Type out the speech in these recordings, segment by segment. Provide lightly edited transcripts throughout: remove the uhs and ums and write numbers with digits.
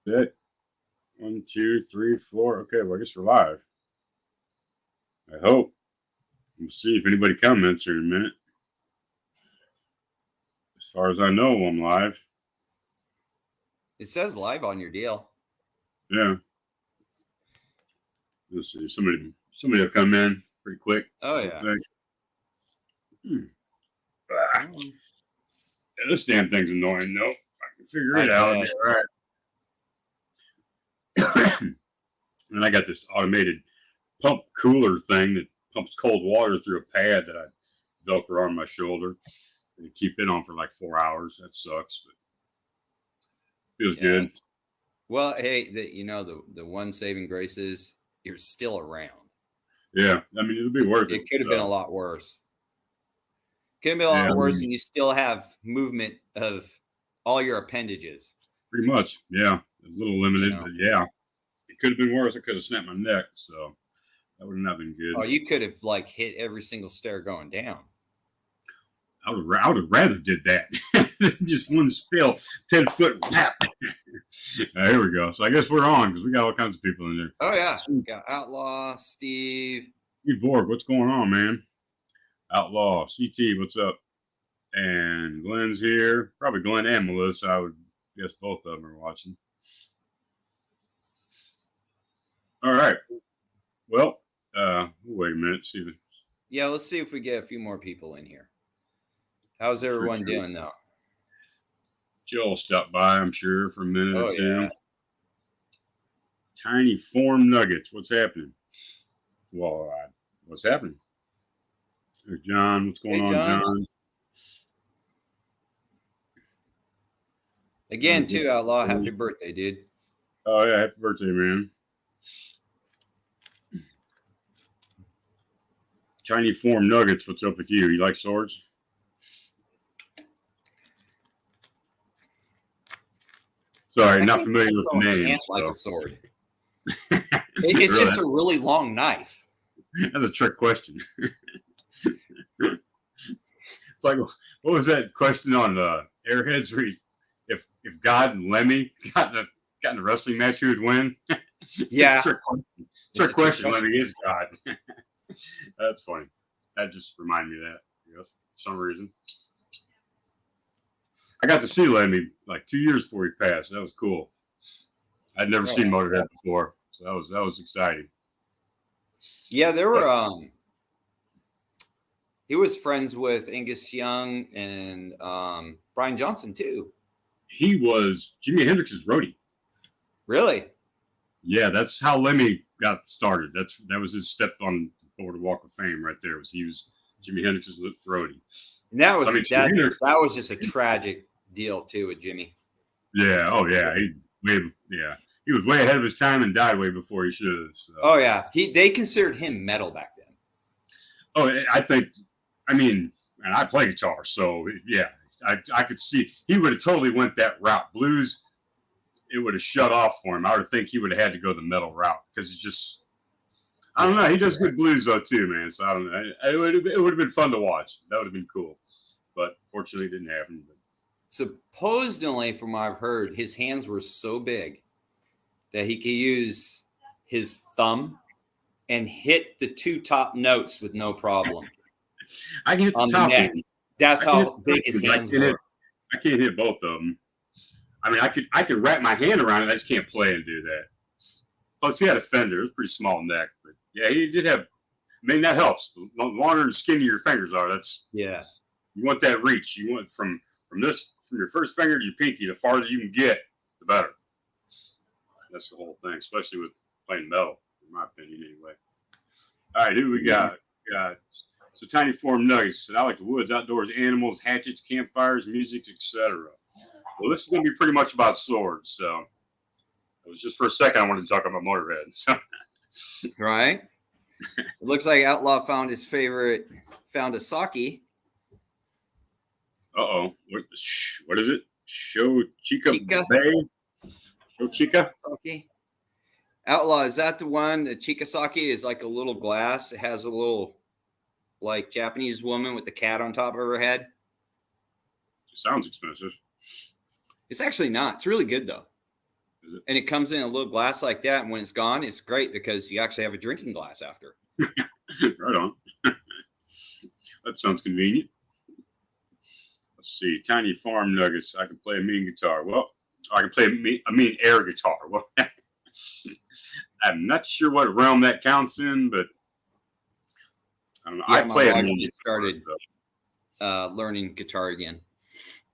That 1, 2, 3, 4. Okay, well I guess we're live. I hope. We'll see if anybody comments here in a minute. As far as I know, I'm live. It says live on your deal. Yeah. Let's see. Somebody will come in pretty quick. Oh yeah. Ah, yeah, this damn thing's annoying. Nope. I can figure I it out. bet. All right. And I got this automated pump cooler thing that pumps cold water through a pad that I Velcro on my shoulder and keep it on for like 4 hours. That sucks, but feels Yeah. good. Well, hey, the one saving grace is you're still around. Yeah, I mean it'll be worth it. It could have been a lot worse. Could have been a Yeah, lot I worse, mean, and you still have movement of all your appendages. pretty much. Yeah, a little You limited, know. but yeah, it could have been worse. I could have snapped my neck, so that would not been Oh, good. you could have like hit every single stair going down. I would have rather did that. Just one spill, 10-foot whap. Here we go. So I guess we're on because we got all kinds of people in there. Oh yeah, got Outlaw, Steve. Hey Borg, what's going on, man? Outlaw, CT, what's up? And Glenn's here. Probably Glenn and Melissa. I would guess both of them are watching. All right. Well, wait a minute. See the Yeah, let's see if we get a few more people in here. How's everyone doing though? Joel stopped by, I'm sure, for a minute or two. Yeah. Tiny form nuggets. What's happening? Well, what's happening? There's John. What's going on, John? Again, too, Outlaw. Happy birthday, dude. Oh yeah, happy birthday, man. Tiny form nuggets. What's up with you? You like swords? Sorry, not familiar with the name. Like a sword. It's really? Just a really long knife. That's a trick question. It's like, what was that question on Airheads where if God and Lemmy got in a wrestling match, who would win? Yeah. Trick question. Lemmy is God. That's funny. That just reminded me of that, I guess, for some reason. I got to see Lemmy like 2 years before he passed. That was cool. I'd never seen Motorhead before, so that was exciting. Yeah, there were. He was friends with Angus Young and Brian Johnson too. He was Jimi Hendrix's roadie. Really? Yeah, that's how Lemmy got started. That was his step on the Walk of Fame right there. He was Jimi Hendrix's roadie. And that was that was just a tragic deal too with Jimmy. Yeah. Oh yeah. He was way ahead of his time and died way before he should have. So. Oh yeah. They considered him metal back then. Oh, I think. I mean, and I play guitar, so yeah, I could see he would have totally went that route. Blues, it would have shut off for him. I would think he would have had to go the metal route because it's just. I don't know. He does good blues though too, man. So I don't know. It would have been fun to watch. That would have been cool, but fortunately, it didn't happen. But. Supposedly, from what I've heard, his hands were so big that he could use his thumb and hit the two top notes with no problem. I can hit the top one. That's how big his hands were. I can't hit both of them. I mean, I could wrap my hand around it. I just can't play and do that. Plus, he had a Fender. It was a pretty small neck, but yeah, he did have. I mean, that helps. The longer and skinnier your fingers are, that's yeah. You want that reach. You want from your first finger to your pinky. The farther you can get, the better. That's the whole thing, especially with playing metal, in my opinion, anyway. All right, who we got? So Tiny Form Nuggets said, I like the woods, outdoors, animals, hatchets, campfires, music, etc. Well, this is going to be pretty much about swords. So it was just for a second I wanted to talk about Motorhead. So. Right. It looks like Outlaw found his favorite, found a sake. Uh-oh. What is it? Show Chica Bay? Show Chica? Okay. Outlaw, is that the one? The Chica sake is like a little glass. It has a little, like, Japanese woman with the cat on top of her head. It sounds expensive. It's actually not. It's really good, though. Is it? And it comes in a little glass like that. And when it's gone, it's great because you actually have a drinking glass after. Right on. That sounds convenient. Let's see. Tiny farm nuggets. I can play a mean guitar. Well, I can play a mean air guitar. Well, I'm not sure what realm that counts in, but I don't know. Yeah, I my play a wife mean just guitar. started learning guitar again.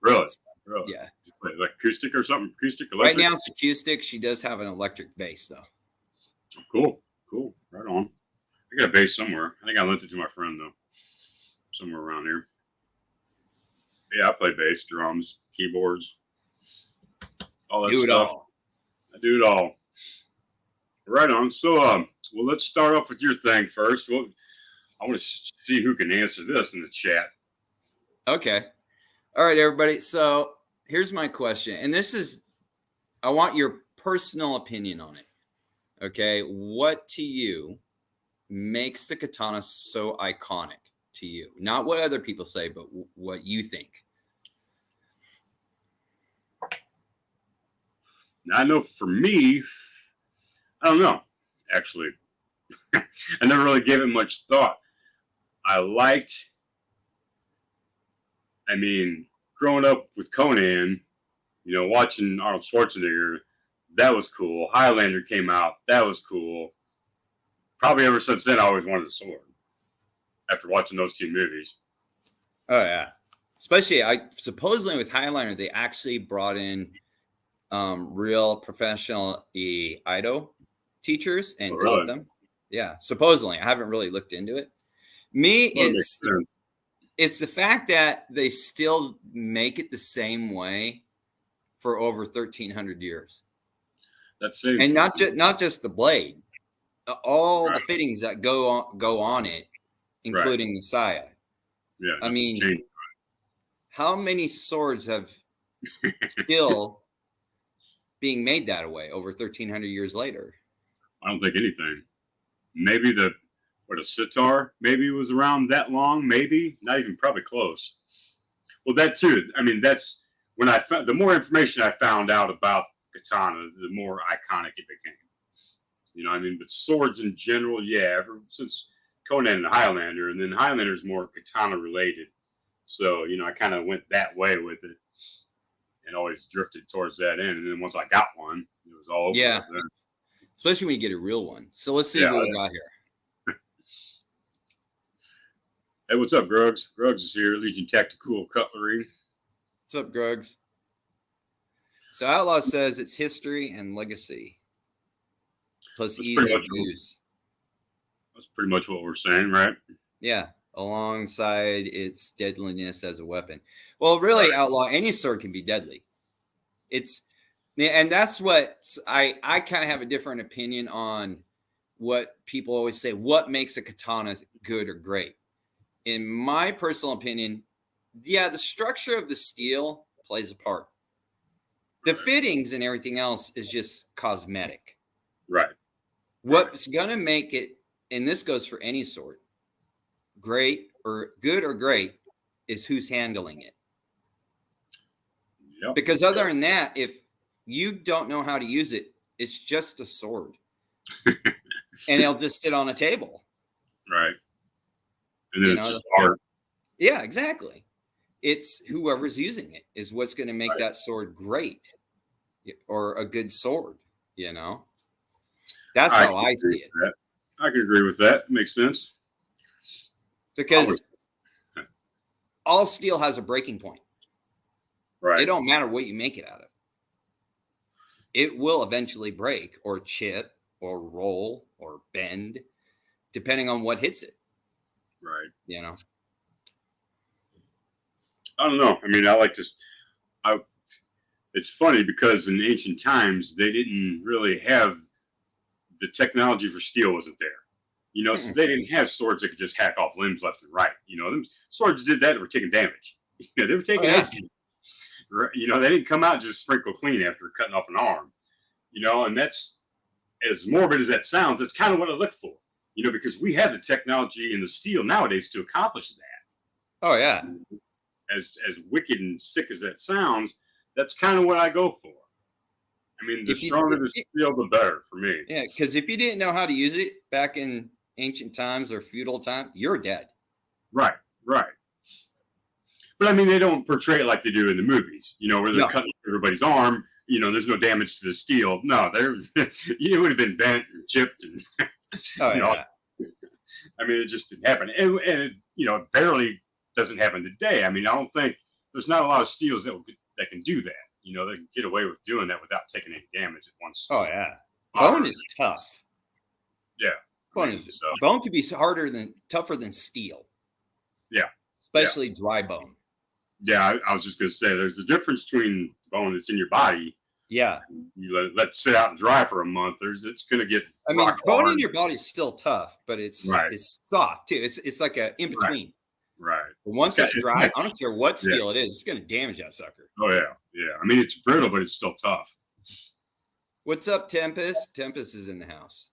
Really? Really? Yeah. You play like acoustic or something? Acoustic, Right electric? now it's acoustic. She does have an electric bass though. Cool. Cool. Right on. I got a bass somewhere. I think I lent it to my friend though. Somewhere around here. Yeah, I play bass, drums, keyboards, all that Do it stuff. all. I do it all. Right on. So, well, let's start off with your thing first. Well, I want to see who can answer this in the chat. Okay. All right, everybody. So here's my question. And this is, I want your personal opinion on it. Okay. What to you makes the katana so iconic to you? Not what other people say, but what you think. Now, I know for me, I don't know, actually. I never really gave it much thought. I mean, growing up with Conan, watching Arnold Schwarzenegger, that was cool. Highlander came out, that was cool. Probably ever since then, I always wanted a sword after watching those two movies. Oh, yeah. Especially, supposedly with Highlander, they actually brought in real professional Ido teachers and Really? taught them. Yeah, supposedly. I haven't really looked into it. Me, it's the fact that they still make it the same way for over 1,300 years. That's it. And not just the blade, all the fittings that go on it, including the saya. Yeah. I mean, how many swords have still being made that way over 1,300 years later? I don't think anything. Maybe a sitar maybe was around that long, maybe not even probably close. Well, that too. I mean, that's when I found the more information I found out about katana, the more iconic it became. I mean, but swords in general, yeah, ever since Conan and Highlander, and then Highlander's more katana related. So, I kind of went that way with it and always drifted towards that end. And then once I got one, it was all over. Yeah. Especially when you get a real one. So let's see what we got here. Hey, what's up, Grugs? Grugs is here, Legion Tactical Cutlery. What's up, Grugs? So Outlaw says it's history and legacy. Plus ease of use. That's pretty much what we're saying, right? Yeah. Alongside its deadliness as a weapon. Well, really, Outlaw, any sword can be deadly. And that's what I kind of have a different opinion on what people always say, what makes a katana good or great. In my personal opinion, yeah, the structure of the steel plays a part. The fittings and everything else is just cosmetic. Right. What's going to make it, and this goes for any sword, great or good or great, is who's handling it. Yep. Because other than that, if you don't know how to use it, it's just a sword. And it'll just sit on a table. Right. And then it's just art. Yeah, exactly. It's whoever's using it is what's going to make that sword great or a good sword, That's how I see it. I can agree with that. Makes sense. Because all steel has a breaking point. Right. It don't matter what you make it out of. It will eventually break or chip or roll or bend, depending on what hits it. Right. I don't know. I mean, I like to. It's funny because in ancient times they didn't really have the technology for steel wasn't there. So they didn't have swords that could just hack off limbs left and right. Them swords did that were taking damage. They were taking hits. They didn't come out just sprinkle clean after cutting off an arm. And that's as morbid as that sounds. That's kind of what I look for. Because we have the technology and the steel nowadays to accomplish that. Oh yeah. As wicked and sick as that sounds, that's kind of what I go for. I mean, the stronger the steel, the better for me. Yeah, because if you didn't know how to use it back in ancient times or feudal time, you're dead. Right, right. But I mean, they don't portray it like they do in the movies, where they're cutting everybody's arm. There's no damage to the steel. No, it would have been bent and chipped, and yeah. I mean, it just didn't happen, and it barely doesn't happen today. I mean, I don't think there's not a lot of steels that can do that. They can get away with doing that without taking any damage at once. Oh yeah, bone is tough. Yeah, bone could be tougher than steel. Yeah, especially dry bone. Yeah, I was just going to say there's a difference between bone that's in your body. Yeah, you let it sit out and dry for a month. It's going to get. I mean, bone in your body is still tough, but it's soft too. It's like a in between. Right. But once it's dry, I don't care what steel it is. It's going to damage that sucker. Oh yeah, yeah. I mean, it's brittle, but it's still tough. What's up, Tempest? Tempest is in the house.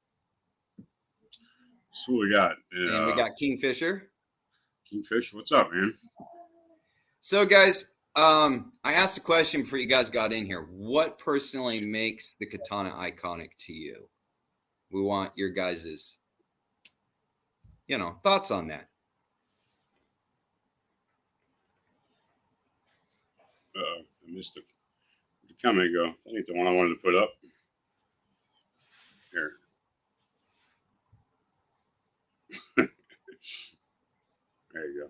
That's what we got. And we got Kingfisher. Kingfisher, what's up, man? So, guys, I asked a question before you guys got in here. What personally makes the katana iconic to you? We want your guys' thoughts on that. I missed it. Where'd the comment go? I think the one I wanted to put up. Here. There you go.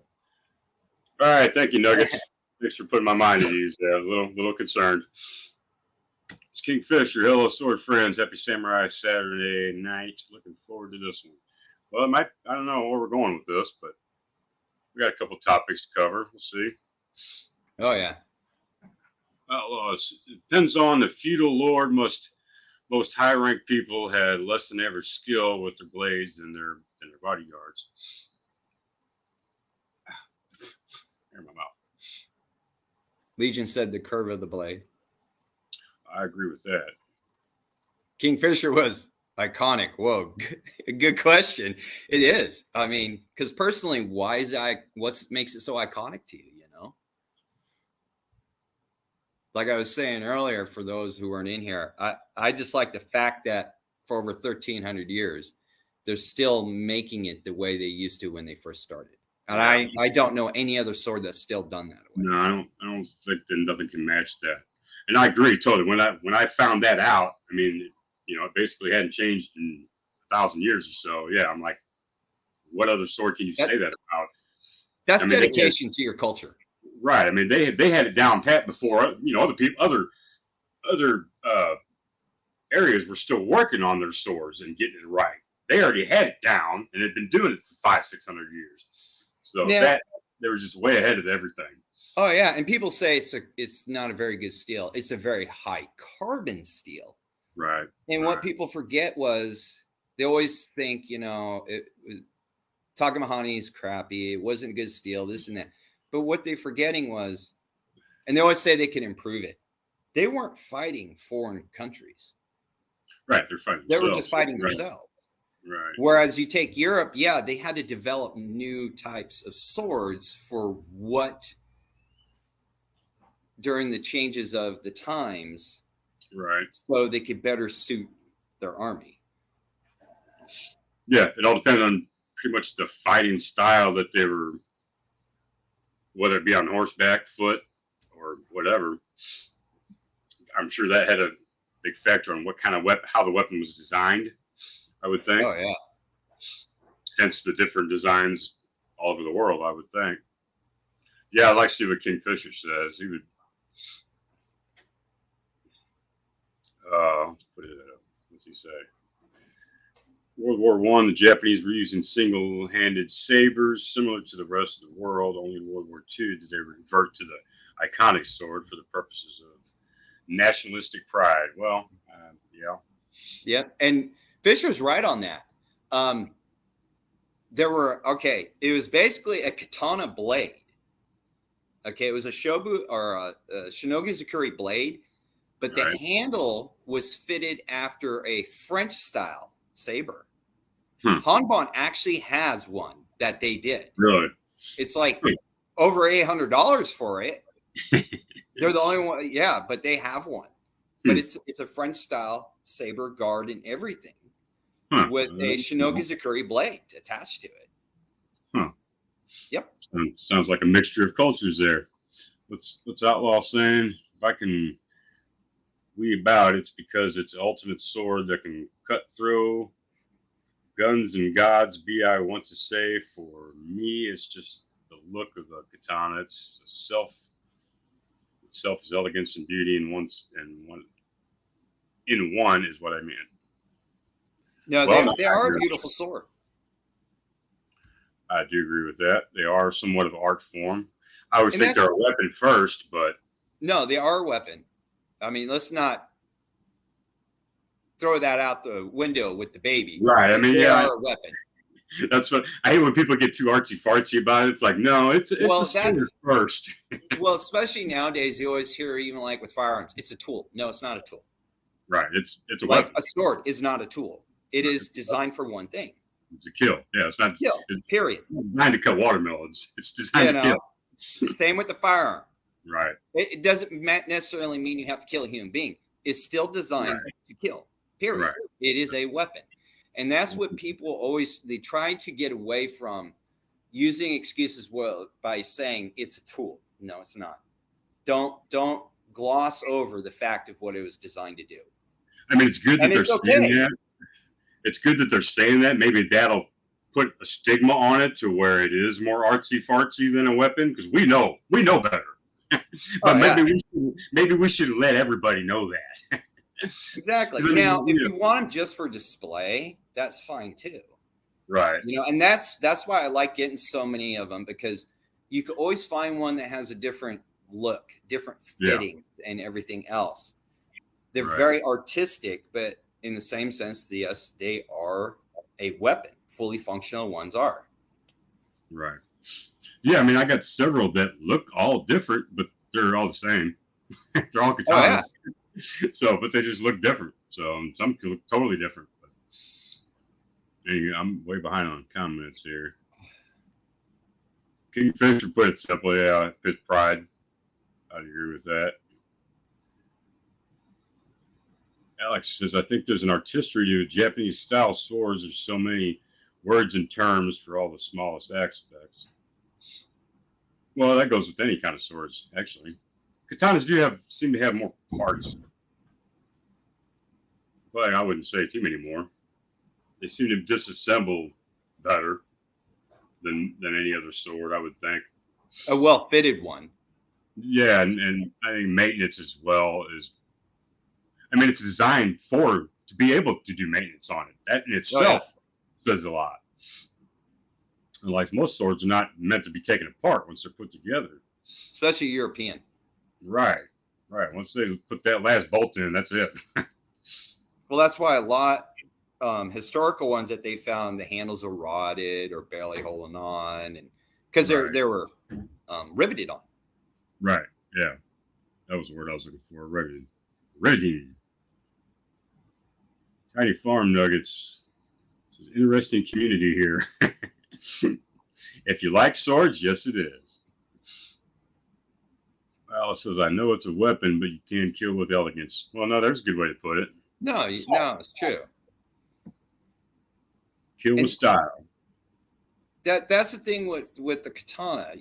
All right, thank you, Nuggets. Thanks for putting my mind at ease. Yeah, I was a little concerned. It's Kingfisher. Hello, sword friends. Happy Samurai Saturday night. Looking forward to this one. Well, I don't know where we're going with this, but we got a couple topics to cover. We'll see. Oh yeah. Outlaws. It depends on the feudal lord. Most high-ranked people had less than average skill with their blades than their bodyguards. In my mouth. Legion said the curve of the blade. I agree with that. Kingfisher was iconic. Whoa, good question. It is. I mean, because personally, what makes it so iconic to you? Like I was saying earlier, for those who weren't in here, I just like the fact that for over 1,300 years, they're still making it the way they used to when they first started. And I don't know any other sword that's still done that way. No, I don't think that nothing can match that. And I agree totally. When I found that out, I mean, it basically hadn't changed in 1,000 years or so. Yeah, I'm like, what other sword can you say that about? That's dedication to your culture. Right. I mean, they had it down pat before. Other areas were still working on their swords and getting it right. They already had it down and had been doing it for 500-600 years. So they were just way ahead of everything. Oh yeah, and people say it's not a very good steel. It's a very high carbon steel. Right. And what people forget was they always think, Takamahani is crappy. It wasn't a good steel. This and that. But what they're forgetting was, and they always say they can improve it. They weren't fighting foreign countries. Right. They're fighting. They were just fighting themselves. Right. Whereas you take Europe, they had to develop new types of swords for during the changes of the times. Right. So they could better suit their army. Yeah. It all depended on pretty much the fighting style that they were, whether it be on horseback, foot, or whatever. I'm sure that had a big factor on what kind of weapon, how the weapon was designed, I would think. Oh, yeah. Hence the different designs all over the world, I would think. Yeah, I'd like to see what Kingfisher says. He would put it up. What's he say? World War I, the Japanese were using single-handed sabers, similar to the rest of the world. Only in World War II did they revert to the iconic sword for the purposes of nationalistic pride. Well, yeah. Yeah, and Fisher's right on that. It was basically a katana blade. Okay, it was a shobu or a Shinogi Zakuri blade, but the handle was fitted after a French-style saber. Hanbon actually has one that they did. Really? It's like over $800 for it. They're the only one. Yeah, but they have one. but it's a French style saber guard and everything Huh. with a Shinogizukuri blade attached to it. Huh. Yep. Sounds like a mixture of cultures there. What's Outlaw saying? If I can weave about, it's because it's the ultimate sword that can cut through guns and gods. Bi wants to say, for me, it's just the look of the katana. It's itself is elegance and beauty in one is what I meant. No, they are a beautiful sword. I do agree with that. They are somewhat of an art form. I would think they're a weapon first, but no, they are a weapon. I mean, let's not throw that out the window with the baby. Right. I mean, they are a weapon. That's what I hate when people get too artsy fartsy about it. It's like, no, it's a sword first. Well, especially nowadays, you always hear, even like with firearms, it's a tool. No, it's not a tool. Right. It's a like weapon. A sword is not a tool. It is designed for one thing. It's a kill. Yeah, it's not kill. Period. It's designed to cut watermelons. It's designed to kill. Same with the firearm. Right. It doesn't necessarily mean you have to kill a human being. It's still designed to kill. Period. Right. It is a weapon. And that's what people they try to get away from, using excuses by saying it's a tool. No, it's not. Don't gloss over the fact of what it was designed to do. I mean, it's good that they're saying that. It's good that they're saying that. Maybe that'll put a stigma on it to where it is more artsy fartsy than a weapon, because we know better. But maybe we should let everybody know that. Exactly. Now, if you want them just for display, that's fine too. Right. And that's why I like getting so many of them, because you can always find one that has a different look, different fittings, and everything else. They're very artistic, but in the same sense, yes, they are a weapon. Fully functional ones are. Right. Yeah, I mean, I got several that look all different, but they're all the same. They're all katanas. Oh, yeah. So, but they just look different. So some look totally different. But anyway, I'm way behind on comments here. Kingfisher put it simply, pit pride. I'd agree with that. Alex says, I think there's an artistry to Japanese style swords. There's so many words and terms for all the smallest aspects. Well, that goes with any kind of swords, actually. Katanas seem to have more parts. But I wouldn't say too many more. They seem to disassemble better than any other sword, I would think. A well-fitted one. Yeah, and I think maintenance as well is. I mean, it's designed to be able to do maintenance on it. That in itself says a lot. And like most swords are not meant to be taken apart once they're put together. Especially European. Right. Once they put that last bolt in, that's it. Well, that's why a lot historical ones that they found, the handles are rotted or barely holding on, and because they were riveted on. Right. Yeah. That was the word I was looking for. Riveted. Tiny Farm Nuggets. It's an interesting community here. If you like swords, yes, it is. Alice says, I know it's a weapon, but you can kill with elegance. Well, no, there's a good way to put it. No, it's true. Kill with style. That's the thing with the katana,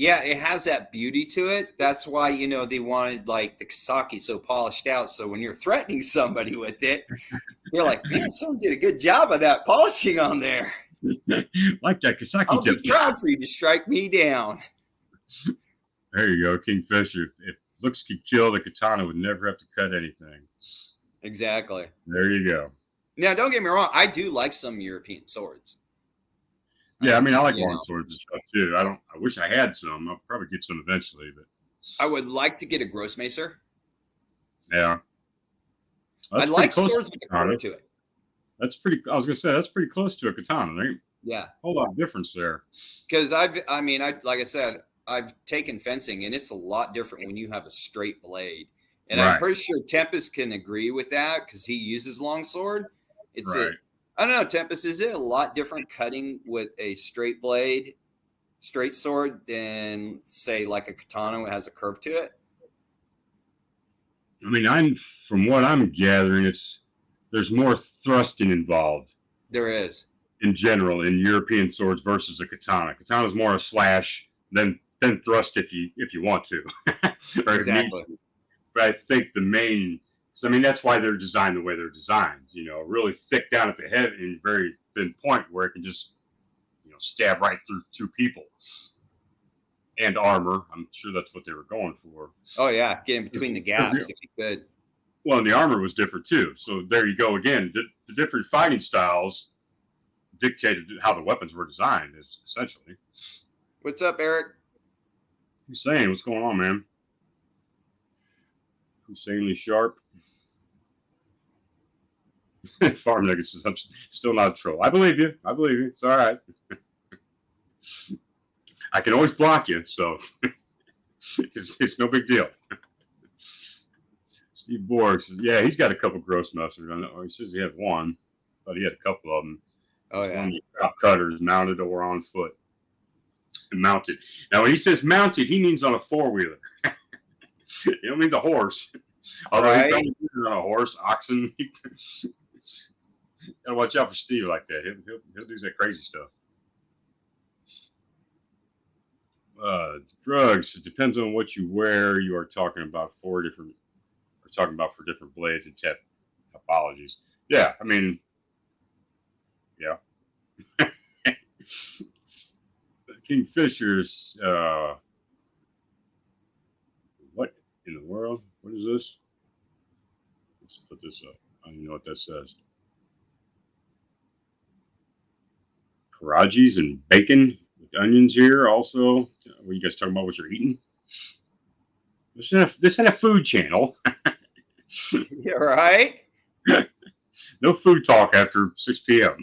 it has that beauty to it. That's why, they wanted like the Kasaki so polished out. So when you're threatening somebody with it, you're like, man, someone did a good job of that polishing on there. Like that Kasaki I'll be proud for you to strike me down. There you go, Kingfisher. If looks could kill, the katana would never have to cut anything. Exactly. There you go. Now, don't get me wrong. I do like some European swords. Yeah, I mean, I like long swords and stuff too. I wish I had some. I'll probably get some eventually, but I would like to get a Grossmacer. Yeah. I like swords with a quarter to it. I was gonna say that's pretty close to a katana, right? Yeah. A whole lot of difference there. Because like I said, I've taken fencing, and it's a lot different when you have a straight blade. And I'm pretty sure Tempest can agree with that because he uses longsword. I don't know, Tempest, is it a lot different cutting with a straight blade straight sword than say like a katana that has a curve to it? I mean, from what I'm gathering, there's more thrusting involved. There is. In general, in European swords versus a katana. Katana is more a slash than thrust if you want to. Or Exactly. to. But I think the main, so I mean, that's why they're designed the way they're designed. Really thick down at the head and very thin point where it can just, stab right through two people. And armor. I'm sure that's what they were going for. Oh yeah, get in between the gaps if you could. Well, and the armor was different too. So there you go again. The different fighting styles dictated how the weapons were designed, essentially. What's up, Eric? Hussein, what's going on, man? Husseinly sharp. Farm Nuggets says, I'm still not a troll. I believe you. It's all right. I can always block you, so it's no big deal. Steve Borg says, yeah, he's got a couple gross musters. He says he had one, but he had a couple of them. Oh, yeah. Top cutters mounted or on foot. Mounted. Now, when he says mounted, he means on a four-wheeler. He don't mean a horse. Although he probably on a horse, oxen. Gotta watch out for Steve like that. He'll do that crazy stuff. Drugs. It depends on what you wear. You are talking about for different blades and topologies. Yeah, I mean, yeah. Kingfishers. What in the world? What is this? Let's put this up. I don't even know what that says. Karajis and bacon with onions here. Also, what you guys talking about? What you're eating? This ain't a food channel. Yeah, right. No food talk after 6 p.m.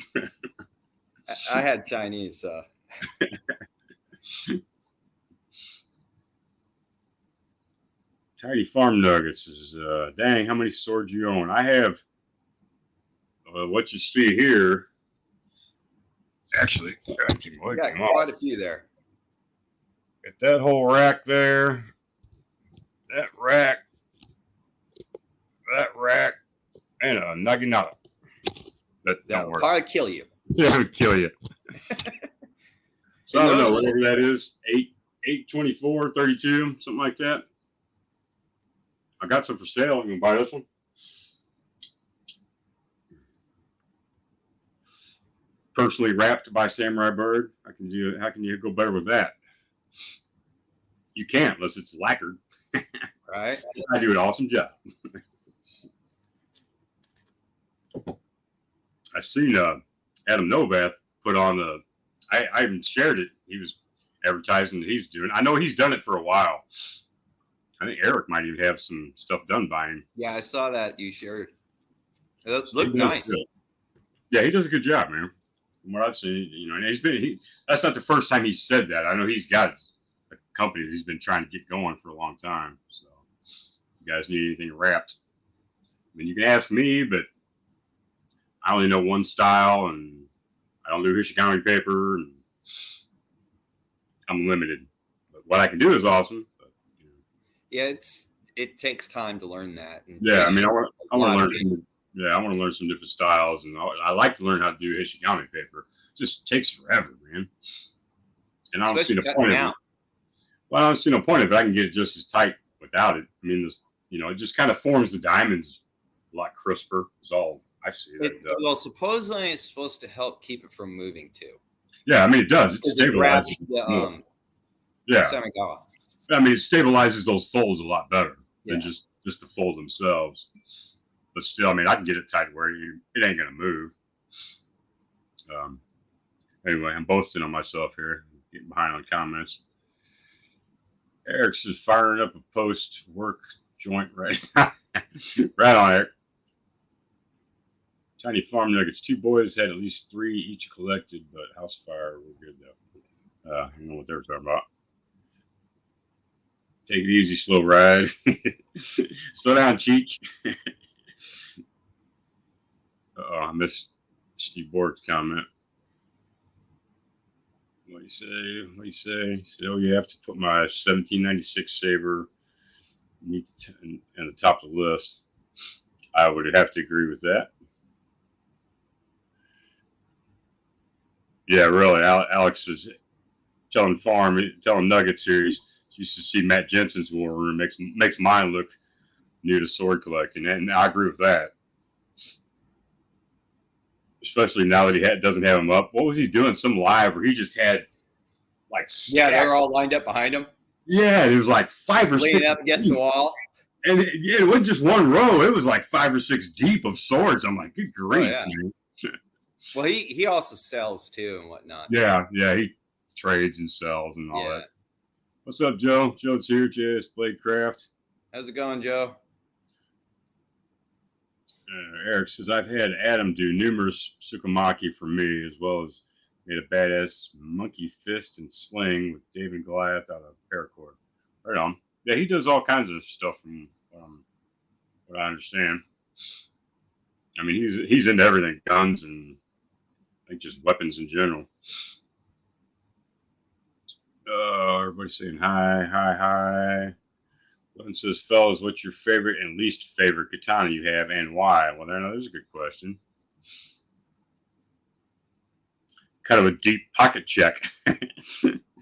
I had Chinese. Tidy Farm Nuggets is, dang, how many swords you own? I have, what you see here. Actually, you got quite a few there. Got that whole rack there. That rack, and a naginata. That will probably kill you. Yeah, it would kill you. So I don't know, whatever that is, 8, 24, 32, something like that. I got some for sale. You can buy this one. Personally wrapped by Samurai Bird. How can you go better with that? You can't unless it's lacquered. Right. I do an awesome job. I seen Adam Novath put on I even shared it. He was advertising that he's doing. I know he's done it for a while. I think Eric might even have some stuff done by him. Yeah, I saw that you shared. It looked nice. Yeah, he does a good job, man. From what I've seen, and that's not the first time he's said that. I know he's got a company that he's been trying to get going for a long time. So, if you guys need anything wrapped, I mean, you can ask me, but I only know one style, and I don't do Hishikami paper, and I'm limited. But what I can do is awesome. But, yeah, it takes time to learn that. And yeah, I mean, I want to learn. Yeah, I want to learn some different styles, and I like to learn how to do Hishikami paper. It just takes forever, man. And I don't see no point of it. Well, I don't see no point of it. I can get it just as tight without it. I mean, it just kind of forms the diamonds a lot crisper. Is all I see. Well, supposedly it's supposed to help keep it from moving too. Yeah, I mean, it does. It stabilizes the Samigawa. I mean, it stabilizes those folds a lot better than just the fold themselves. But still, I mean, I can get it tight where it ain't gonna move. Anyway, I'm boasting on myself here. Getting behind on comments. Eric's just firing up a post-work joint right now. Right on, Eric. Tiny Farm Nuggets. 2 boys had at least 3 each collected, but house fire, we're good though. I don't know what they were talking about. Take it easy, slow ride. Slow down, Cheech. I missed Steve Borg's comment. What do you say? What do you say? He said, oh, you have to put my 1796 Saber in the top of the list. I would have to agree with that. Yeah, really. Alex is telling Nuggets here. He used to see Matt Jensen's war room. Makes mine look new to sword collecting, and I agree with that. Especially now that he doesn't have him up. What was he doing? Some live where he just had like they're all lined up behind him. Yeah, it was like 5 or 6 leaning up against the wall. And it wasn't just one row; it was like 5 or 6 deep of swords. I'm like, good grief! Oh, yeah. Well, he also sells too and whatnot. Yeah, he trades and sells and all that. What's up, Joe? Joe's here. JS Bladecraft. How's it going, Joe? Eric says, I've had Adam do numerous Tsukumaki for me, as well as made a badass monkey fist and sling with David Goliath out of paracord. Right on. Yeah, he does all kinds of stuff from what I understand. I mean, he's into everything, guns and I think just weapons in general. Everybody's saying hi. Glenn says, fellas, what's your favorite and least favorite katana you have and why? Well, there's a good question. Kind of a deep pocket check.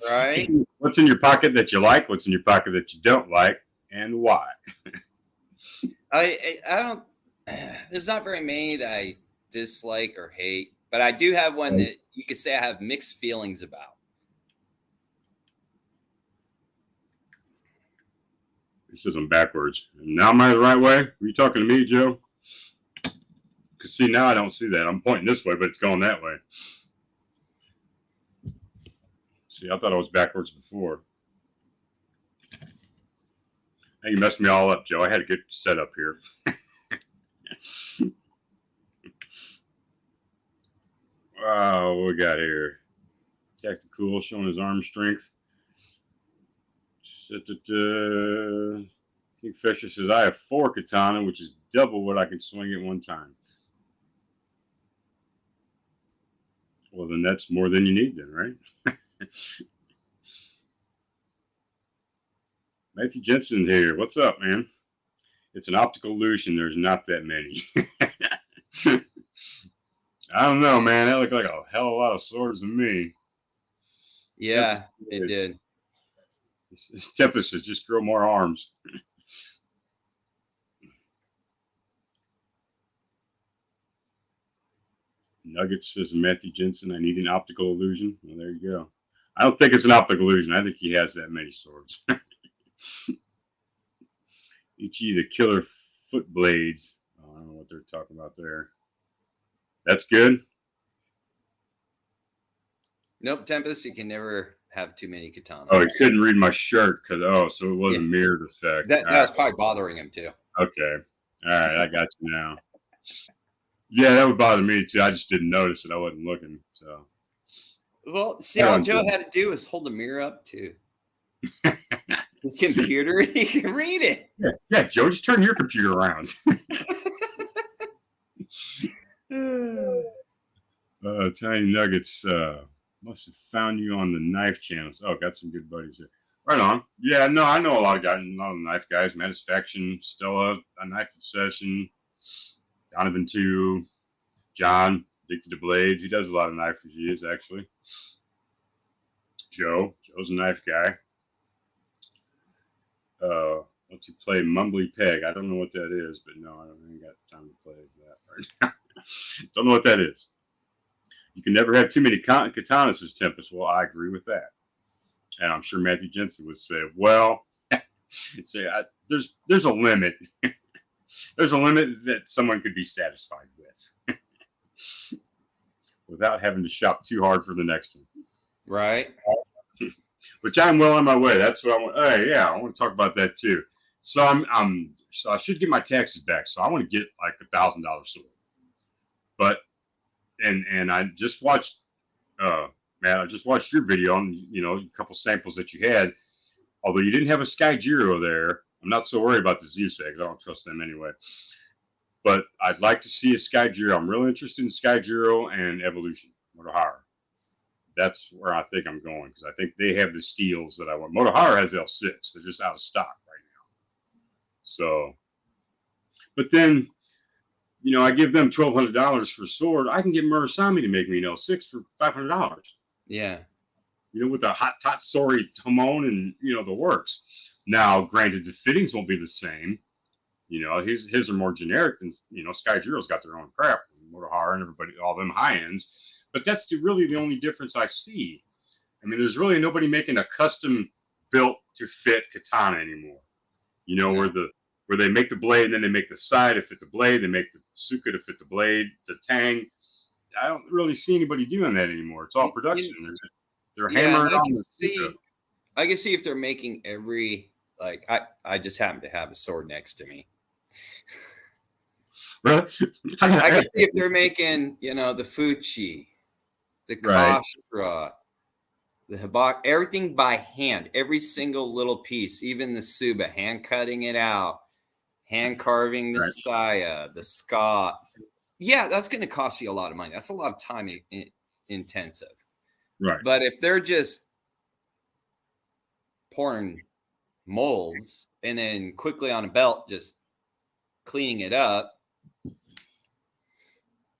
Right. What's in your pocket that you like? What's in your pocket that you don't like? And why? I don't. There's not very many that I dislike or hate, but I do have one that you could say I have mixed feelings about. It says I'm backwards. Now am I the right way? Are you talking to me, Joe? Because see, now I don't see that. I'm pointing this way, but it's going that way. See, I thought I was backwards before. Hey, you messed me all up, Joe. I had a good setup here. Wow, what we got here? Tactical, showing his arm strength. Kingfisher says, I have 4 katana, which is double what I can swing at one time. Well, then that's more than you need then, right? Matthew Jensen here. What's up, man? It's an optical illusion. There's not that many. I don't know, man. That looked like a hell of a lot of swords to me. Yeah, it did. His Tempest is just grow more arms. Nuggets says Matthew Jensen, I need an optical illusion. Well, there you go. I don't think it's an optical illusion. I think he has that many swords. Ichi the Killer Foot Blades. Oh, I don't know what they're talking about there. That's good. Nope, Tempest, you can never have too many katanas. Oh, he couldn't read my shirt because so it was a mirrored effect. That was probably bothering him too. Okay. All right, I got you now. Yeah, that would bother me too. I just didn't notice it. I wasn't looking. So. Well, see, all Joe had to do was hold the mirror up to his computer and he can read it. Yeah, Joe, just turn your computer around. Tiny Nuggets must have found you on the knife channels. Oh, got some good buddies there. Right on. Yeah, no, I know a lot of knife guys. Matisfaction, Stella, a Knife Obsession, Donovan 2, John, Addicted to Blades. He does a lot of knife reviews, actually. Joe's a knife guy. Want to play Mumbly Peg? I don't know what that is, but no, I ain't got time to play that right now. Don't know what that is. You can never have too many katanas, says Tempest. Well, I agree with that. And I'm sure Matthew Jensen would say, well, there's a limit. There's a limit that someone could be satisfied with without having to shop too hard for the next one. Right. Which I'm well on my way. That's what I want. Hey, yeah, I want to talk about that too. So so I should get my taxes back. So I want to get like $1,000 sword. But and I just watched Matt, I just watched your video on a couple samples that you had. Although you didn't have a Sky Giro there, I'm not so worried about the Z-Segs. I don't trust them anyway. But I'd like to see a Sky Giro. I'm really interested in Sky Giro and Evolution or higher. That's where I think I'm going, because I think they have the steels that I want. Motohara has L6. They're just out of stock right now. So, but then, I give them $1,200 for a sword. I can get Murasami to make me an L6 for $500. Yeah. With a hot Tatsori Hamon and, the works. Now, granted, the fittings won't be the same. His are more generic than, Sky Zero's got their own crap. Motohara and everybody, all them high ends. But that's really the only difference I see. I mean, there's really nobody making a custom built to fit katana anymore. Where they make the blade and then they make the side to fit the blade. They make the suka to fit the blade, the tang. I don't really see anybody doing that anymore. It's all production. They're hammering on the suka. I can see if they're making every, like, I just happen to have a sword next to me. I can see if they're making, the Fuchi, the Kashira, the Habak, everything by hand, every single little piece, even the Suba, hand cutting it out, hand carving the saya, the ska. Yeah, that's going to cost you a lot of money. That's a lot of time intensive. Right. But if they're just pouring molds and then quickly on a belt, just cleaning it up,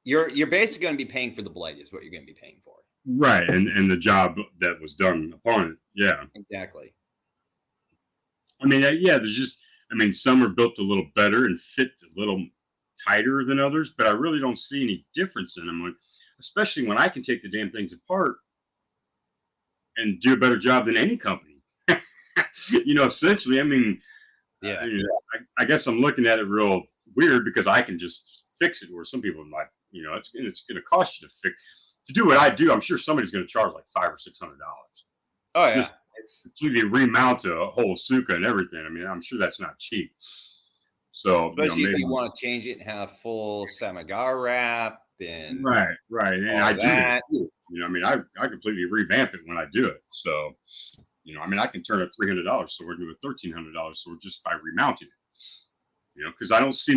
you're basically going to be paying for the blade is what you're going to be paying for. Right. And the job that was done upon it. Yeah. Exactly. I mean, some are built a little better and fit a little tighter than others, but I really don't see any difference in them, especially when I can take the damn things apart and do a better job than any company. Essentially, I mean, yeah. I guess I'm looking at it real weird because I can just fix it, where some people might, it's going to cost you to do what I do. I'm sure somebody's going to charge like $500 or $600. Oh, yeah. It's completely remount a whole suka and everything. I mean, I'm sure that's not cheap. So, especially if you want to change it and have full Samagar wrap and right, and I that. do. I completely revamp it when I do it. So, I can turn a $300 sword into a $1,300 sword just by remounting it. Because I don't see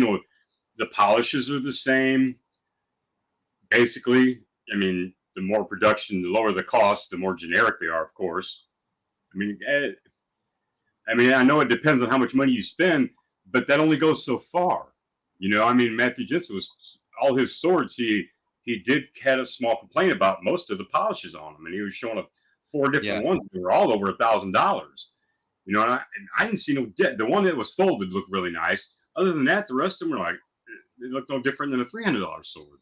the polishes are the same. Basically, the more production, the lower the cost, the more generic they are, of course. I know it depends on how much money you spend, but that only goes so far. Matthew Jensen all his swords, he had a small complaint about most of the polishes on them, and he was showing up 4 different ones that were all over $1,000. And I didn't see the one that was folded looked really nice. Other than that, the rest of them were like, they look no different than a $300 sword.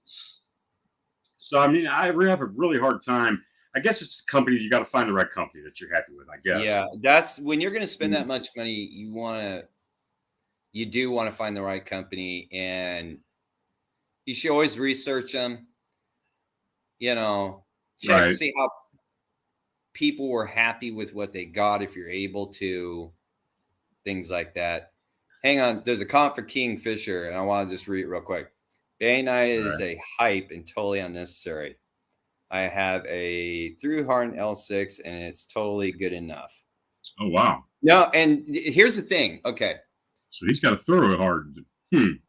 So, I have a really hard time. I guess it's a company, you got to find the right company that you're happy with, I guess. Yeah, that's when you're going to spend that much money, you do want to find the right company, and you should always research them, check to see how people were happy with what they got, if you're able to, things like that. Hang on, there's a comment for Kingfisher, and I want to just read it real quick. Bay Knight is a hype and totally unnecessary. I have a through hardened L6, and it's totally good enough. Oh, wow. No, and here's the thing. Okay. So he's got a thorough hardened. I'm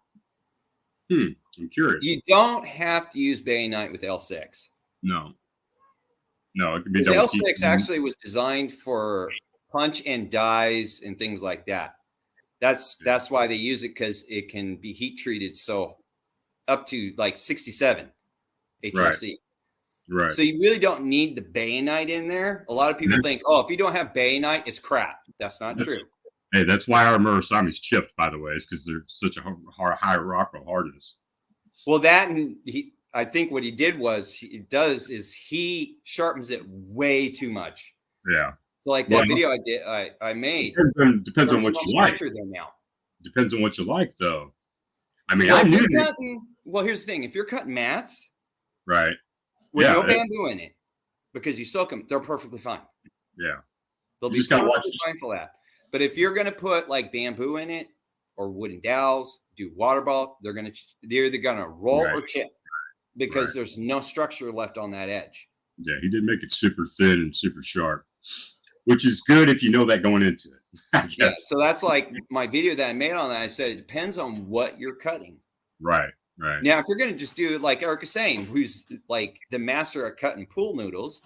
curious. You don't have to use Bay Knight with L6. No, it can be L6 actually was designed for punch and dies and things like that. That's why they use it, because it can be heat treated so up to like 67 HRC. Right. So you really don't need the bayonet in there. A lot of people think, if you don't have bayonet, it's crap. That's not true. Hey, that's why our Murasami's chipped, by the way, is because they're such a high rockable hardness. Well, I think what he did was he sharpens it way too much. Yeah. So like that video I made. Depends on what you like. There now. Depends on what you like, though. Well, here's the thing: if you're cutting mats, right, with no bamboo in it, because you soak them, they're perfectly fine. Yeah, they'll be perfectly fine for that. But if you're gonna put like bamboo in it or wooden dowels, do water ball, they're either gonna roll or chip, because there's no structure left on that edge. Yeah, he did make it super thin and super sharp, which is good if you know that going into it. Yeah, so that's like my video that I made on that. I said it depends on what you're cutting. Right. Right. Now, if you're going to just do it like Eric is saying, who's like the master at cutting pool noodles,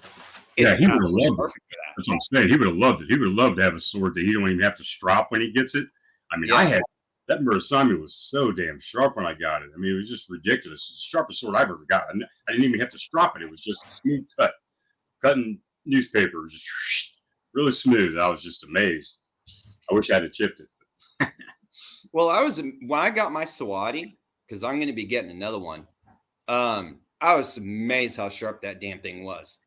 it's he would have absolutely loved it. perfect for that. That's what I'm saying. He would have loved it. He would have loved to have a sword that he don't even have to strop when he gets it. I mean, I Yeah. had that Murasami was so damn sharp when I got it. I mean, it was just ridiculous. It's the sharpest sword I've ever got. I didn't even have to strop it. It was just a smooth cut. Cutting newspapers, just really smooth. I was just amazed. I wish I had chipped it. Well, when I got my Sawadi, because I'm going to be getting another one. I was amazed how sharp that damn thing was.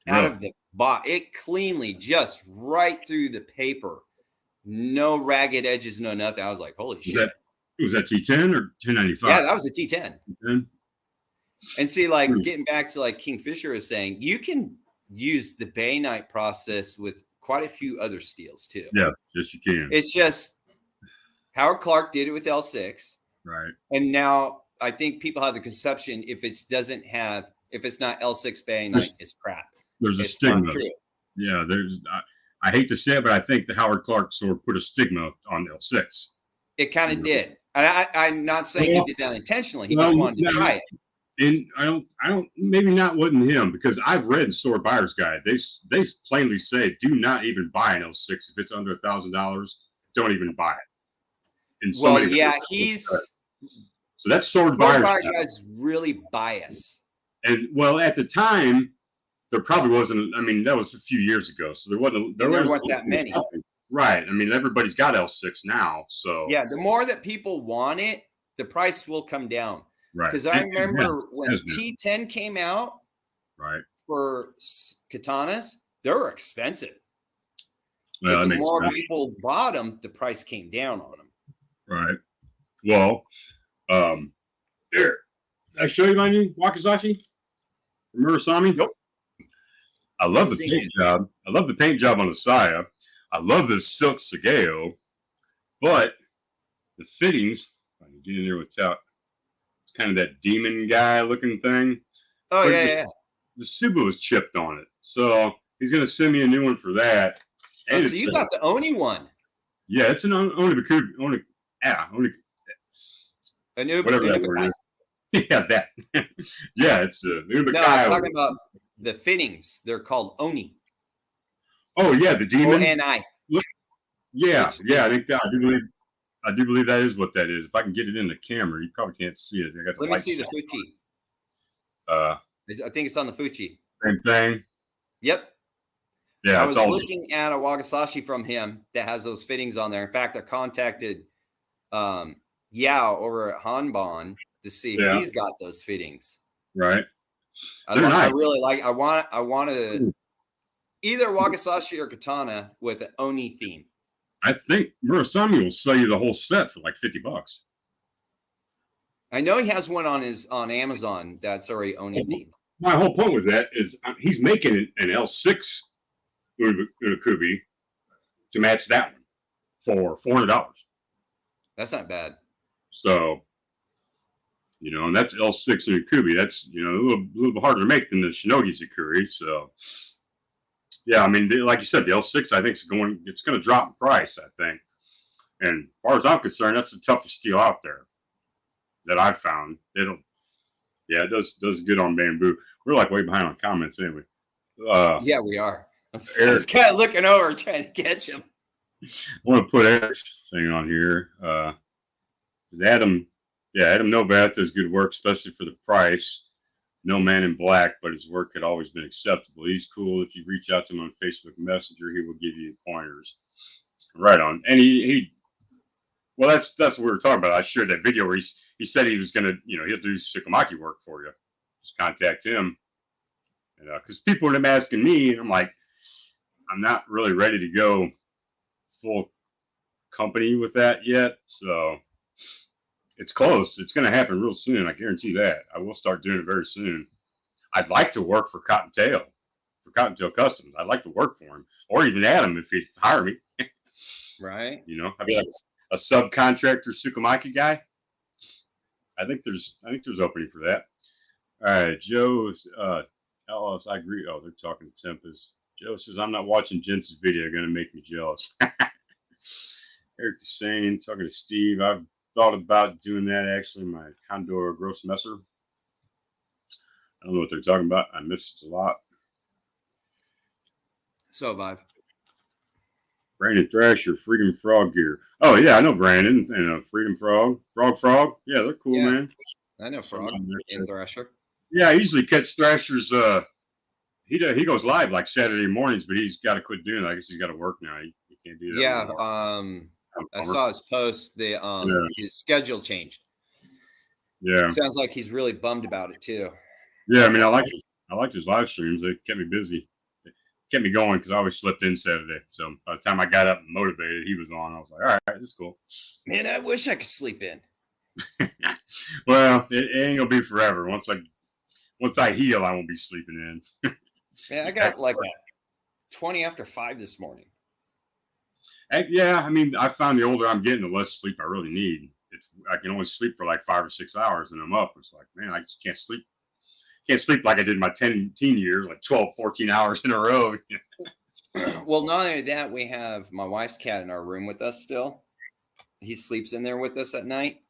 Out of the box, it cleanly just right through the paper. No ragged edges, no nothing. I was like, holy shit. Was that T10 or 1095? Yeah, that was a T10. T10? And see, like getting back to like Kingfisher is saying, you can use the bayonet process with quite a few other steels too. Yeah, yes, you can. It's just Howard Clark did it with L6. Right. And now I think people have the conception if it's not L6 bayonet, it's crap. There's a stigma. Yeah, I hate to say it, but I think the Howard Clark sword put a stigma on L6. It kind of did. I'm not saying he did that intentionally. He just wanted to try it. And I don't, maybe not wasn't him, because I've read Sword Buyer's Guide. They plainly say, do not even buy an L6 if it's under $1,000. Don't even buy it. And well, yeah, so that's Sword Buyer's Guy's really biased. And well, at the time, there probably wasn't. I mean, that was a few years ago, so there wasn't that many. Right. I mean, everybody's got L6 now, so yeah. The more that people want it, the price will come down. Right. Because I remember when T10 came out, right, for katanas, they were expensive. Well, the more people bought them, the price came down on them. Right. Well, here, did I show you my new Wakizashi from Murasami? Nope. I love the paint job. I love the paint job on the Saya. I love this silk Sageo, but the fittings, I can get in there without, it's kind of that demon guy looking thing. Oh, but yeah. The Subu was chipped on it. So he's going to send me a new one for that. And so you got the Oni one. Yeah, it's an Oni. Whatever that word is. Yeah, that. Yeah, it's no, I was talking about the fittings. They're called Oni. Oh yeah, the demon. O-N-I. Yeah, I think that I do believe that is what that is. If I can get it in the camera, you probably can't see it. Let me see the Fuchi. I think it's on the Fuchi. Same thing. Yep. Yeah, I was looking at a Wakizashi from him that has those fittings on there. In fact, I contacted Yao over at Hanbon to see if he's got those fittings. Right. I really like. I want to either Wakizashi or Katana with an Oni theme. I think Murasami will sell you the whole set for like $50. I know he has one on Amazon that's already Oni themed. My whole point with that is he's making an L6 Unakubi to match that one for $400. That's not bad. So, and that's L6 Unakubi. That's, a little bit harder to make than the Shinogi Sakuri. So, yeah, I mean, like you said, the L6, I think it's going to drop in price, I think. And as far as I'm concerned, that's the toughest steel out there that I've found. It does good on bamboo. We're like way behind on comments anyway. Yeah, we are. I was kind of looking over trying to catch him. I want to put Eric's thing on here. Adam Novat does good work, especially for the price. No man in black, but his work had always been acceptable. He's cool. If you reach out to him on Facebook Messenger, he will give you pointers. Right on. And well, that's what we were talking about. I shared that video where he said he was going to, he'll do Shikamaki work for you. Just contact him. Because people are asking me, and I'm like, I'm not really ready to go full company with that yet. So it's close. It's going to happen real soon. I guarantee that. I will start doing it very soon. I'd like to work for Cottontail Customs. I'd like to work for him, or even Adam if he'd hire me. Right. I'd be like a subcontractor Sukamaki guy. I think there's opening for that. All right, Joe. LS, I agree. Oh, they're talking to Tempest. Joe says, I'm not watching Jensen's video. Going to make me jealous. Eric is saying, talking to Steve, I've thought about doing that actually. My Condor Gross Messer. I don't know what they're talking about. I missed a lot. So vibe. Brandon Thrasher, Freedom Frog gear. Oh yeah, I know Brandon and Freedom Frog, Frog. Yeah, they're cool, Yeah. man. I know Frog and Thrasher. Yeah, I usually catch Thrasher's. He goes live like Saturday mornings, but he's got to quit doing that. I guess he's got to work now. He can't do that. Yeah. Anymore. I saw his post. His schedule changed. Yeah. Sounds like he's really bummed about it too. Yeah, I mean, I liked his live streams. They kept me busy. They kept me going because I always slept in Saturday. So by the time I got up and motivated, he was on. I was like, all right, this is cool. Man, I wish I could sleep in. Well, it ain't gonna be forever. Once I heal, I won't be sleeping in. Man, I got like 20 after 5 this morning. Yeah, I mean, I found the older I'm getting, the less sleep I really need. I can only sleep for like 5 or 6 hours and I'm up. It's like, man, I just can't sleep. Can't sleep like I did my 10 teen years, like 12, 14 hours in a row. Well, not only that, we have my wife's cat in our room with us still. He sleeps in there with us at night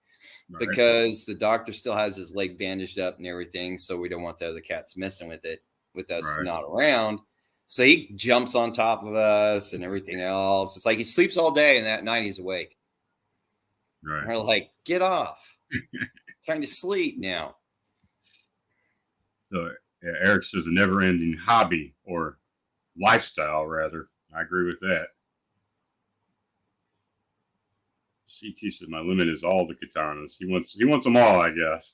because the doctor still has his leg bandaged up and everything. So we don't want the other cats messing with it with us not around. So he jumps on top of us and everything else. It's like he sleeps all day and that night he's awake. Right. We're like, get off. Trying to sleep now. So yeah, Eric says a never-ending hobby or lifestyle, rather. I agree with that. CT says my limit is all the katanas. He wants them all, I guess.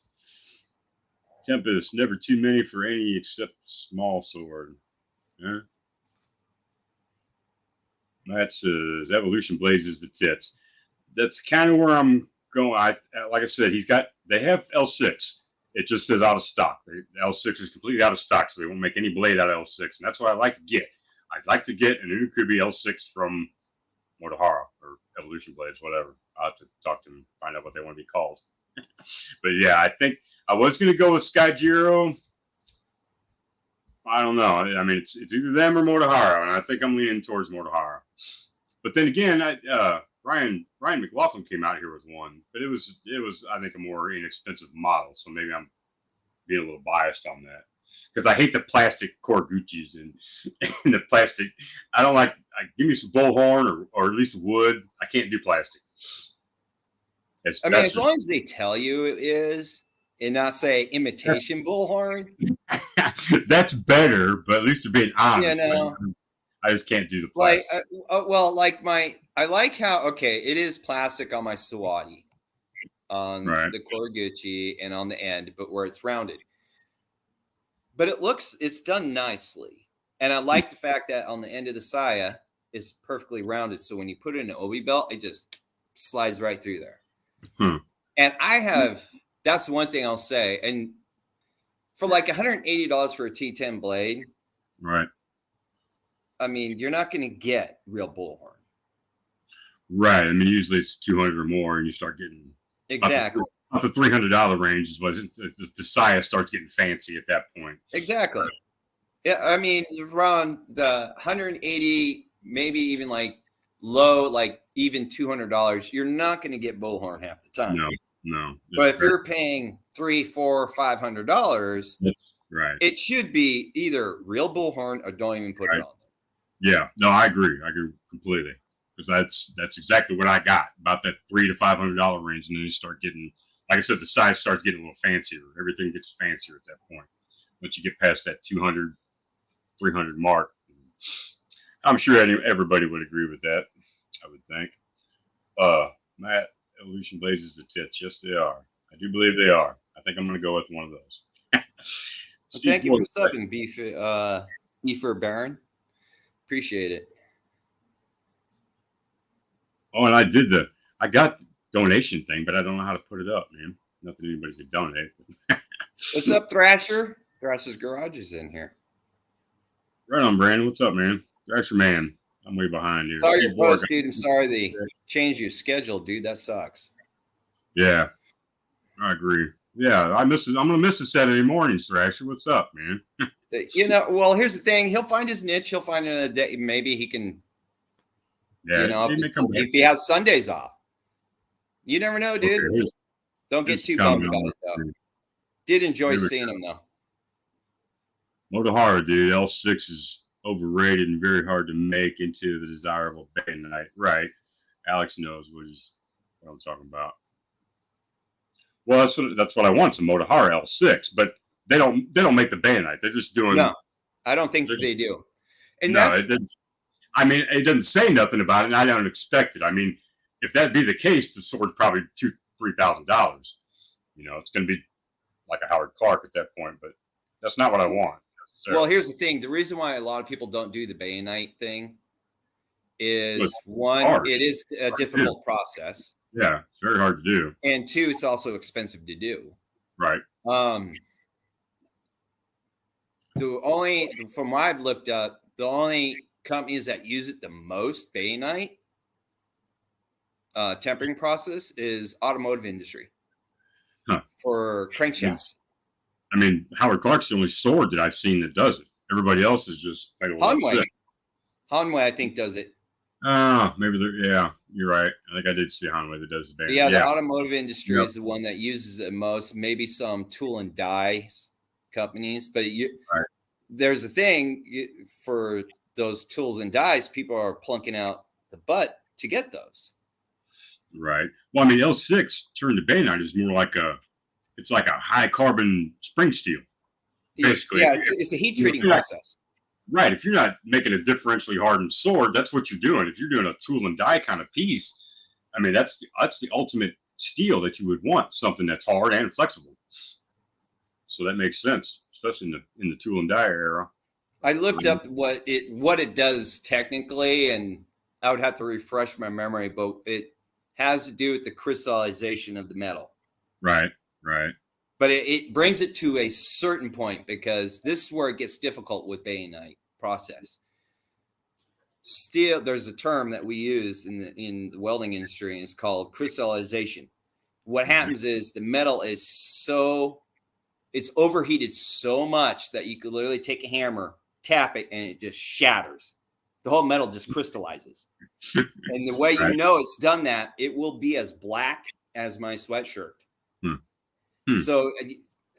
Tempest, never too many for any except small sword. Yeah. That says Evolution blazes the tits. That's kind of where I'm going. Like I said, they have L6. It just says out of stock. L6 is completely out of stock, so they won't make any blade out of L6. And that's what I like to get. I'd like to get an Unukubi L6 from Motohara or Evolution Blades, whatever. I'll have to talk to them and find out what they want to be called. But yeah, I think I was going to go with Skyjiro. I don't know. I mean, it's either them or Motohara, and I think I'm leaning towards Motohara. But then again, Ryan McLaughlin came out here with one, but it was I think a more inexpensive model, so maybe I'm being a little biased on that because I hate the plastic Koraguchis and the plastic. I don't like. Give me some bullhorn or at least wood. I can't do plastic. As long as they tell you it is and not say imitation bullhorn, that's better. But at least they're being honest. You know, I just can't do the plastic. I like how it is plastic on my Sawadi, on the Koraguchi and on the end, but where it's rounded. But it's done nicely, and I like the fact that on the end of the saya is perfectly rounded. So when you put it in an obi belt, it just slides right through there. And that's one thing I'll say. And for like $180 for a T10 blade, right? I mean, you're not going to get real bullhorn. Right. I mean, usually it's 200 or more, and you start getting up the $300 range is what the saya starts getting fancy at that point. Exactly. Yeah, I mean, around the 180, maybe even like low, like even $200, you're not going to get bullhorn half the time. No. But if you're paying $300, $400, $500, right, it should be either real bullhorn or don't even put it on there. Yeah, no, I agree completely because that's exactly what I got, about that $300 to $500 range, and then you start getting, like I said, the size starts getting a little fancier. Everything gets fancier at that point. Once you get past that 200, 300 mark, I'm sure everybody would agree with that. I would think. Matt, Evolution blazes the tits. Yes, they are. I do believe they are. I think I'm going to go with one of those. Well, thank you for subbing, Beefer Baron. Appreciate it. Oh, and I got the donation thing, but I don't know how to put it up, man. Not that anybody's going to donate. What's up, Thrasher? Thrasher's Garage is in here. Right on, Brandon. What's up, man? Thrasher, man. I'm way behind here. Sorry your post, dude. I'm sorry they changed your schedule, dude. That sucks. Yeah, I agree. Yeah, I'm going to miss the Saturday mornings, Thrasher. What's up, man? Well, here's the thing. He'll find his niche. He'll find another day. Maybe he can, if he has Sundays off. You never know, dude. Okay, Don't get here's too bummed comment about on it, though. the Did enjoy Here we seeing him, though. Motohara, dude. L6 is overrated and very hard to make into the desirable bayonet. Right. Alex knows what I'm talking about. Well, that's what I want. Some Motohara L6, but they don't make the bayonet. They're just doing. No, I don't think they do. And no, that's, it doesn't say nothing about it, and I don't expect it. I mean, if that be the case, the sword's probably $2,000-$3,000. It's going to be like a Howard Clark at that point, but that's not what I want. well, here's the thing. The reason why a lot of people don't do the bayonet thing is, one, it is a difficult process. Yeah, it's very hard to do. And two, it's also expensive to do. Right. From what I've looked up, the only companies that use it the most, bayonet tempering process, is automotive industry for crankshafts. I mean, Howard Clark's the only sword that I've seen that does it. Everybody else is just Hanway, I think, does it. Maybe yeah, you're right. I think I did see Hanway that does the bayonet. Yeah, the automotive industry is the one that uses it most. Maybe some tool and die companies, but there's a thing for those tools and dies. People are plunking out the butt to get those. Right. Well, I mean, L6 turned to bayonet is more like it's like a high carbon spring steel. Basically, yeah, it's a heat treating process. Right. If you're not making a differentially hardened sword, that's what you're doing. If you're doing a tool and die kind of piece, I mean, that's the ultimate steel that you would want, something that's hard and flexible. So that makes sense, especially in the tool and die era. I looked up what it does technically, and I would have to refresh my memory, but it has to do with the crystallization of the metal. Right. But it brings it to a certain point, because this is where it gets difficult with bayonet process. Steel, there's a term that we use in the welding industry, and it's called crystallization. What happens is the metal is it's overheated so much that you could literally take a hammer, tap it, and it just shatters. The whole metal just crystallizes. And the way you know it's done that, it will be as black as my sweatshirt. So,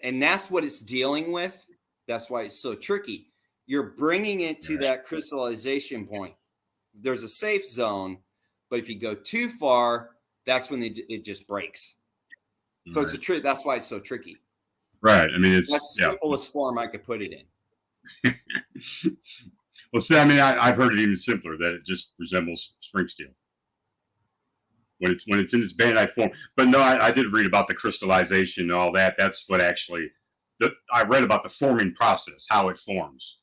and that's what it's dealing with. That's why it's so tricky. You're bringing it to that crystallization point. There's a safe zone, but if you go too far, that's when it just breaks. So it's that's why it's so tricky. Right. I mean, that's the simplest form I could put it in. Well, see, I mean, I've heard it even simpler, that it just resembles spring steel when it's in its bayonet form. But no, I did read about the crystallization and all that. That's what actually I read about the forming process, how it forms.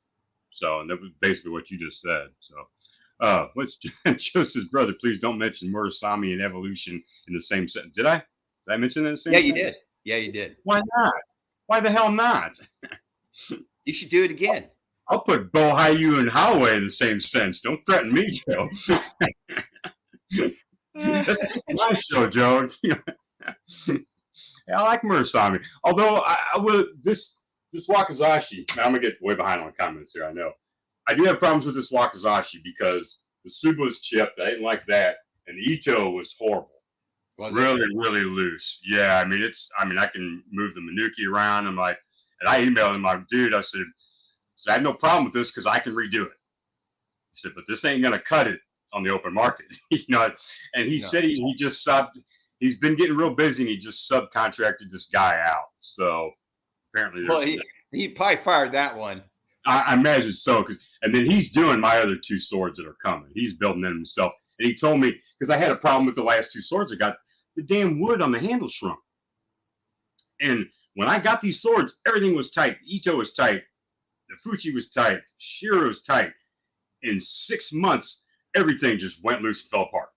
So, and that was basically what you just said. So, what's Joseph's brother? Please don't mention Murakami and evolution in the same sentence. Did I mention that in the same sentence? You did. Yeah, you did. Why not? Why the hell not? You should do it again. I'll put Bohayu and Howey in the same sense. Don't threaten me, Joe. That's my show, Joe. I like Murasami. Although I will this Wakizashi. I'm gonna get way behind on the comments here. I know. I do have problems with this Wakizashi because the Suba was chipped. I didn't like that, and the Ito was horrible. Really loose. Yeah, I mean I can move the Manuki around. I'm like, and I emailed him, like, dude, I said I have no problem with this because I can redo it. He said, but this ain't gonna cut it on the open market, And he said he just he's been getting real busy, and he just subcontracted this guy out. So apparently, he probably fired that one. I imagine so, and then he's doing my other two swords that are coming. He's building them himself, and he told me, because I had a problem with the last two swords I got, the damn wood on the handle shrunk. And when I got these swords, everything was tight. The Ito was tight. The Fuchi was tight. Shiro was tight. In 6 months, everything just went loose and fell apart.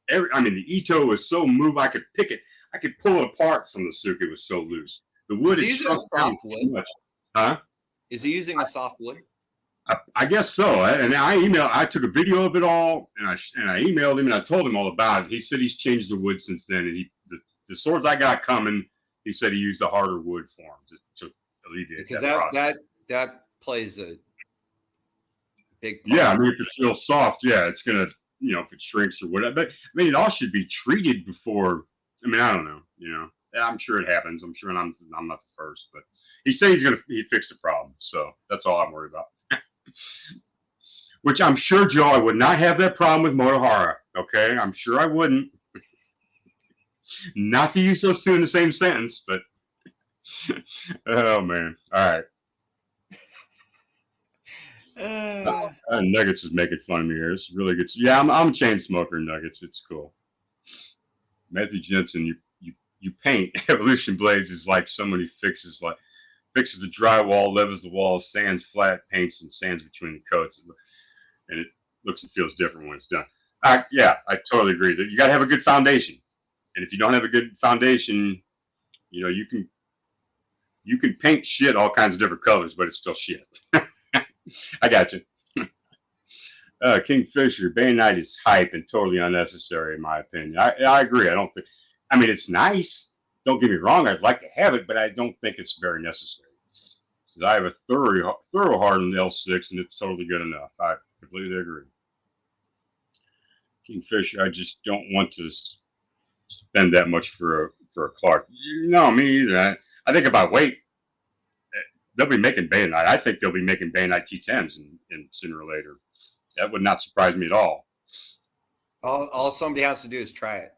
The Ito was so moved, I could pick it. I could pull it apart from the Suka. It was so loose. The wood is using a soft wood. Much. Huh? Is he using a soft wood? I guess so. And I took a video of it all, and I emailed him, and I told him all about it. He said he's changed the wood since then, and the swords I got coming, he said he used a harder wood form to alleviate because that plays a big part. Yeah, I mean, if it's real soft, yeah, it's gonna if it shrinks or whatever. But I mean, it all should be treated before. I mean, I don't know. I'm sure it happens. I'm sure I'm not the first, but he said he fix the problem. So that's all I'm worried about. Which I'm sure, Joe, I would not have that problem with Motohara. Okay, I'm sure I wouldn't. Not to use those two in the same sentence, but oh man! All right. Nuggets is making fun of me here. It's really good. Yeah, I'm a chain smoker. Nuggets, it's cool. Matthew Jensen, you paint Evolution Blades is like someone who fixes the drywall, levels the walls, sands flat, paints, and sands between the coats, and it looks and feels different when it's done. Yeah, I totally agree. That you got to have a good foundation, and if you don't have a good foundation, you can paint shit all kinds of different colors, but it's still shit. I got you. Kingfisher, Bayonet is hype and totally unnecessary, in my opinion. I agree. I mean, it's nice. Don't get me wrong. I'd like to have it, but I don't think it's very necessary. I have a thorough hardened L6, and it's totally good enough. I completely agree. Kingfisher, I just don't want to spend that much for a Clark. No, me either. I think about weight. They'll be making Bayonet. I think they'll be making Bayonet T10s in sooner or later. That would not surprise me at all. All somebody has to do is try it.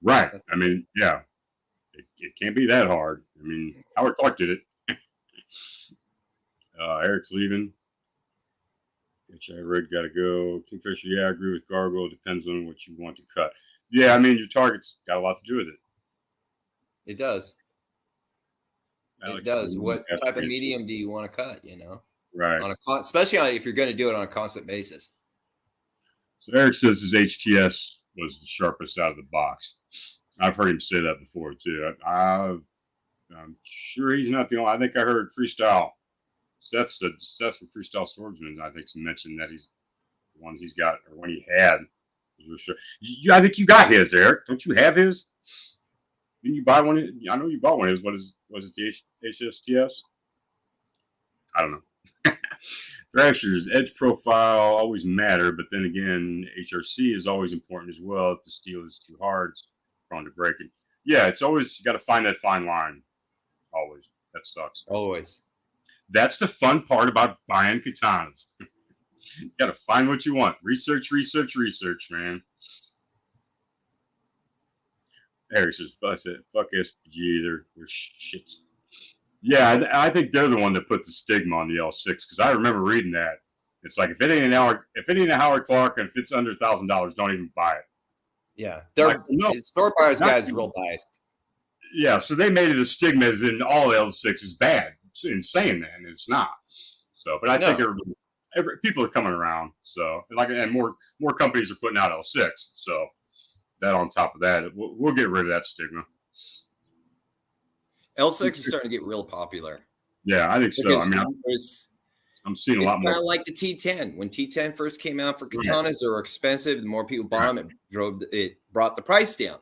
Right. I mean, yeah. It can't be that hard. I mean, Howard Clark did it. Eric's leaving. Red got to go. Kingfisher, yeah, I agree with Gargoyle. Depends on what you want to cut. Yeah, I mean, your target's got a lot to do with it. It does. It does. What type of medium do you want to cut, Right. Especially if you're going to do it on a constant basis. So Eric says his HTS was the sharpest out of the box. I've heard him say that before, too. I'm sure he's not the only. I think I heard Freestyle. Seth from Freestyle Swordsman, I think, mentioned that he's the ones he's got, or one he had. Sure. I think you got his, Eric. Don't you have his? Didn't you buy one? I know you bought one. Was it the HSTS? I don't know. Thrasher's edge profile always matter, but then again, HRC is always important as well. If the steel is too hard, it's prone to breaking. Yeah, it's always, you got to find that fine line. Always. That sucks. Always. That's the fun part about buying katanas. You got to find what you want. Research, man. Eric says, fuck SPG. They're shits. Yeah, I think they're the one that put the stigma on the L6, because I remember reading that. It's like, if it ain't a Howard Clark and if it's under $1,000, don't even buy it. Yeah, store buyers guys real biased. Yeah, so they made it a stigma as in all L6 is bad. It's insane, man. It's not. So, but I think people are coming around. So, and more companies are putting out L6. So, that on top of that, we'll get rid of that stigma. L6 is starting to get real popular. Yeah, I think so. I mean, I'm seeing a lot more. It's kind of like the T10. When T10 first came out for katanas, they were expensive. The more people bought them, it brought the price down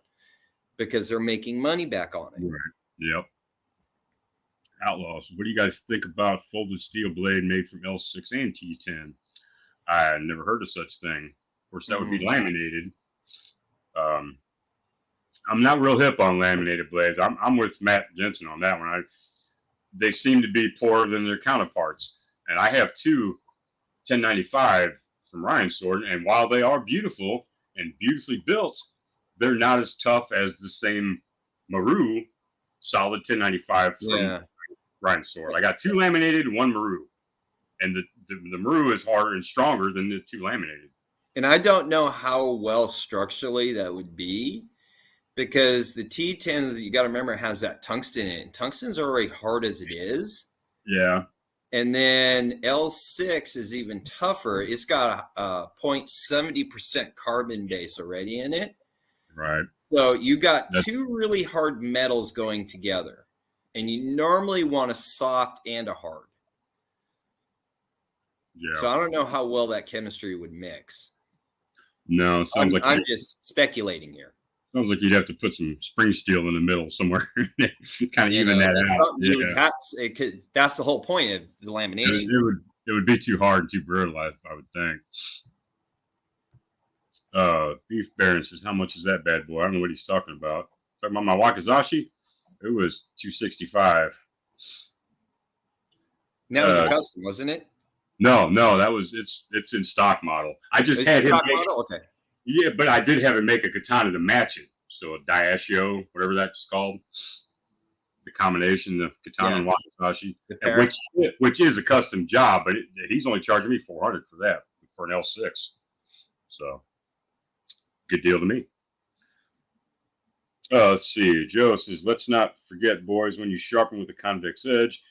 because they're making money back on it. Right. Yep. Outlaws. What do you guys think about folded steel blade made from L6 and T10? I never heard of such thing. Of course, that would be laminated. I'm not real hip on laminated blades. I'm with Matt Jensen on that one. They seem to be poorer than their counterparts. And I have two 1095 from Ryan Sword, and while they are beautiful and beautifully built, they're not as tough as the same Maru solid 1095 from Ryan Sword. I got two laminated and one Maru. And the Maru is harder and stronger than the two laminated. And I don't know how well structurally that would be, because the T10s, you got to remember, has that tungsten in it. Tungsten's already hard as it is. Yeah. And then L6 is even tougher. It's got a 0.70% carbon base already in it. Right. So you got two really hard metals going together. And you normally want a soft and a hard. Yeah. So I don't know how well that chemistry would mix. No, I'm just speculating here. Sounds like you'd have to put some spring steel in the middle somewhere, kind of even that out. That's the whole point of the lamination. It would be too hard and too brittle, I would think. Beef Baron says, how much is that bad boy? I don't know what he's talking about. Talking about my Wakizashi? It was $265. That was a custom, wasn't it? No, that was it's in stock model. I just It's had a him stock make, model? Okay. yeah, but I did have him make a katana to match it. So a Daishio, whatever that's called, the combination, the katana and Wakizashi, which is a custom job, but he's only charging me $400 for that for an L6. So good deal to me. Let's see. Joe says, let's not forget, boys, when you sharpen with a convex edge,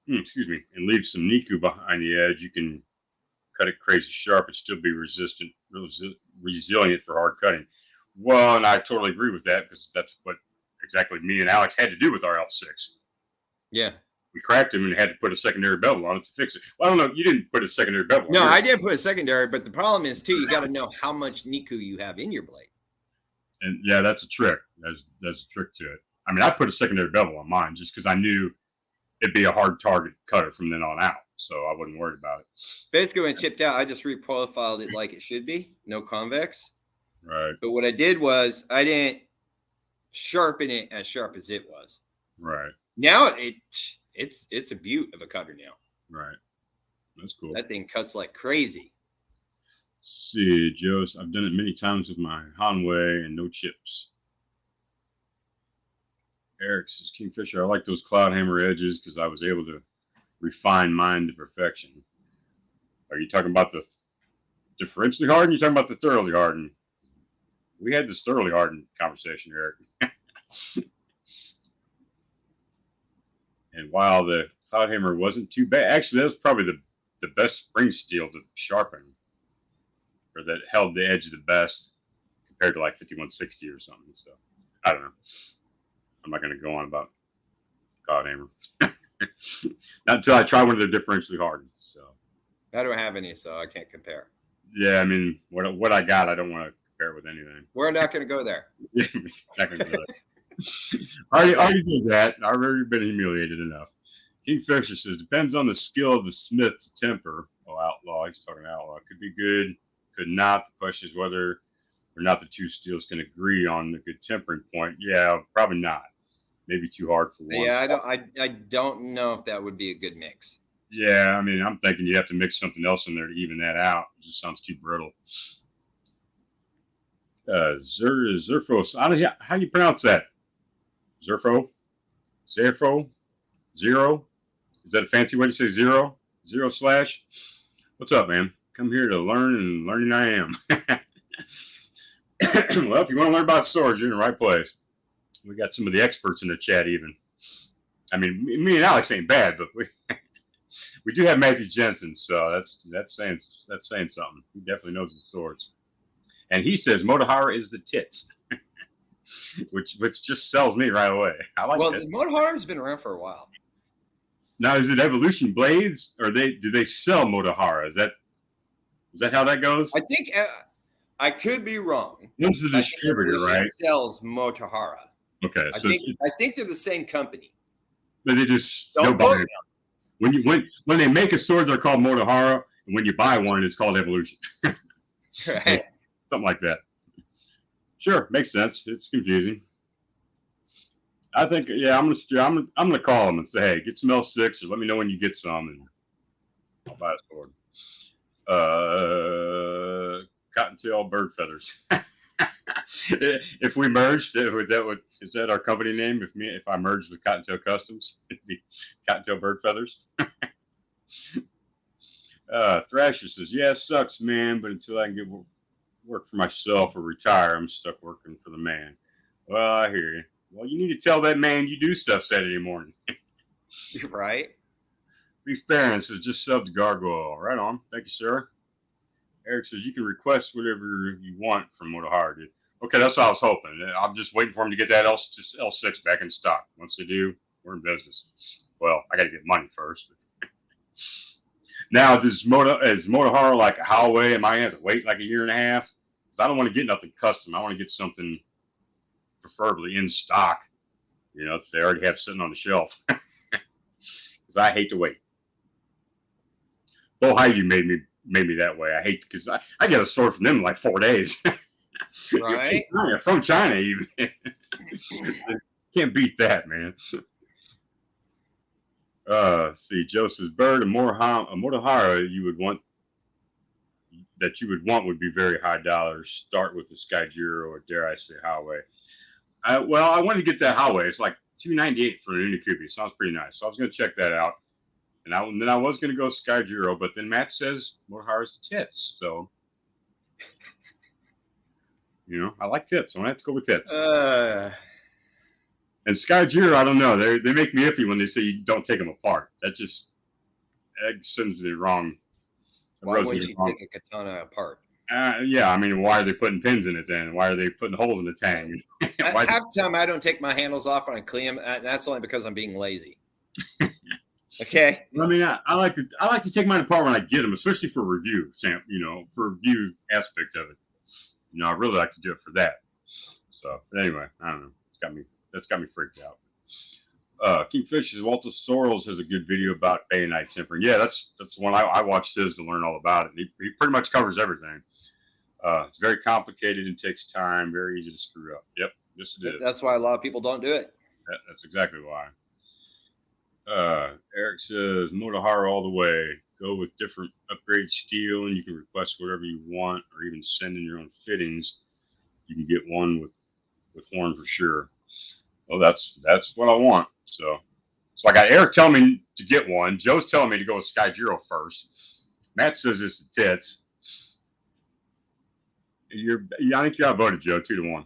excuse me, and leave some Niku behind the edge, you can cut it crazy sharp and still be resilient for hard cutting. Well, and I totally agree with that because that's what exactly me and Alex had to do with our L6. Yeah. We cracked him and had to put a secondary bevel on it to fix it. Well, I don't know. You didn't put a secondary bevel on it. No, I did put a secondary, but the problem is, too, you got to know how much Niku you have in your blade. And yeah, that's a trick. That's a trick to it. I mean, I put a secondary bevel on mine just because I knew it'd be a hard target cutter from then on out. So I wasn't worried about it. Basically, when it chipped out, I just reprofiled it like it should be. No convex. Right. But what I did was I didn't sharpen it as sharp as it was. Right. Now it's a beaut of a cutter now. Right. That's cool. That thing cuts like crazy. See, Joe, I've done it many times with my Hanwei and no chips. Eric says, Kingfisher, I like those cloud hammer edges because I was able to refine mine to perfection. Are you talking about the differentially hardened? Or are you talking about the thoroughly hardened? We had this thoroughly hardened conversation, Eric. And while the cloud hammer wasn't too bad, actually, that was probably the best spring steel to sharpen, or that held the edge the best compared to like 5160 or something. So I don't know. I'm not going to go on about cloud hammer. Not until I try one of the differentially hardened. So I don't have any, so I can't compare. Yeah, I mean, what I got, I don't want to compare with anything. We're not going to go there. Not going to go there. I already did that. I've already been humiliated enough. Kingfisher says, depends on the skill of the smith to temper. Oh, outlaw. He's talking outlaw. Could be good, could not. The question is whether or not the two steels can agree on a good tempering point. Yeah, probably not. Maybe too hard for one. Yeah, I don't know if that would be a good mix. Yeah, I mean, I'm thinking you have to mix something else in there to even that out. It just sounds too brittle. Zerfo. I don't know how you pronounce that. Zerfo? Zero? Is that a fancy way to say zero? Zero slash? What's up, man? Come here to learn, and learning I am. Well, if you want to learn about swords, you're in the right place. We got some of the experts in the chat even. I mean, me and Alex ain't bad, but we do have Matthew Jensen, so that's saying something. He definitely knows his swords. And he says Motohara is the tits, which just sells me right away. I like well, it. Motohara's been around for a while. Now, is it Evolution Blades, or do they sell Motohara? Is that how that goes? I think I could be wrong. One's the distributor, right? Sells Motohara. Okay, I think they're the same company. But they just don't buy them. When they make a sword, they're called Motohara, and when you buy one, it's called Evolution. Right. Something like that. Sure, makes sense. It's confusing. I think, yeah, I'm gonna call them and say, hey, get some L6, or let me know when you get some, and I'll buy a sword. Cottontail bird feathers. If we merged, is that our company name? If I merged with Cottontail Customs, it'd be Cottontail Bird Feathers. Thrasher says, yeah, it sucks, man, but until I can get work for myself or retire, I'm stuck working for the man. Well, I hear you. Well, you need to tell that man you do stuff Saturday morning. You're right. Beef Baron says, just sub to Gargoyle. Right on. Thank you, sir. Eric says, you can request whatever you want from Motohara, dude. Okay, that's what I was hoping. I'm just waiting for them to get that L6 back in stock. Once they do, we're in business. Well, I got to get money first. Now, is Motohara like a Huawei? Am I going to have to wait like a year and a half? Because I don't want to get nothing custom. I want to get something preferably in stock, if they already have it sitting on the shelf. Because I hate to wait. Bo Heidi made me made me that way. I hate because I get a sword from them in like 4 days. Right? From China even. Can't beat that, man. See, Joseph's bird, a Motohara you would want would be very high dollars. Start with the Skyjiro or dare I say Highway. Well, I wanted to get that Highway. It's like $298 for an Unikubi. Sounds pretty nice. So I was going to check that out. And then I was going to go Skyjiro, but then Matt says Motohara's tits. So, I like tits. So I'm going to have to go with tits. And Skyjiro, I don't know. They make me iffy when they say you don't take them apart. That sends me wrong. Why would you take a katana apart? Yeah, I mean, why are they putting pins in it then? Why are they putting holes in the tang? Half the time I don't take my handles off when I clean them. That's only because I'm being lazy. Okay. I mean, I like to take mine apart when I get them, especially for review, Sam. For review aspect of it. I really like to do it for that. So, but anyway, I don't know. That's got me freaked out. Kingfisher's Walter Sorrells has a good video about bayonet tempering. Yeah, that's the one I watched his to learn all about it. He pretty much covers everything. It's very complicated and takes time. Very easy to screw up. Yep, yes it is. That's why a lot of people don't do it. That's exactly why. Eric says Motohara all the way. Go with different upgrade steel, and you can request whatever you want, or even send in your own fittings. You can get one with horn for sure. Well, that's what I want. So I got Eric telling me to get one. Joe's telling me to go with Skyjiro first. Matt says it's the tits. I think you outvoted Joe 2-1.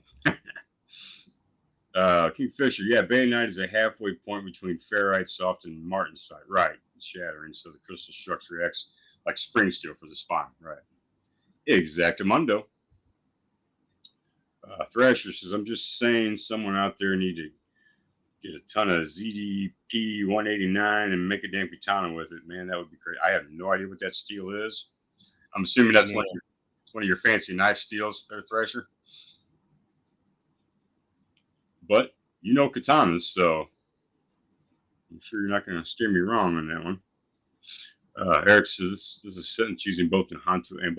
Kingfisher, yeah, bayonet is a halfway point between ferrite, soft, and martensite. Right, shattering, so the crystal structure acts like spring steel for the spine. Right. Exactamundo. Thrasher says, I'm just saying someone out there need to get a ton of ZDP 189 and make a damn katana with it. Man, that would be great. I have no idea what that steel is. I'm assuming that's one of your fancy knife steels there, Thrasher. But katanas, so I'm sure you're not going to steer me wrong on that one. Eric says, this is a sentence using both in Hanto and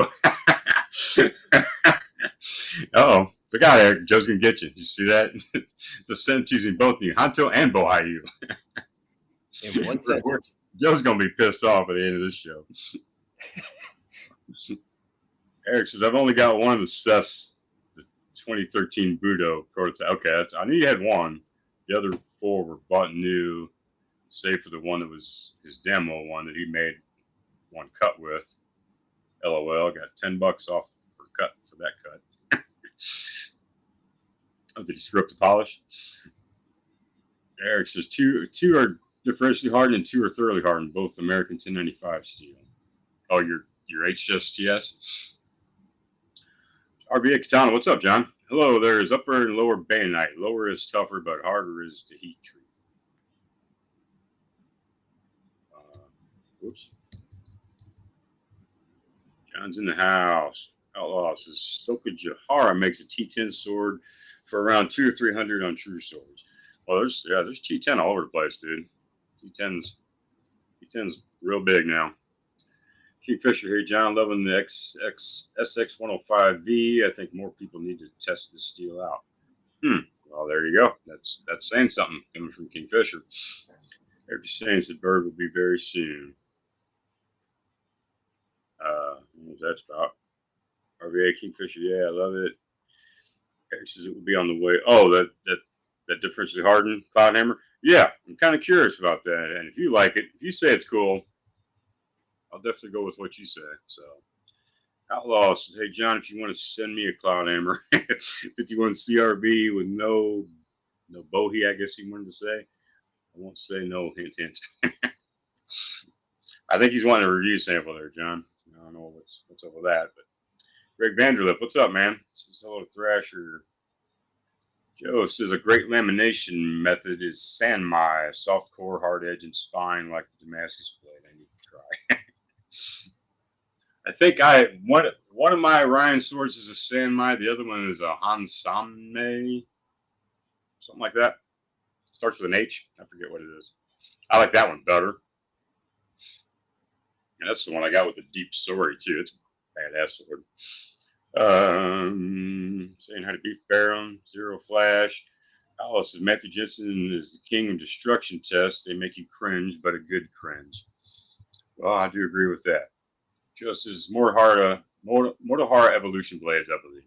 Uh-oh. Look out, Eric. Joe's going to get you. You see that? It's a sentence using both in Hanto and Bohayu. In one sentence. Joe's going to be pissed off at the end of this show. Eric says, I've only got one of the 2013 Budo prototype. Okay, I knew you had one. The other 4 were bought new, save for the one that was his demo one that he made one cut with. LOL, got $10 off for that cut. Oh, did he screw up the polish? Eric says 2 are differentially hardened and 2 are thoroughly hardened, both American 1095 steel. Oh, your HSTS? RVA Katana, what's up, John? Hello, there is upper and lower bayonet. Lower is tougher, but harder is to heat treat. Whoops. John's in the house. Outlaw says Stoka Jahara makes a T10 sword for around $200 or $300 on True Swords. Well, there's T10 all over the place, dude. T10's real big now. Kingfisher here, John, loving the SX105V. I think more people need to test this steel out. Well, there you go. That's saying something coming from Kingfisher. Eric saying the bird will be very soon. What that's about. RVA Kingfisher, yeah, I love it. Eric says it will be on the way. Oh, that differentially hardened cloud hammer. Yeah, I'm kind of curious about that. And if you like it, if you say it's cool, I'll definitely go with what you say. So, Outlaw says, hey, John, if you want to send me a cloud hammer, 51 CRB with no bohi, I guess he wanted to say. I won't say no, hint, hint. I think he's wanting a review sample there, John. I don't know what's up with that, but Greg Vanderlip, what's up, man? Says hello to Thrasher. Joe says a great lamination method is Sanmai, soft core, hard edge, and spine like the Damascus blade. I need to try. I think one of my Orion swords is a Sanmai. The other one is a Hansamei, something like that. Starts with an H. I forget what it is. I like that one better. And that's the one I got with the deep story too. It's a badass sword. Saying how to beef Baron, Zero Flash. Alice says Matthew Jensen is the king of destruction tests. They make you cringe, but a good cringe. Well, I do agree with that. Just as Mortahara Evolution Blades, I believe.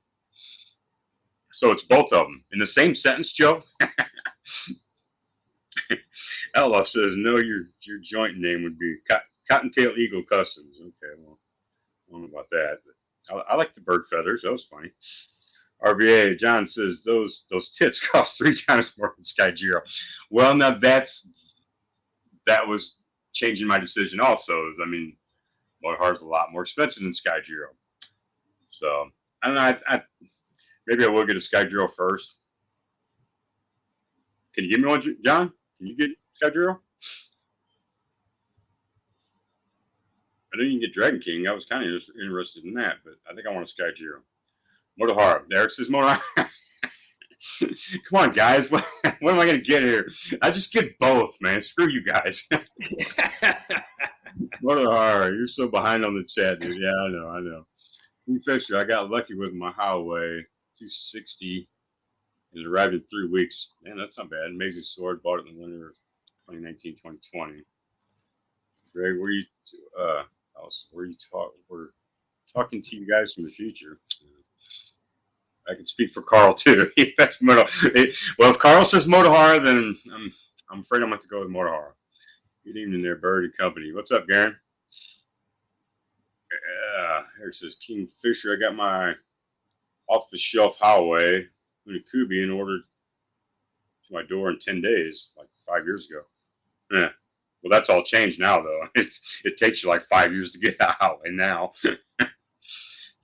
So it's both of them in the same sentence, Joe. Ella says no. Your joint name would be Cottontail Eagle Customs. Okay, well, I don't know about that, but I like the bird feathers. That was funny. RVA John says those tits cost 3 times more than Sky Giro. Well, now that was changing my decision. Also, I mean, Motorhard's a lot more expensive than Sky Giro. So I don't know. I maybe I will get a Sky Giro first. Can you give me one, John? Can you get Sky Giro? I know you can get Dragon King. I was kind of interested in that, but I think I want a Sky Giro. Motorhard. Eric says Motorhard. Come on, guys. What am I going to get here? I just get both, man. Screw you guys. Motorhard. You're so behind on the chat, dude. Yeah, I know. Fisher, I got lucky with my Highway 260. It arrived in 3 weeks. Man, that's not bad. Amazing sword. Bought it in the winter of 2019, 2020. Greg, we're talking to you guys from the future. I can speak for Carl too. That's Well, if Carl says Motohara, then I'm afraid I'm going to have to go with Motohara. Good evening there, Bird and Company. What's up, Garen? Here it says Kingfisher. I got my off-the-shelf Highway Unakubi and ordered to my door in 10 days, like 5 years ago. Yeah. Well, that's all changed now, though. It takes you like 5 years to get a Highway now.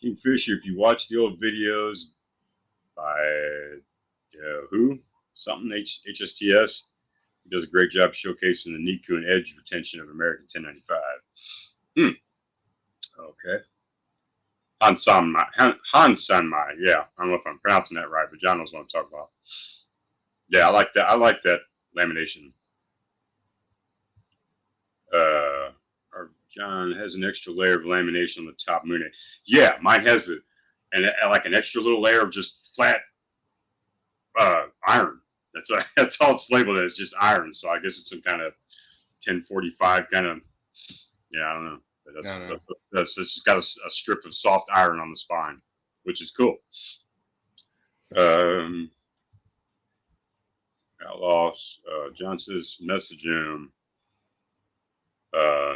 Kingfisher, if you watch the old videos by something HSTS, he does a great job showcasing the Niku and edge retention of American 1095. Okay. Hansanmai. Yeah, I don't know if I'm pronouncing that right, but John knows what I'm talking about. Yeah, I like that. I like that lamination. John has an extra layer of lamination on the top Mune. Yeah, mine has it, and like an extra little layer of just flat iron. That's all it's labeled as, just iron. So I guess it's some kind of 1045 kind of. Yeah, I don't know. That's just got a strip of soft iron on the spine, which is cool. Outlaws. John says message him.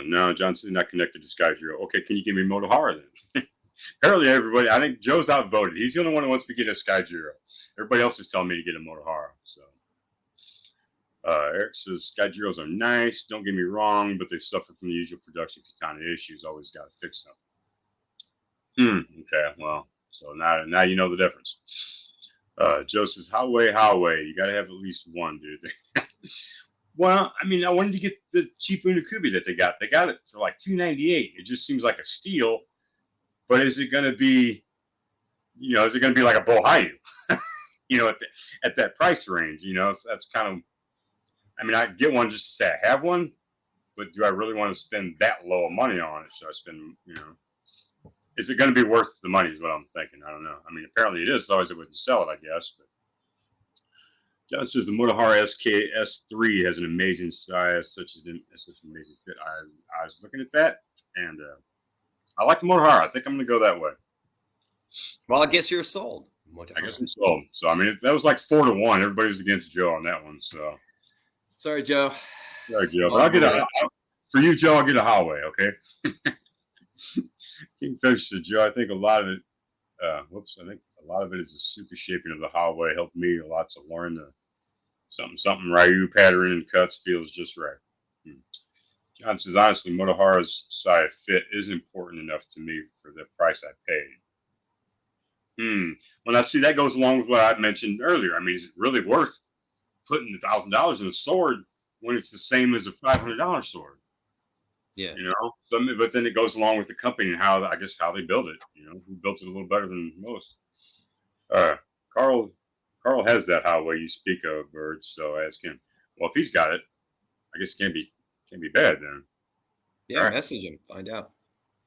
No, John says not connected to Sky Giro. Okay, can you give me Motohara then? Apparently, everybody. I think Joe's outvoted. He's the only one who wants to get a Sky Giro. Everybody else is telling me to get a Motohara. So. Eric says Sky Giros are nice. Don't get me wrong, but they suffer from the usual production Katana issues. Always got to fix them. Okay, well, so now you know the difference. Joe says Highway. You got to have at least one, dude. Well, I mean, I wanted to get the cheap Unakubi that they got. They got it for like $298. It just seems like a steal. But is it going to be, is it going to be like a Bohayu? At that price range, that's kind of. I mean, I get one just to say I have one, but do I really want to spend that low of money on it? Should I spend, is it going to be worth the money is what I'm thinking. I don't know. I mean, apparently it is. Otherwise, it wouldn't sell it, I guess. But John says the Motohara SK-S3 has an amazing size, such an amazing fit. I was looking at that, and I like the Motohara. I think I'm going to go that way. Well, I guess you're sold. I guess I'm sold. So, I mean, that was like 4-1. Everybody was against Joe on that one, so. Sorry, Joe. But I'll get for you, Joe. I'll get a Highway, okay? Kingfish said, Joe, I think a lot of it. I think a lot of it is the super shaping of the Highway. Helped me a lot to learn the something Ryu pattern and cuts feels just right. John says, honestly, Motohara's size fit isn't important enough to me for the price I paid. Well, now see, that goes along with what I mentioned earlier. I mean, is it really worth putting $1,000 in a sword when it's the same as a $500 sword? Yeah. But then it goes along with the company and how they build it. Who built it a little better than most. Carl has that Highway you speak of, Bird. So ask him. Well, if he's got it, I guess it can't be bad then. Yeah, message him. Find out.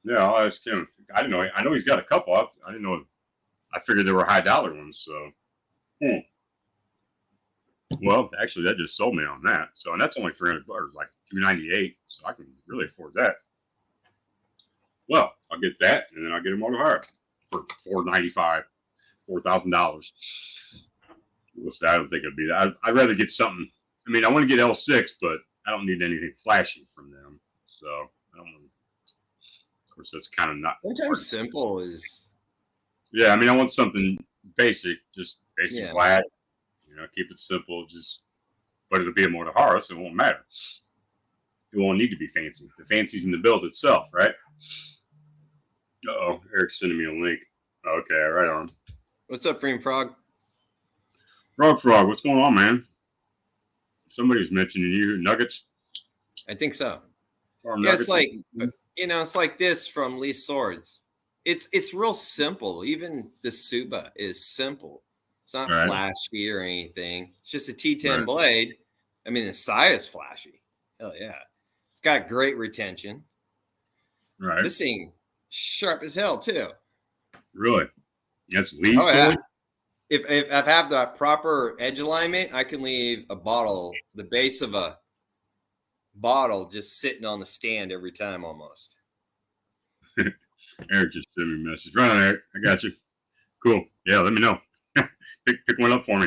Yeah, I'll ask him. I didn't know. I know he's got a couple. I didn't know. I figured they were high dollar ones. So, well, actually, that just sold me on that. So, and that's only $300, like $298. So I can really afford that. Well, I'll get that, and then I'll get a motor hire for $495, $4,000. I don't think it'd be that. I'd rather get something. I mean, I want to get L6, but I don't need anything flashy from them. So I don't want. Of course, that's kind of not. Sometimes simple is. Yeah, I mean, I want something basic, just basic black. You know, keep it simple. Just, but it'll be a motor hire, so it won't matter. It won't need to be fancy. The fancy's in the build itself, right? Uh-oh, Eric's sending me a link. Okay, right on. What's up, Freem Frog? Frog, what's going on, man? Somebody was mentioning you, Nuggets. I think so. Farm yeah, Nuggets. it's like, it's like this from Lee Swords. It's real simple. Even the Suba is simple. It's not flashy or anything. It's just a T10 blade. I mean, the Saya is flashy. Hell yeah. It's got great retention. Right. This thing sharp as hell too. Really? That's Lee Sword? Yeah. If I have the proper edge alignment, I can leave a bottle, the base of a bottle, just sitting on the stand every time almost. Eric just sent me a message. Right on, Eric. I got you. Cool. Yeah, let me know. pick one up for me.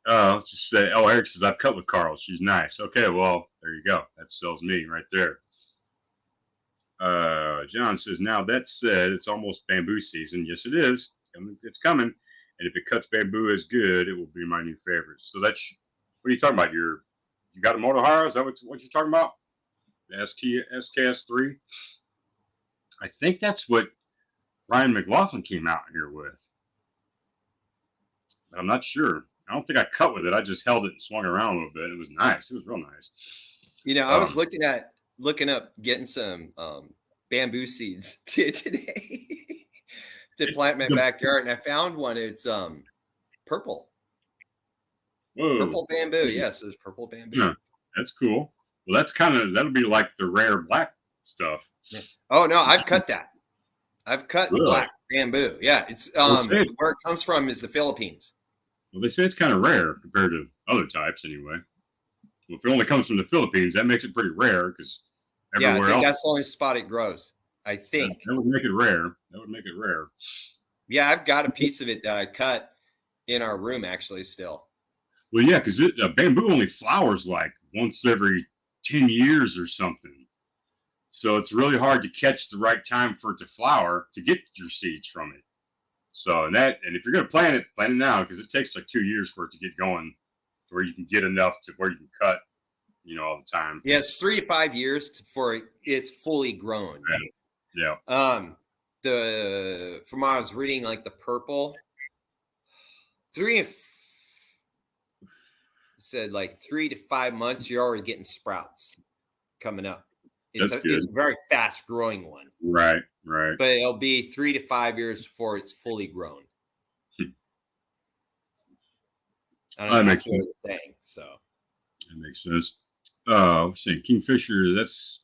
Let's just say, Eric says, I've cut with Carl. She's nice. Okay, well, there you go. That sells me right there. John says, now that said, it's almost bamboo season. Yes, it is. It's coming. And if it cuts bamboo as good, it will be my new favorite. So that's, what are you talking about? You got a motor hire? Is that what you're talking about? The SKS3? I think that's what Ryan McLaughlin came out here with. But I'm not sure. I don't think I cut with it. I just held it and swung it around a little bit. It was nice. It was real nice. I was looking up getting some bamboo seeds today to plant in my backyard, and I found one. It's purple. Whoa. Purple bamboo. Yes, there's purple bamboo. Yeah, that's cool. Well, that'll be like the rare black stuff. Yeah. Oh no, I've cut that. I've cut black bamboo. Yeah, it's where it comes from is the Philippines. Well, they say it's kind of rare compared to other types, anyway. Well, if it only comes from the Philippines, that makes it pretty rare because everywhere else, that's the only spot it grows. I think that would make it rare. Yeah, I've got a piece of it that I cut in our room actually still. Well, yeah, because bamboo only flowers like once every 10 years or something. So it's really hard to catch the right time for it to flower to get your seeds from it. So, and if you're going to plant it now because it takes like 2 years for it to get going to where you can get enough to where you can cut, all the time. Yeah, it's 3 to 5 years before it's fully grown. Yeah. From what I was reading, like the purple, said like 3 to 5 months, you're already getting sprouts coming up. It's a very fast growing one. Right. But it'll be 3 to 5 years before it's fully grown. I don't know that's what it's saying. So that makes sense. Saying Kingfisher, that's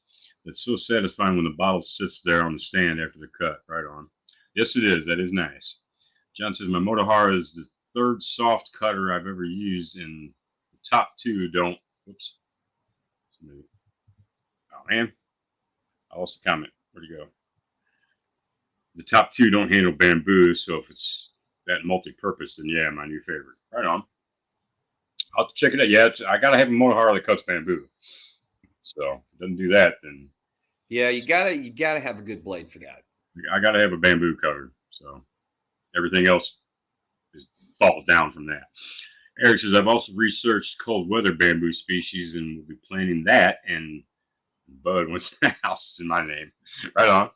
so satisfying when the bottle sits there on the stand after the cut. Right on. Yes, it is. That is nice. John says my Motohara is the third soft cutter I've ever used, and the top two don't. Whoops. Oh man, I lost the comment. Where'd you go? The top two don't handle bamboo, so if it's that multi-purpose, then yeah, my new favorite. Right on. I'll have to check it out. Yeah, I gotta have a Motohara that cuts bamboo. So if it doesn't do that, then yeah, you gotta have a good blade for that. I gotta have a bamboo cutter. So everything else falls down from that. Eric says I've also researched cold weather bamboo species and will be planting that. And Bud wants the house in my name. Right on.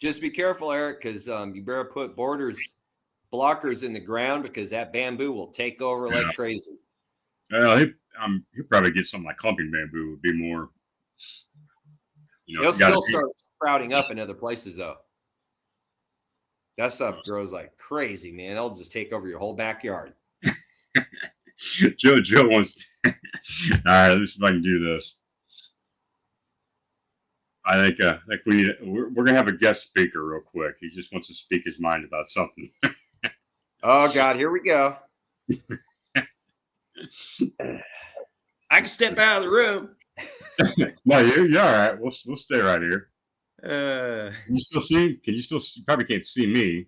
Just be careful, Eric, because you better put blockers in the ground because that bamboo will take over like crazy. Well, he'll probably get something like clumping bamboo. Would be more. He'll still start sprouting up in other places, though. That stuff grows like crazy, man. It'll just take over your whole backyard. Joe wants. All right, let's see if I can do this. I think we need. We're gonna have a guest speaker real quick. He just wants to speak his mind about something. Oh God, here we go. I can step out of the room. No, you're all right. We'll stay right here. Can you still see? Can you still? You probably can't see me.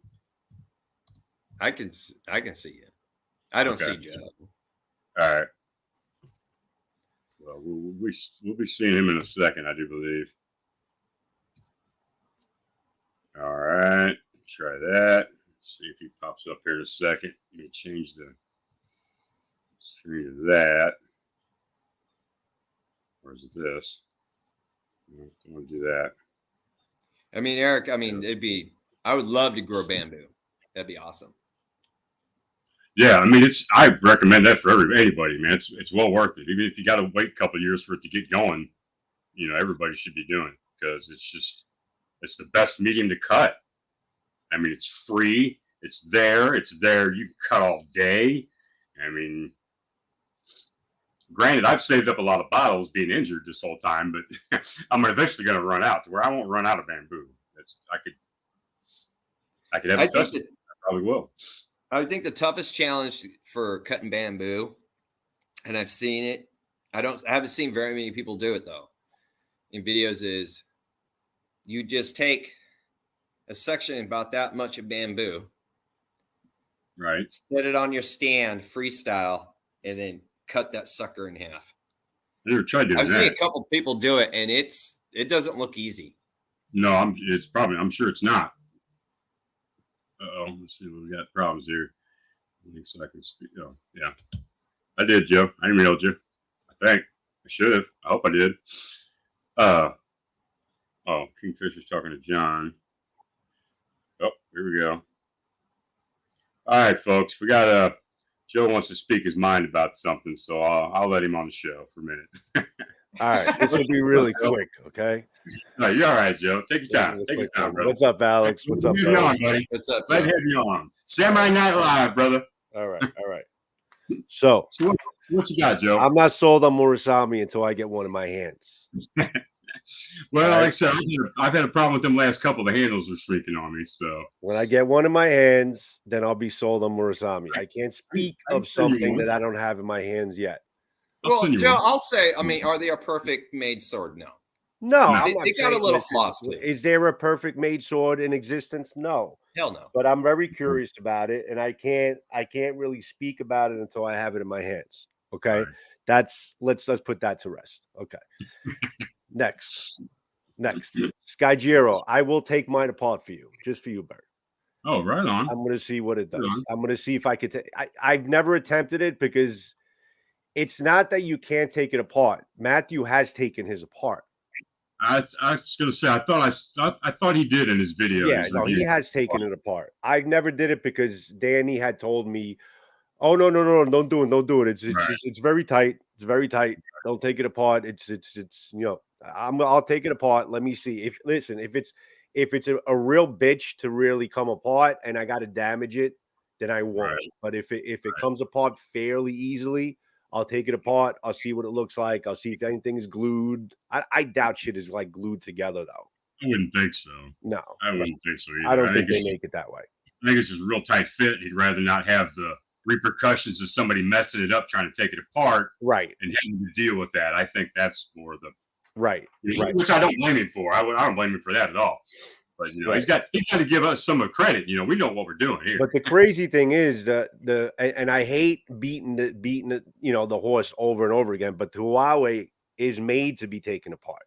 I can see you. I don't see Joe. All right. Well, we'll be seeing him in a second, I do believe. All right. Try that. Let's see if he pops up here in a second. Let me change the screen to that. Or is it this? No, don't want to do that. I mean, Eric, I would love to grow bamboo. That'd be awesome. Yeah, I mean, I recommend that for anybody, man. It's well worth it. Even if you got to wait a couple of years for it to get going, everybody should be doing it because it's the best medium to cut. I mean, it's free. It's there. You can cut all day. I mean, granted, I've saved up a lot of bottles being injured this whole time, but I'm eventually going to run out to where I won't run out of bamboo. I could have a test. I probably will. I would think the toughest challenge for cutting bamboo, and I've seen it. I haven't seen very many people do it though. In videos, is you just take a section about that much of bamboo, right? Set it on your stand, freestyle, and then cut that sucker in half. I never tried doing that. I've seen a couple people do it, and it doesn't look easy. No, I'm sure it's not. Let's see what we got problems here. I think so I can speak. Oh, yeah. I did, Joe. I emailed you. I think. I should have. I hope I did. Kingfisher's talking to John. Oh, here we go. All right, folks. We got Joe wants to speak his mind about something, so I'll let him on the show for a minute. All right, this will be really quick, okay? No, you're all right, Joe. Take your time. Take your time, brother. What's up, Alex? What's up, buddy? What's up? Glad to have you on. Samurai Night Live, brother. All right. So what you got, Joe? I'm not sold on Murakami until I get one in my hands. Well, like I said, I've had a problem with them last couple. The handles were streaking on me. So when I get one in my hands, then I'll be sold on Murakami. I can't speak of something that I don't have in my hands yet. Well, Joe, I'll say, are they a perfect made sword? No. No, they got a little flaws too. Is there a perfect made sword in existence? No. Hell no. But I'm very curious about it, and I can't really speak about it until I have it in my hands. Okay. Right. Let's put that to rest. Okay. Next. Skygiro, I will take mine apart for you, just for you, Bert. Oh, right on. I'm going to see what it does. I'm going to see if I could take. I've never attempted it because it's not that you can't take it apart. Matthew has taken his apart. I was going to say, I thought he did in his video. Yeah, no, he has taken it apart. I never did it because Danny had told me, "Oh no, don't do it. It's very tight. It's very tight. Don't take it apart. It's I'll take it apart. Let me see. If it's a real bitch to really come apart and I got to damage it, then I won't. Right. But if it comes apart fairly easily, I'll take it apart. I'll see what it looks like. I'll see if anything is glued. I doubt shit is like glued together though. I wouldn't think so. No, I wouldn't think so either. I don't think they make it that way. I think it's just a real tight fit. He'd rather not have the repercussions of somebody messing it up, trying to take it apart, right, and having to deal with that. I think that's more the right, which I don't blame him for. I don't blame him for that at all. But he's got to give us some credit. We know what we're doing here. But the crazy thing is and I hate beating the horse over and over again. But the Huawei is made to be taken apart.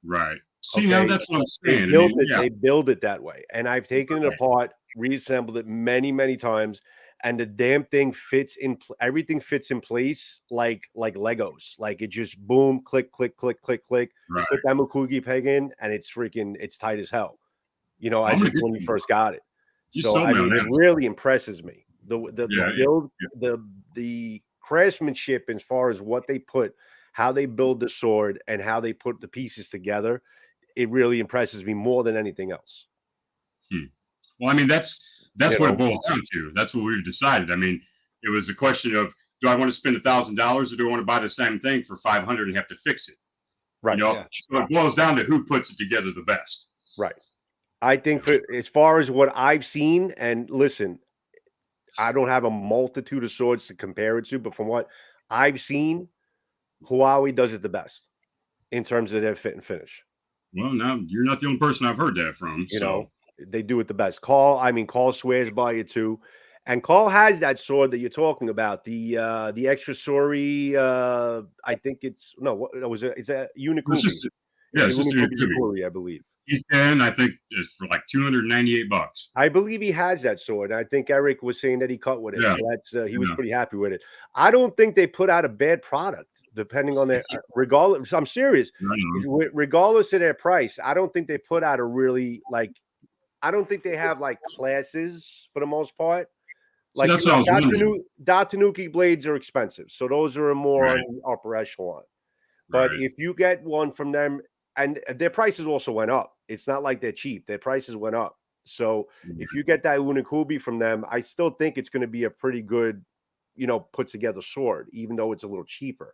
Right. See, now that's what I'm saying. They build it that way, and I've taken it apart, reassembled it many times, and the damn thing fits in. Everything fits in place like Legos. Like it just boom, click. Right. Put that Mukugi peg in, and it's tight as hell. As when you first got it. So it really impresses me. The build, the craftsmanship as far as what they put, how they build the sword, and how they put the pieces together. It really impresses me more than anything else. Well, that's what it boils down to. That's what we've decided. It was a question of, do I want to spend $1,000 or do I want to buy the same thing for $500 and have to fix it? Right. You know, so it boils down to who puts it together the best. Right. I think for as far as what I've seen, and listen, I don't have a multitude of swords to compare it to, but from what I've seen, Huawei does it the best in terms of their fit and finish. Well, now you're not the only person I've heard that from. You so know, they do it the best. Carl swears by it too. And Carl has that sword that you're talking about, the extra Sori. I think it's it's a Unikubi. Yeah, it's just a Unikubi, I believe. E10, I think, is for like $298. I believe he has that sword. I think Eric was saying that he cut with it. Yeah. So that's he was pretty happy with it. I don't think they put out a bad product, depending on their regardless. I'm serious. Regardless of their price, I don't think they put out a really I don't think they have like classes for the most part. Like Datanuki blades are expensive, so those are more on the upper echelon. But if you get one from them, and their prices also went up. It's not like they're cheap. Their prices went up. So if you get that Unikubi from them, I still think it's going to be a pretty good, put together sword, even though it's a little cheaper.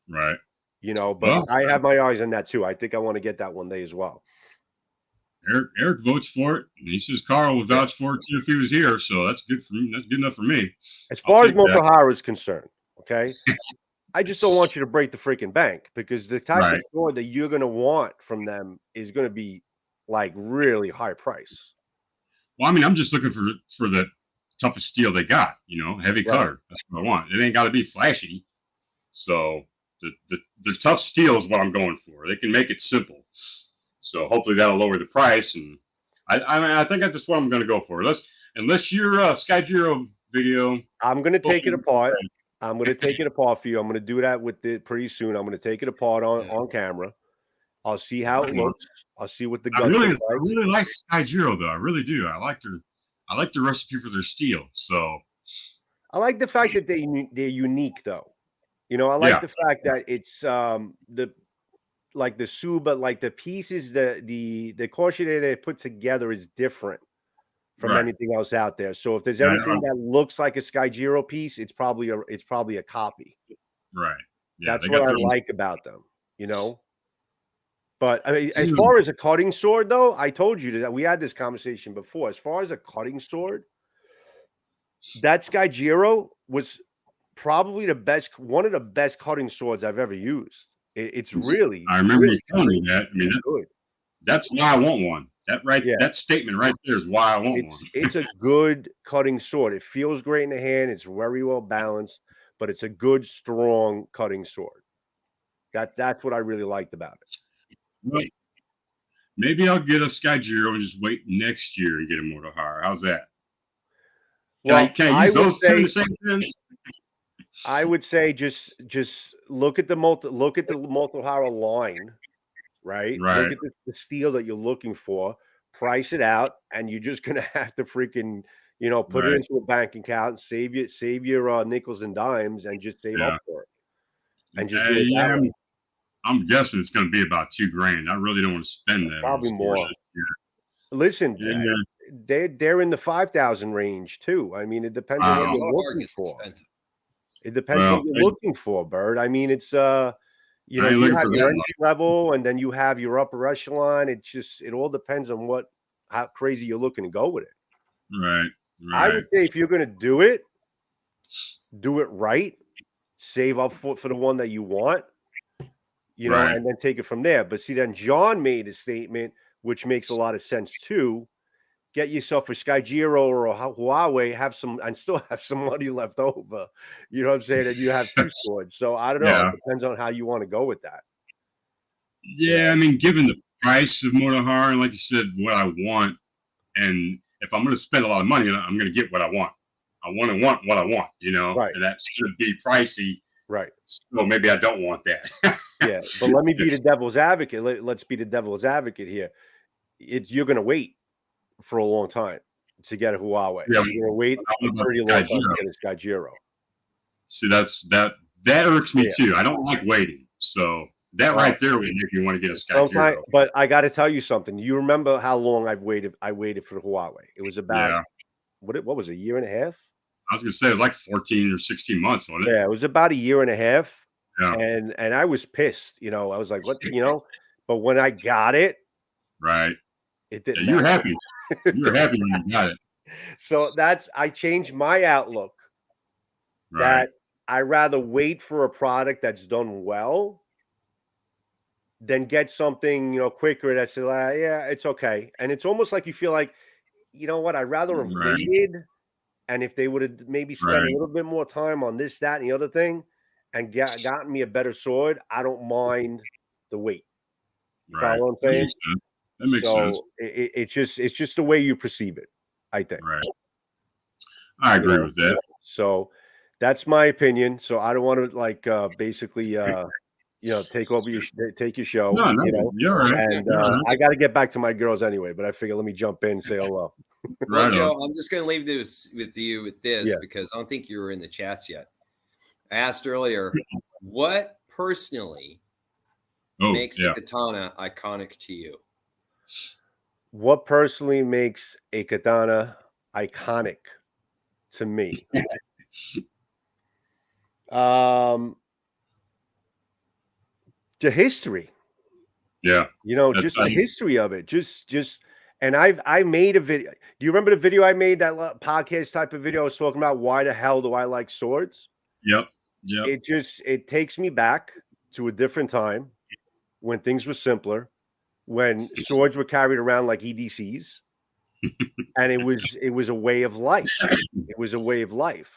Right. But I have my eyes on that too. I think I want to get that one day as well. Eric votes for it. And he says Carl would vouch for it too if he was here. So that's good for me. That's good enough for me. As far as Motohara is concerned, okay, I just don't want you to break the freaking bank, because the type of sword that you're going to want from them is going to be like really high price. Well, I mean, I'm just looking for the toughest steel they got. Heavy cutter. That's what I want. It ain't got to be flashy. So the tough steel is what I'm going for. They can make it simple. So hopefully that'll lower the price, and I think that's what I'm going to go for. Unless your Skygiro video, I'm going to take it apart. I'm going to take it apart for you. I'm going to do that with it pretty soon. I'm going to take it apart on camera. I'll see how it looks. I'll see what the guts look like. I really like Skygiro though. I really do. I like the recipe for their steel. So I like the fact that they're unique though. I like the fact that it's the Suba, like the pieces, the caution that they put together is different from anything else out there. So if there's anything that looks like a Skygiro piece, it's probably a copy. Right. Yeah, that's what I like about them, But I mean, as far as a cutting sword, though, I told you that we had this conversation before. As far as a cutting sword, that Skygiro was probably one of the best cutting swords I've ever used. It's really. I remember really you telling me that. I mean, that's why I want one. That statement right there is why I want one. It's a good cutting sword. It feels great in the hand. It's very well balanced, but it's a good, strong cutting sword. That's what I really liked about it. Well, maybe I'll get a Skygiro and just wait next year and get a Motohara. How's that? Can I use those two in the same thing? I would say just look at the Motohara line, right? Look at the steel that you're looking for, price it out, and you're just gonna have to freaking put it into a bank account, save your nickels and dimes, and just save up for it. And just do it that way. I'm guessing it's going to be about $2,000. I really don't want to spend that. Probably more. Listen, they're in the 5,000 range too. I mean, it depends on what you're looking for. It depends on what you're looking for, Bird. I mean, it's you have your entry level, and then you have your upper echelon. It all depends on how crazy you're looking to go with it. Right. I would say if you're going to do it right. Save up for the one that you want. And then take it from there. But see, then John made a statement, which makes a lot of sense too. Get yourself a Skygiro or a Huawei, and still have some money left over. You know what I'm saying? And you have two swords. So I don't know. Yeah. It depends on how you want to go with that. Yeah, I mean, given the price of Motohara, and like you said, what I want, and if I'm going to spend a lot of money, I'm going to get what I want. I want what I want, and that's going to be pricey. Right. So maybe I don't want that. Yeah, but let me be the devil's advocate. Let's be the devil's advocate here. You're going to wait for a long time to get a Huawei. Yeah, you're going to wait a pretty long time to get a Skygiro. See, that irks me too. I don't like waiting. So that right there would make me want to get a Skygiro. But I got to tell you something. You remember how long I've waited? I waited for the Huawei. It was about what was it, a year and a half? I was going to say it was like 14 or 16 months, wasn't it? Yeah, it was about a year and a half. Yeah. and I was pissed. You know, I was like, what? You know, but when I got it, Right. it Yeah, didn't you're matter. happy. You're happy when you got it. So I changed my outlook Right. that I rather wait for a product that's done well than get something, you know, quicker that says, yeah, it's okay. And it's almost like you feel like, you know what, I'd rather have Right. waited. And if they would have maybe spent a Right. little bit more time on this, that, and the other thing and gotten me a better sword, I don't mind the wait. You Right. follow what I'm That saying? makes sense. That makes sense. So it's just the way you perceive it, I think. Right. I You agree know? with that. So that's my opinion. So I don't want to like basically you know, take your show, No, you know. you're right. And You're right. I got to get back to my girls anyway, but I figure let me jump in and say hello. Well, Right Joe, on. I'm just going to leave this with you with this Yeah. because I don't think you were in the chats yet. I asked earlier, what personally makes a katana iconic to you? What personally makes a katana iconic to me? The history. Yeah. You know, just the history of it. Just and I made a video. Do you remember the video I made, that podcast type of video I was talking about why the hell do I like swords? Yep. Yep. It takes me back to a different time when things were simpler, when swords were carried around like EDCs, and it was a way of life. It was a way of life.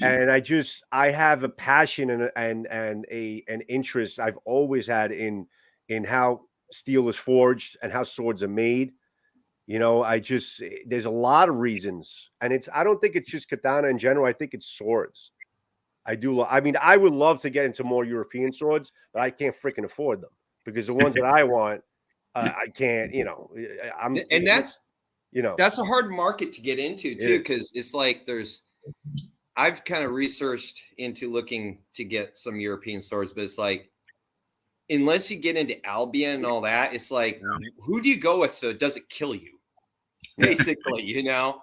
And I have a passion and an interest I've always had in how steel is forged and how swords are made. You know, there's a lot of reasons, and I don't think it's just katana in general. I think it's swords. I mean, I would love to get into more European swords, but I can't freaking afford them because the ones that I want, I can't. You know, And that's that's a hard market to get into too, because it's like I've kind of researched into looking to get some European swords, but it's like unless you get into Albion and all that, it's like who do you go with so it doesn't kill you? Basically, you know?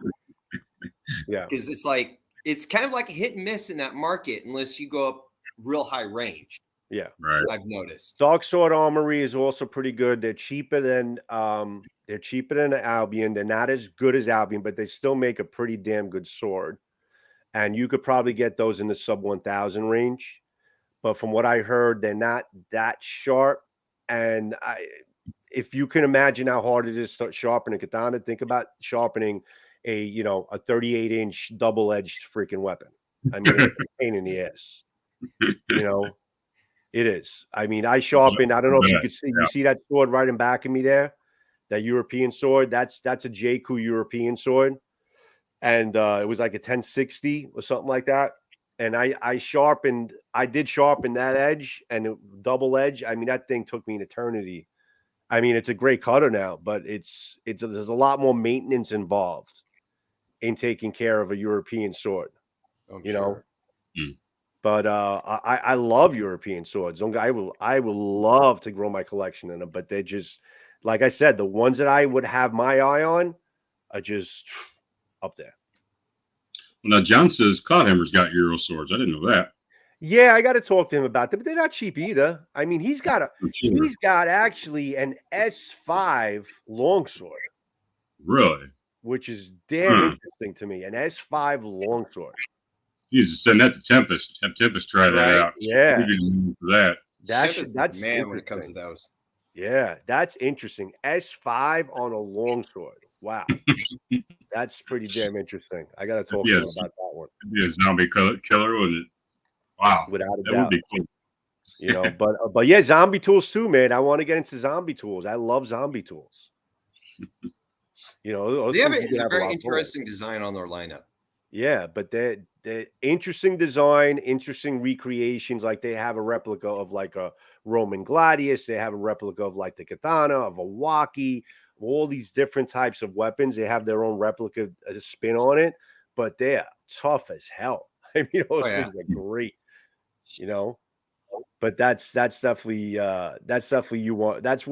Yeah. Because it's like it's kind of like a hit and miss in that market unless you go up real high range. Yeah. Right. I've noticed. Dark Sword Armory is also pretty good. They're cheaper than Albion. They're not as good as Albion, but they still make a pretty damn good sword. And you could probably get those in the sub 1,000 range. But from what I heard, they're not that sharp. And if you can imagine how hard it is to sharpen a katana, think about sharpening a 38-inch double-edged freaking weapon. I mean, it's a pain in the ass. You know, it is. I mean, I sharpened. I don't know if you could see. You see that sword right in back of me there, that European sword. That's a Jakku European sword, and it was like a 1060 or something like that. And I did sharpen that edge and double edge. I mean, that thing took me an eternity. I mean, it's a great cutter now, but there's a lot more maintenance involved in taking care of a European sword. You know. But I love European swords. I will love to grow my collection in them, but they're just, like I said, the ones that I would have my eye on are just up there. Well, now John says Cloudhammer's got Euro swords. I didn't know that. Yeah, I got to talk to him about that, but they're not cheap either. I mean, he's got actually an S5 longsword. Really? Which is damn interesting to me. An S5 longsword. You just send that to Tempest. Have Tempest try that out. Yeah. For that. That's man when it comes to those. Yeah, that's interesting. S5 on a longsword. Wow. That's pretty damn interesting. I got to talk to him about that one. It'd be a zombie killer, wouldn't it? Wow. Without a that doubt. Would be cool. You know, but yeah, zombie tools too, man. I want to get into zombie tools. I love zombie tools. You know, they have a very interesting design on their lineup. Yeah, but they're interesting design, interesting recreations. Like they have a replica of like a Roman gladius. They have a replica of like the katana, of a waki, all these different types of weapons. They have their own replica spin on it, but they're tough as hell. I mean, those things are great. You know, but that's definitely you want. That's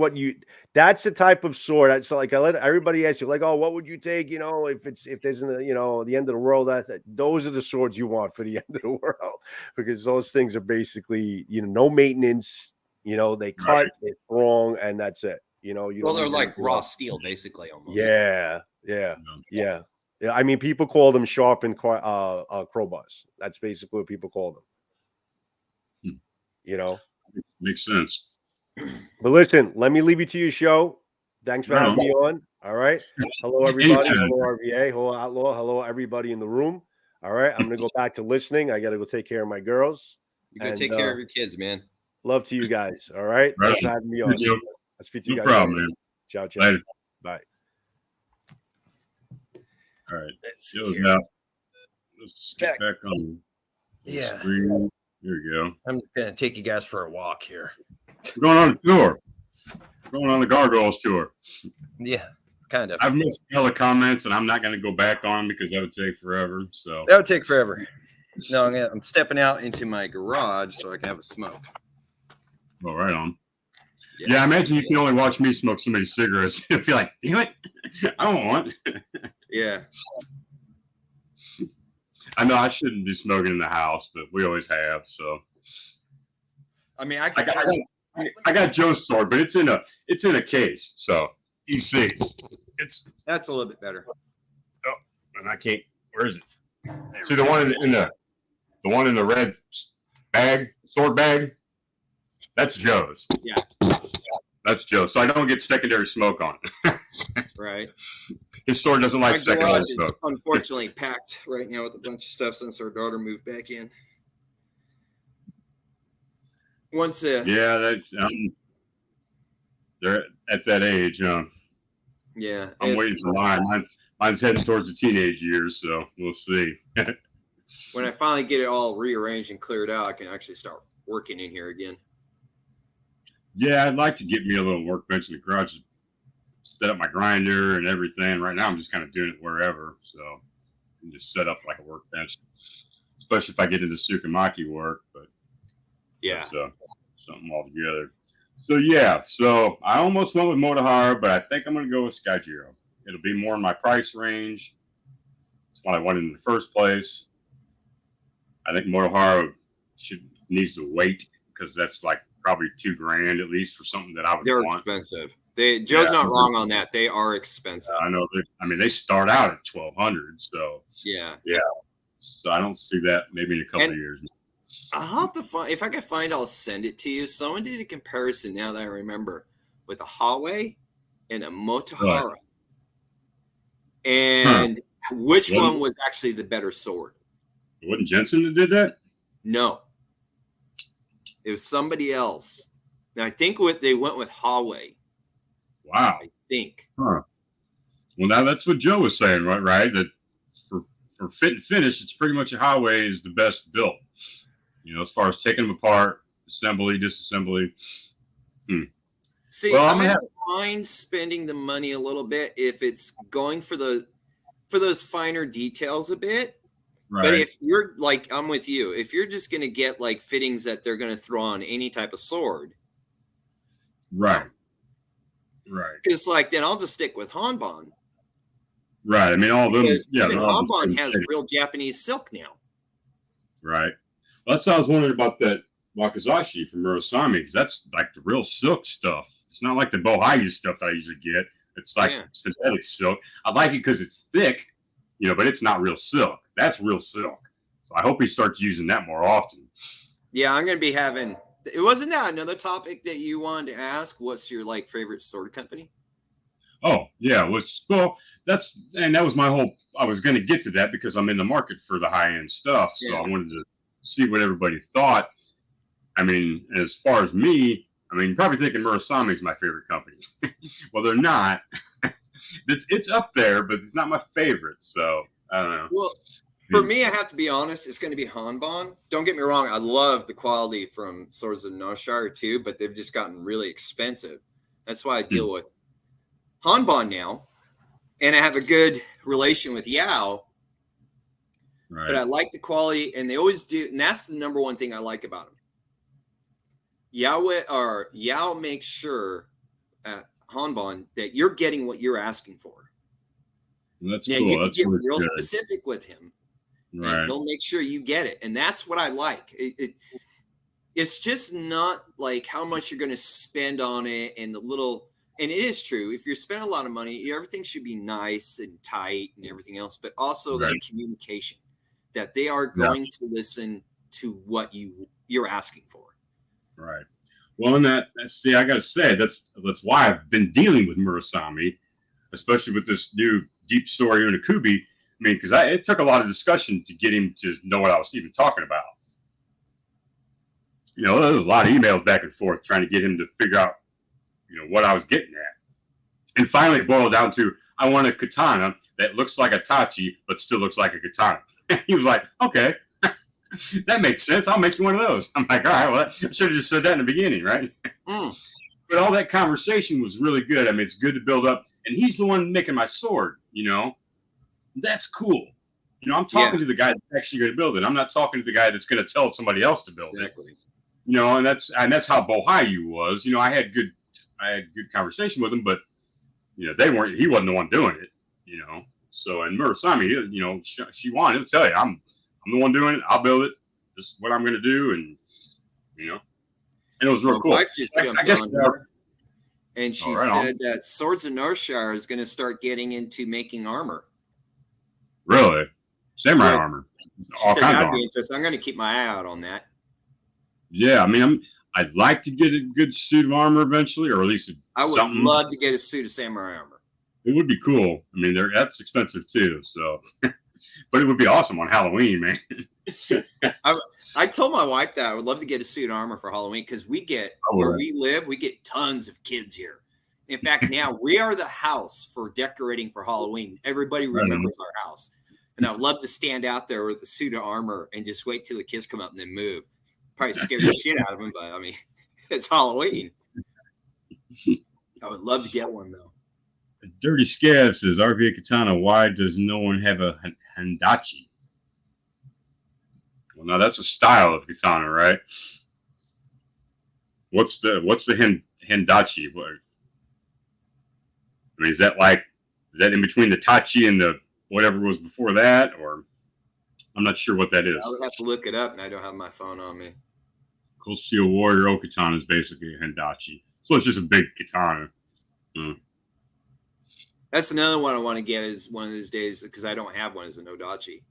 the type of sword. That's like I let everybody ask you, like, oh, what would you take? If there's the end of the world, those are the swords you want for the end of the world, because those things are basically no maintenance. They cut, it's wrong, and that's it. You Well, don't they're need like anything raw else. steel, basically, almost. Yeah. I mean, people call them sharpened crowbars. That's basically what people call them. Makes sense. But listen, let me leave you to your show. Thanks for Right having on. me on. All right. Hello, everybody. Anytime. Hello, RVA. Hello, Outlaw. Hello, everybody in the room. All right. I'm going to go back to listening. I got to go take care of my girls. You go take care of your kids, man. Love to you guys. All right. Right Thanks for on. having me on. Good deal. I'll speak to you No guys problem, later. man. Ciao, ciao. Later. Bye. All right. Let's Joe's see here. out. Let's get back on the Yeah. screen. Here we go. I'm just going to take you guys for a walk here. We're going on a tour. Going on the Gargoyles tour. Yeah, kind of. I've missed a hell of comments, and I'm not going to go back on because that would take forever. So That would take forever. No, I'm stepping out into my garage so I can have a smoke. Oh, right on. Yeah, I imagine you can only watch me smoke so many cigarettes. You'll be like, damn it, I don't want. Yeah. I know I shouldn't be smoking in the house, but we always have. So I mean, I got Joe's sword, but it's in a case, so you see, that's a little bit better. Oh, and I can't. Where is it? See the one in the red sword bag. That's Joe's. Yeah. That's Joe. So I don't get secondary smoke on it. Right. His sword doesn't like secondary smoke. Is unfortunately packed right now with a bunch of stuff since our daughter moved back in. Yeah, they're at that age. Yeah. I'm waiting for mine. Mine's heading towards the teenage years, so we'll see. When I finally get it all rearranged and cleared out, I can actually start working in here again. Yeah, I'd like to get me a little workbench in the garage, set up my grinder and everything. Right now, I'm just kind of doing it wherever, so I can just set up like a workbench, especially if I get into Tsukamaki work. But yeah, something altogether. So yeah, so I almost went with Motohara, but I think I'm going to go with Skyjiro. It'll be more in my price range. That's what I wanted in the first place. I think Motohara needs to wait because that's like probably $2,000 at least for something that I would want. They're expensive. Joe's not wrong on that. They are expensive. I know. They start out at $1,200. So yeah. So I don't see that maybe in a couple of years. I'll have to find, if I can find, I'll send it to you. Someone did a comparison now that I remember with a Hawaii and a Motohara. Right. And which one was actually the better sword? It wasn't Jensen that did that? No. It was somebody else. Now I think they went with Hawaii. Wow. I think. Well, now that's what Joe was saying, right? That for fit and finish, it's pretty much a Hawaii is the best built. As far as taking them apart, assembly, disassembly. See, I don't mind spending the money a little bit if it's going for those finer details a bit. Right. But if you're like, I'm with you. If you're just going to get like fittings that they're going to throw on any type of sword. Right. Right. Because then I'll just stick with Hanbon. Right. I mean, all of them. Yeah. Even Hanbon has real Japanese silk now. Right. Well, that's what I was wondering about that Wakizashi from Murasami, because that's like the real silk stuff. It's not like the Bohaiu stuff that I usually get. It's like synthetic silk. I like it because it's thick, but it's not real silk. That's real silk. So I hope he starts using that more often. Yeah, I'm going to be having. It wasn't that another topic that you wanted to ask? What's your favorite sword company? Oh yeah, that was my whole. I was going to get to that because I'm in the market for the high end stuff, so I wanted to see what everybody thought. I mean, as far as me, you're probably thinking Murasami is my favorite company. Well, they're not. It's up there, but it's not my favorite. So I don't know. Well, for me, I have to be honest. It's going to be Hanbon. Don't get me wrong. I love the quality from Swords of Noshire too, but they've just gotten really expensive. That's why I deal with Hanbon now, and I have a good relation with Yao. Right. But I like the quality, and they always do. And that's the number one thing I like about them. Yao makes sure at Hanbon that you're getting what you're asking for. That's Now cool. you can That's get really real good. specific with him, and Right. he'll make sure you get it. And that's what I like. It's just not like how much you're going to spend on it and the little. And it is true. If you're spending a lot of money, everything should be nice and tight and everything else. But also Right. that communication, that they are Yeah. going to listen to what you're asking for. Right. Well, and see, I got to say that's why I've been dealing with Murasami, especially with this new deep story Unakubi. I mean, because it took a lot of discussion to get him to know what I was even talking about. You know, there was a lot of emails back and forth trying to get him to figure out, you know, what I was getting at. And finally it boiled down to, I want a katana that looks like a tachi, but still looks like a katana. He was like, okay, that makes sense. I'll make you one of those. I'm like, all right, well, I should have just said that in the beginning, right? But all that conversation was really good. I mean, it's good to build up. And he's the one making my sword, you know? That's cool. You know, I'm talking to the guy that's actually going to build it. I'm not talking to the guy that's going to tell somebody else to build it. You know, and that's how Bohayu was. You know, I had good conversation with him, but you know, he wasn't the one doing it, you know. So, and Murasami, you know, she wanted to tell you, I'm the one doing it. I'll build it. This is what I'm going to do, and you know, and it was real cool. My wife just jumped on her, and she said that Swords of Northshire is going to start getting into making armor. Really, samurai armor. She said that'd be interesting. I'm going to keep my eye out on that. Yeah, I mean, I'd like to get a good suit of armor eventually, or at least I would love to get a suit of samurai armor. It would be cool. I mean, that's expensive too, so. But it would be awesome on Halloween, man. I told my wife that I would love to get a suit of armor for Halloween because where we live, we get tons of kids here. In fact, now we are the house for decorating for Halloween. Everybody remembers our house. And I would love to stand out there with a suit of armor and just wait till the kids come up and then move. Probably scare the shit out of them, but I mean, it's Halloween. I would love to get one though. Dirty Scav says, RVA Katana, why does no one have a Handachi? Well, now that's a style of katana, right? What's the Handachi? I mean, is that in between the Tachi and the whatever was before that, or I'm not sure what that is. I would have to look it up, and I don't have my phone on me. Cold Steel Warrior Okatana is basically a Handachi, so it's just a big katana. That's another one I want to get is one of these days because I don't have one as an Odachi.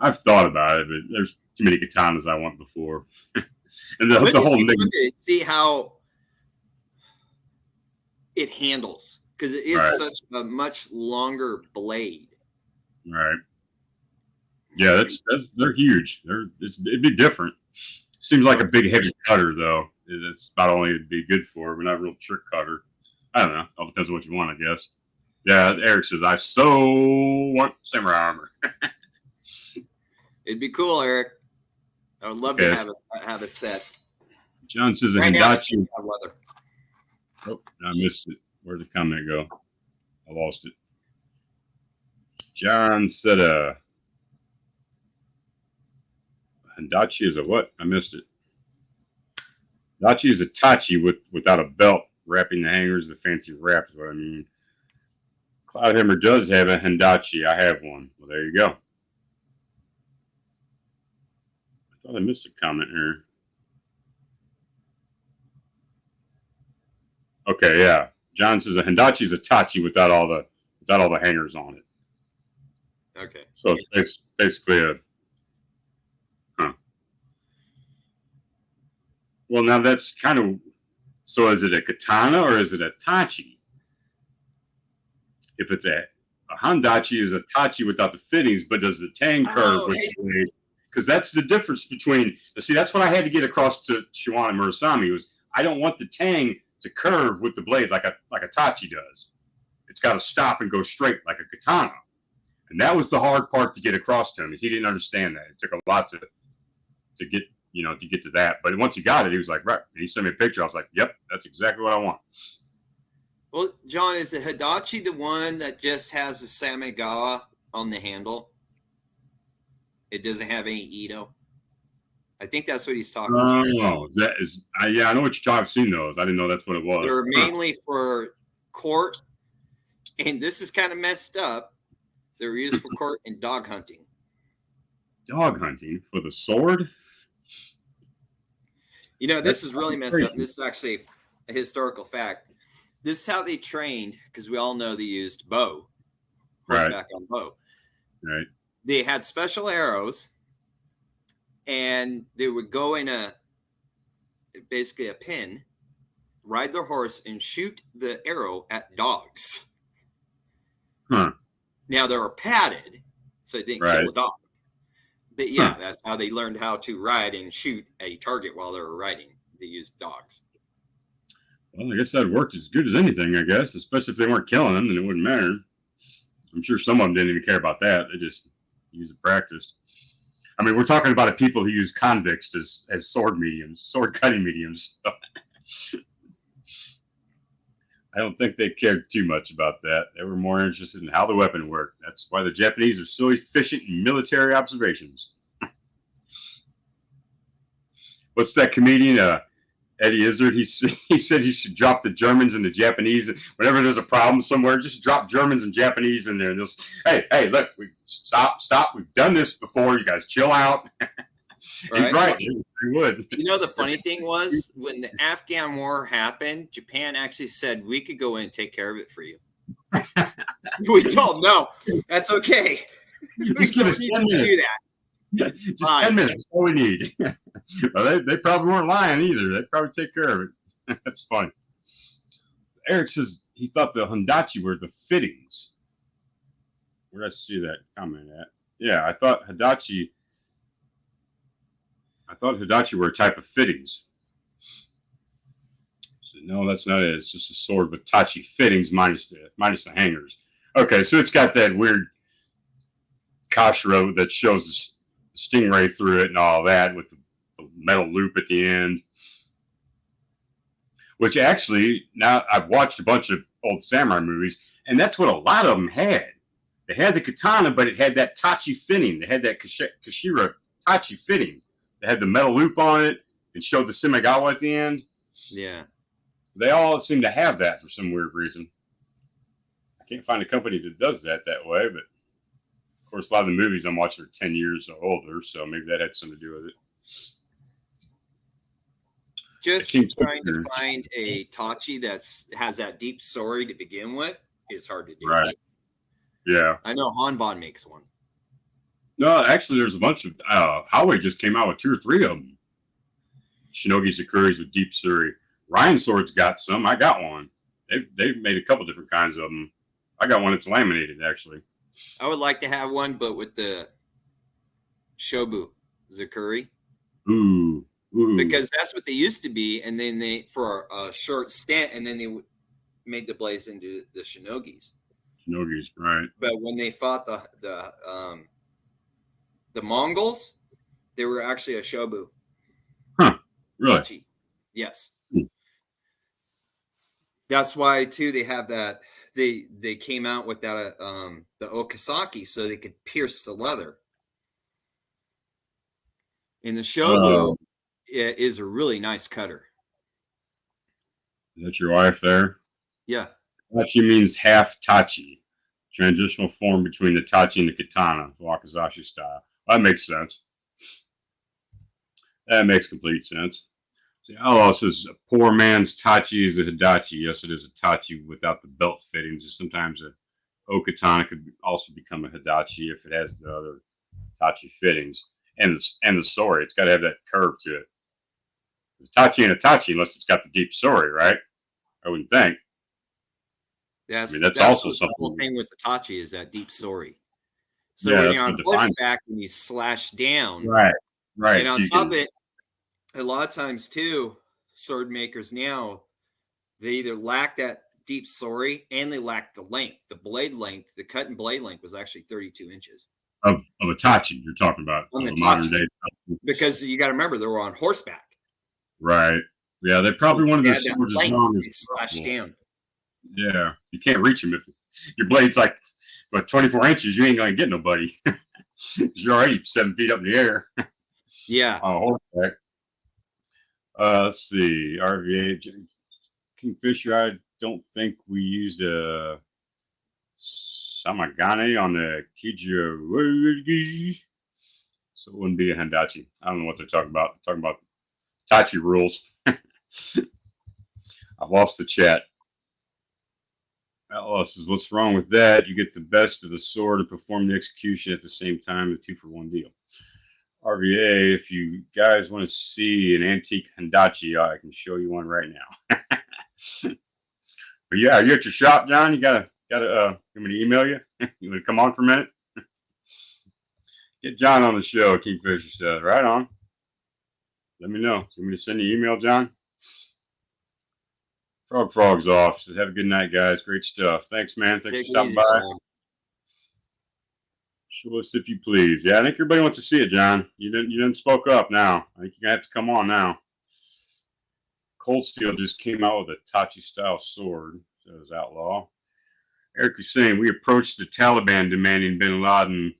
I've thought about it, but there's too many katanas I want before. And the whole thing. See how it handles because it is such a much longer blade. Right. Yeah, they're huge. It'd be different. Seems like a big heavy cutter though. It's about all it'd be good for, but not a real trick cutter. I don't know. All depends on what you want, I guess. Yeah, Eric says, I so want samurai armor. It'd be cool, Eric. I would love to have a set. John says a Handachi. Oh, I missed it. Where'd the comment go? I lost it. John said Handachi is a what? I missed it. Handachi is a tachi without a belt wrapping the hangers. The fancy wrap is what I mean. Cloudhammer does have a Handachi. I have one. Well, there you go. I thought I missed a comment here. Okay, yeah. John says a Handachi is a tachi without all the hangers on it. Okay. So it's basically a. Well, now that's kind of. So is it a katana or is it a tachi? If it's a Handachi is a tachi without the fittings, but does the tang curve with the blade? Because that's the difference between. See, that's what I had to get across to Shiwan and Murasami was I don't want the tang to curve with the blade like a tachi does. It's got to stop and go straight like a katana, and that was the hard part to get across to him. He didn't understand that. It took a lot to get to that. But once he got it, he was like, right. And he sent me a picture. I was like, yep, that's exactly what I want. Well, John, is the Handachi the one that just has the Samegawa on the handle? It doesn't have any Ito? I think that's what he's talking about. Oh, yeah, I know what you're talking. I've seen those. I didn't know that's what it was. They're mainly for court, and this is kind of messed up. They're used for court and dog hunting. Dog hunting for the sword? You know, this is really messed up. This is actually a historical fact. This is how they trained, because we all know they used bow, horseback on bow. Right. They had special arrows, and they would go in basically a pin, ride their horse, and shoot the arrow at dogs. Huh. Now they were padded, so it didn't kill a dog. But yeah, that's how they learned how to ride and shoot a target while they were riding. They used dogs. Well, I guess that worked as good as anything, I guess, especially if they weren't killing them, then it wouldn't matter. I'm sure some of them didn't even care about that. They just used it practice. I mean, we're talking about people who use convicts as sword mediums, sword cutting mediums. I don't think they cared too much about that. They were more interested in how the weapon worked. That's why the Japanese are so efficient in military observations. What's that comedian, Eddie Izzard? He said you should drop the Germans and the Japanese. Whenever there's a problem somewhere, just drop Germans and Japanese in there. And they'll hey, look, stop. We've done this before. You guys chill out. Right? He's right. He would. You know, the funny thing was, when the Afghan war happened, Japan actually said, we could go in and take care of it for you. We told them, no, that's okay. Just give us 10 minutes. Do that. Just 10 minutes. That's all we need. Well, they probably weren't lying either. They'd probably take care of it. That's funny. Eric says he thought the Hondachi were the fittings. Where did I see that comment at? Yeah, I thought Hadachi were a type of fittings. So, no, that's not it. It's just a sword with tachi fittings minus the hangers. Okay, so it's got that weird kashiro that shows the stingray through it and all that with the metal loop at the end. Which actually, now I've watched a bunch of old samurai movies, and that's what a lot of them had. They had the katana, but it had that tachi fitting. They had that kashira tachi fitting. They had the metal loop on it and showed the semigawa at the end. Yeah. They all seem to have that for some weird reason. I can't find a company that does that way, but of course, a lot of the movies I'm watching are 10 years or older, so maybe that had something to do with it. Just trying to find a tachi that has that deep sori to begin with is hard to do. Right. Yeah. I know Hanbon makes one. No, actually, there's a bunch of Howie just came out with 2 or 3 of them. Shinogi Sakuris with deep suri. Ryan Sword's got some. I got one. They've made a couple different kinds of them. I got one that's laminated, actually. I would like to have one, but with the Shobu Zakuri. Ooh. Because that's what they used to be, and then they, for a short stint, and then they made the blades into the Shinogis. Shinogis, right. But when they fought the Mongols, they were actually a Shobu. Huh. Really? Tachi. Yes. That's why too they have that they came out with that the Okasaki so they could pierce the leather. And the Shobu is a really nice cutter. Is that your wife there? Yeah. Tachi means half tachi. Transitional form between the tachi and the katana, wakizashi style. That makes sense. That makes complete sense. See, says a poor man's tachi is a hidachi. Yes, it is a tachi without the belt fittings. Sometimes a okatana could also become a hidachi if it has the other tachi fittings. And the sori, it's got to have that curve to it. The tachi and a tachi, unless it's got the deep sori, right? I wouldn't think. Yes, I mean, that's also the whole thing with the tachi is that deep sori. So when you're on horseback and you slash down, right. And on top of it, a lot of times too, sword makers now, they either lack that deep sori and they lack the length. The blade length, the cut and blade length was actually 32 inches. Of a tachi, you're talking about on the modern day. Because you got to remember they were on horseback. Right. Yeah, they probably wanted their swords as long as slashed down. Yeah, you can't reach them if your blade's like 24 inches. You ain't gonna get nobody. You're already 7 feet up in the air. Yeah. On horseback. Let's see. RVA Kingfisher. I don't think we used a Samagane on the Kijio. So it wouldn't be a Handachi. I don't know what they're talking about. They're talking about Tachi rules. I've lost the chat. Outlaw says, what's wrong with that? You get the best of the sword and perform the execution at the same time, a 2-for-1 deal. RVA, if you guys want to see an antique Handachi, I can show you one right now. But yeah, are you at your shop, John? You gotta you want me to email you? You want to come on for a minute? Get John on the show, Kingfisher says. Right on. Let me know. You want me to send you an email, John? Frog's off. So have a good night, guys. Great stuff. Thanks, man. Thanks for stopping by. Show us if you please. Yeah, I think everybody wants to see it, John. You didn't spoke up now. I think you're gonna have to come on now. Cold Steel just came out with a Tachi style sword, says Outlaw. Eric is saying we approached the Taliban demanding bin Laden.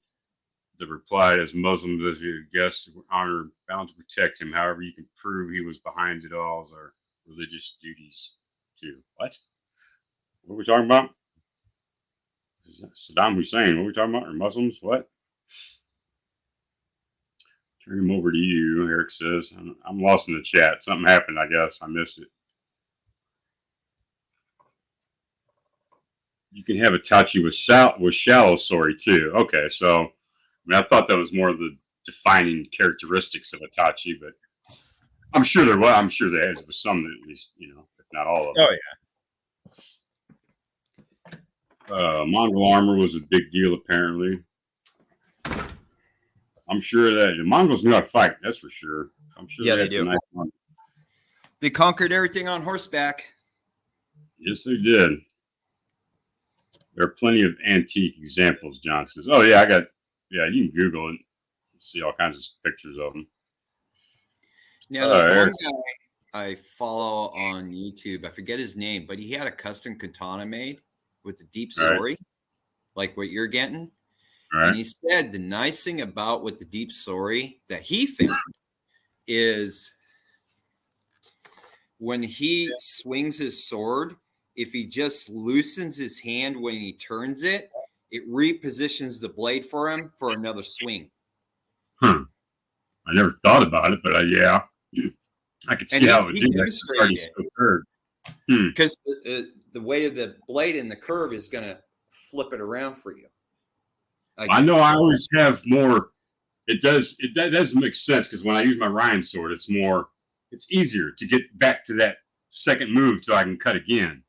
The reply, as Muslims as your guest, honor bound to protect him. However, you can prove he was behind it all as our religious duties too. What? What are we talking about? Is that Saddam Hussein? What are we talking about? Or Muslims? What? Turn him over to you, Eric says. I'm lost in the chat. Something happened, I guess. I missed it. You can have a Tachi with shallow sword too. Okay, so I thought that was more of the defining characteristics of a Tachi, but I'm sure there was. I'm sure there was some, at least, if not all of them. Oh yeah. Mongol armor was a big deal, apparently. I'm sure that the Mongols knew how to fight. That's for sure. I'm sure. Yeah, they do. Nice one. They conquered everything on horseback. Yes, they did. There are plenty of antique examples, John says. Oh, yeah, you can Google it. See all kinds of pictures of them. Now, there's one guy I follow on YouTube. I forget his name, but he had a custom katana made with the deep sori, like what you're getting. And he said the nice thing about with the deep sori that he found is when he swings his sword, if he just loosens his hand when he turns it, it repositions the blade for him for another swing. I never thought about it, but yeah, I could see how it would do that. Because the weight of the blade in the curve is going to flip it around for you. I know I always have more. It does make sense because when I use my Ryan sword, it's easier to get back to that second move so I can cut again.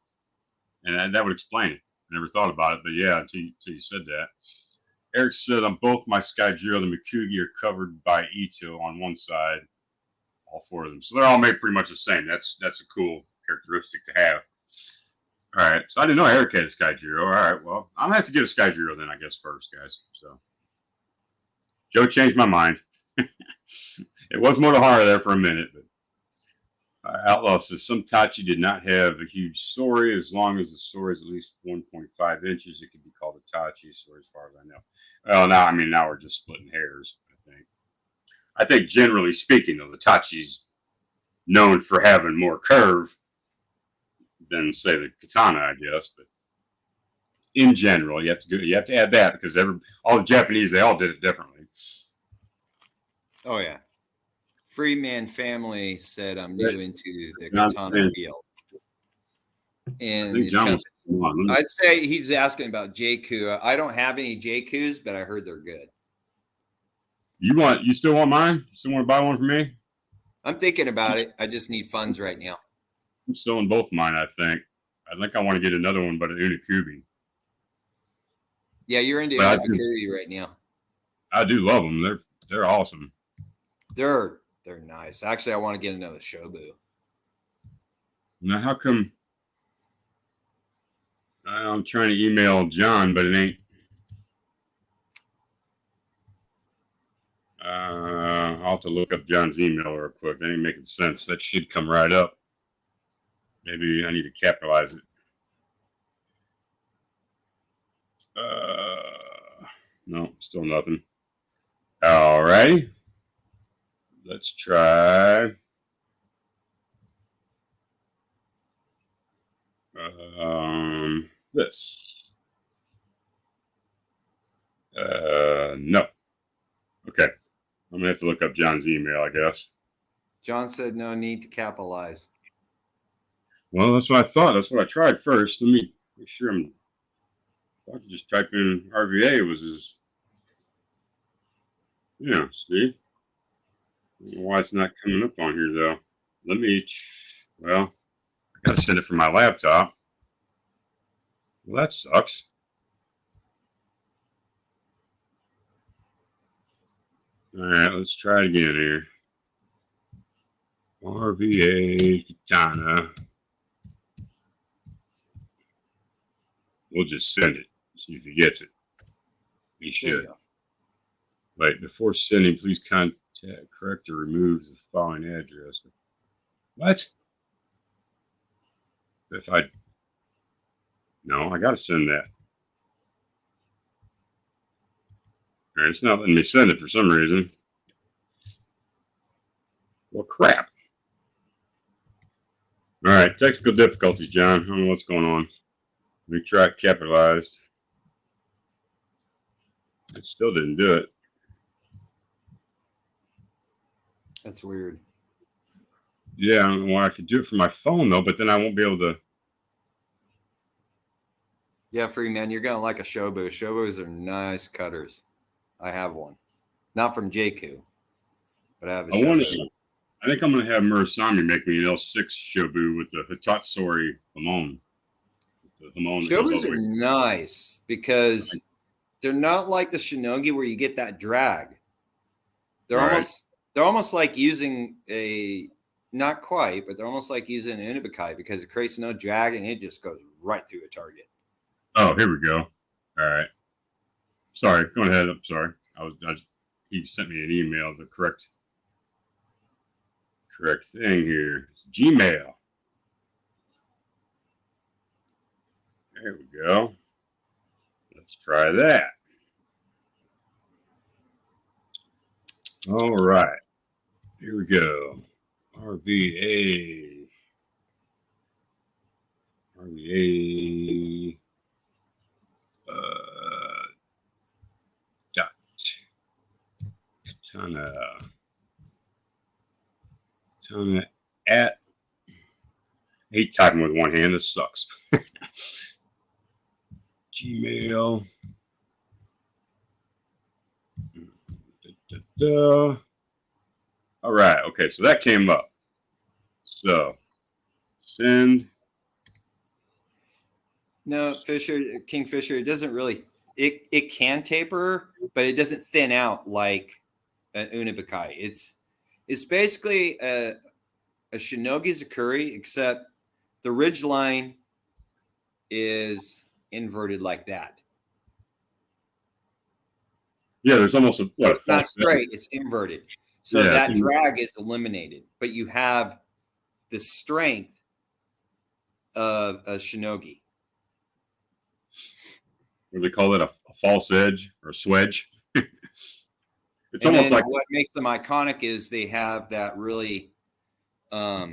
And that would explain it. I never thought about it, but yeah, until you said that. Eric said on both my Skyjiro and the Mikugi are covered by Ito on one side, all four of them. So they're all made pretty much the same. That's a cool characteristic to have. All right, so I didn't know Eric had a Skyjiro. All right, well, I'm gonna have to get a Skyjiro then, I guess, first, guys. So Joe changed my mind. It was Motohara there for a minute, but Outlaw says some Tachi did not have a huge sori. As long as the sori is at least 1.5 inches, it can be called a Tachi. So as far as I know, well, now we're just splitting hairs. I think generally speaking, though, the Tachi's known for having more curve than say the Katana, I guess. But in general, you have to add that because all the Japanese, they all did it differently. Oh yeah. Freeman Family said I'm new into the Katana deal. And I'd say he's asking about Jakku. I don't have any Jakkus, but I heard they're good. You still want mine? You still want to buy one for me? I'm thinking about it. I just need funds right now. I'm selling both mine, I think. I want to get another one, but an Unakubi. Yeah, you're into Unakubi right now. I do love them. They're awesome. They're nice. Actually, I want to get another Shobu. Now, how come I'm trying to email John, but it ain't. I'll have to look up John's email real quick. That ain't making sense. That should come right up. Maybe I need to capitalize it. No, still nothing. All righty. Let's try. This. No. Okay. I'm gonna have to look up John's email, I guess. John said no need to capitalize. Well, that's what I thought. That's what I tried first. Let me make sure I'm. I could just type in RVA. It was his. Yeah. See. I don't know why it's not coming up on here though. Let me. Well, I gotta send it from my laptop. Well, that sucks. All right, let's try it again here. RVA Katana. We'll just send it. See if he gets it. He should. Wait, before sending, please correct or remove the following address. What? If I... No, I got to send that. All right, it's not letting me send it for some reason. Well, crap. All right, technical difficulties, John. I don't know what's going on. Let me try it capitalized. It still didn't do it. That's weird. Yeah, I don't know why. I could do it from my phone, though, but then I won't be able to. Yeah, Free Man, you're going to like a Shobu. Shobus are nice cutters. I have one. Not from JQ, but I have a Shobu. I think I'm going to have Murasami make me an L6 Shobu with the Hitatsori Hamon. Shobus are nice because they're not like the Shinogi where you get that drag. They're almost like using a, not quite, but they're almost like using an Unibikai because it creates no drag and it just goes right through a target. Oh, here we go. All right. Sorry, go ahead. I'm sorry. He sent me an email, the correct thing here. It's Gmail. There we go. Let's try that. All right. Here we go. RVA. Dot. Katana at. I hate typing with one hand. This sucks. Gmail. All right. Okay. So that came up. So send. No, Kingfisher, it doesn't really, it can taper, but it doesn't thin out like an Unibikai. It's basically a Shinogi Zakuri, except the ridge line is inverted like that. Yeah, there's almost a. So it's not straight; it's inverted. So that drag is eliminated, but you have the strength of a Shinogi. What do they call it? A false edge or a swedge? It's and almost like what makes them iconic is they have that really. Now,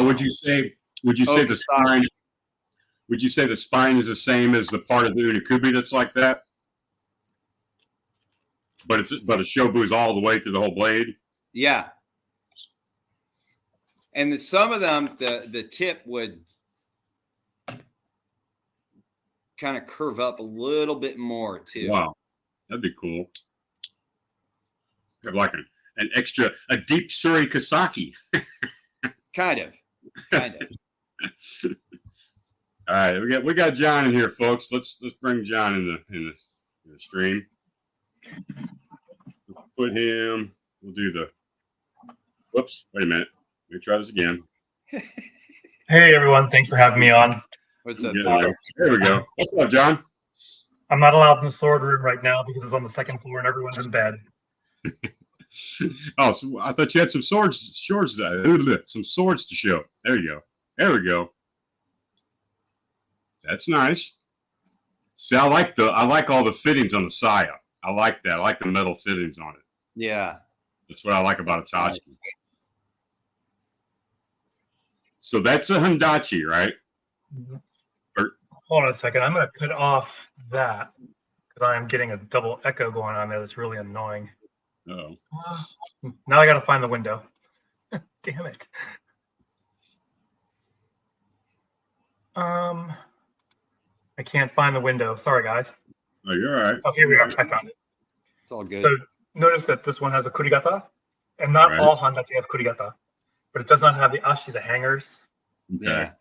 would you say the spine? Would you say the spine is the same as the part of the Unikubi that's like that? But a Shobu is all the way through the whole blade. Yeah. And some of them, the tip would kind of curve up a little bit more too. Wow, that'd be cool. Have like an extra, a deep Suri Kasaki. Kind of. All right, we got John in here, folks. Let's bring John in the stream. Let's put him. We'll do the. Whoops! Wait a minute. Let me try this again. Hey everyone! Thanks for having me on. What's up? There we go. What's up, John? I'm not allowed in the sword room right now because it's on the second floor and everyone's in bed. Oh, so I thought you had some swords to show. There you go. There we go. That's nice. See, I like all the fittings on the saya. I like that. I like the metal fittings on it. Yeah. That's what I like about a Tachi. Nice. So that's a Hondachi, right? Hold on a second. I'm going to cut off that because I am getting a double echo going on there. That's really annoying. Oh. Now I got to find the window. Damn it. I can't find the window. Sorry, guys. Oh, you're all right. Oh, here we are. I found it. It's all good. So notice that this one has a kurigata, and not Right. all Hondachi have kurigata, but it does not have the ashi, the hangers. Okay. Yeah.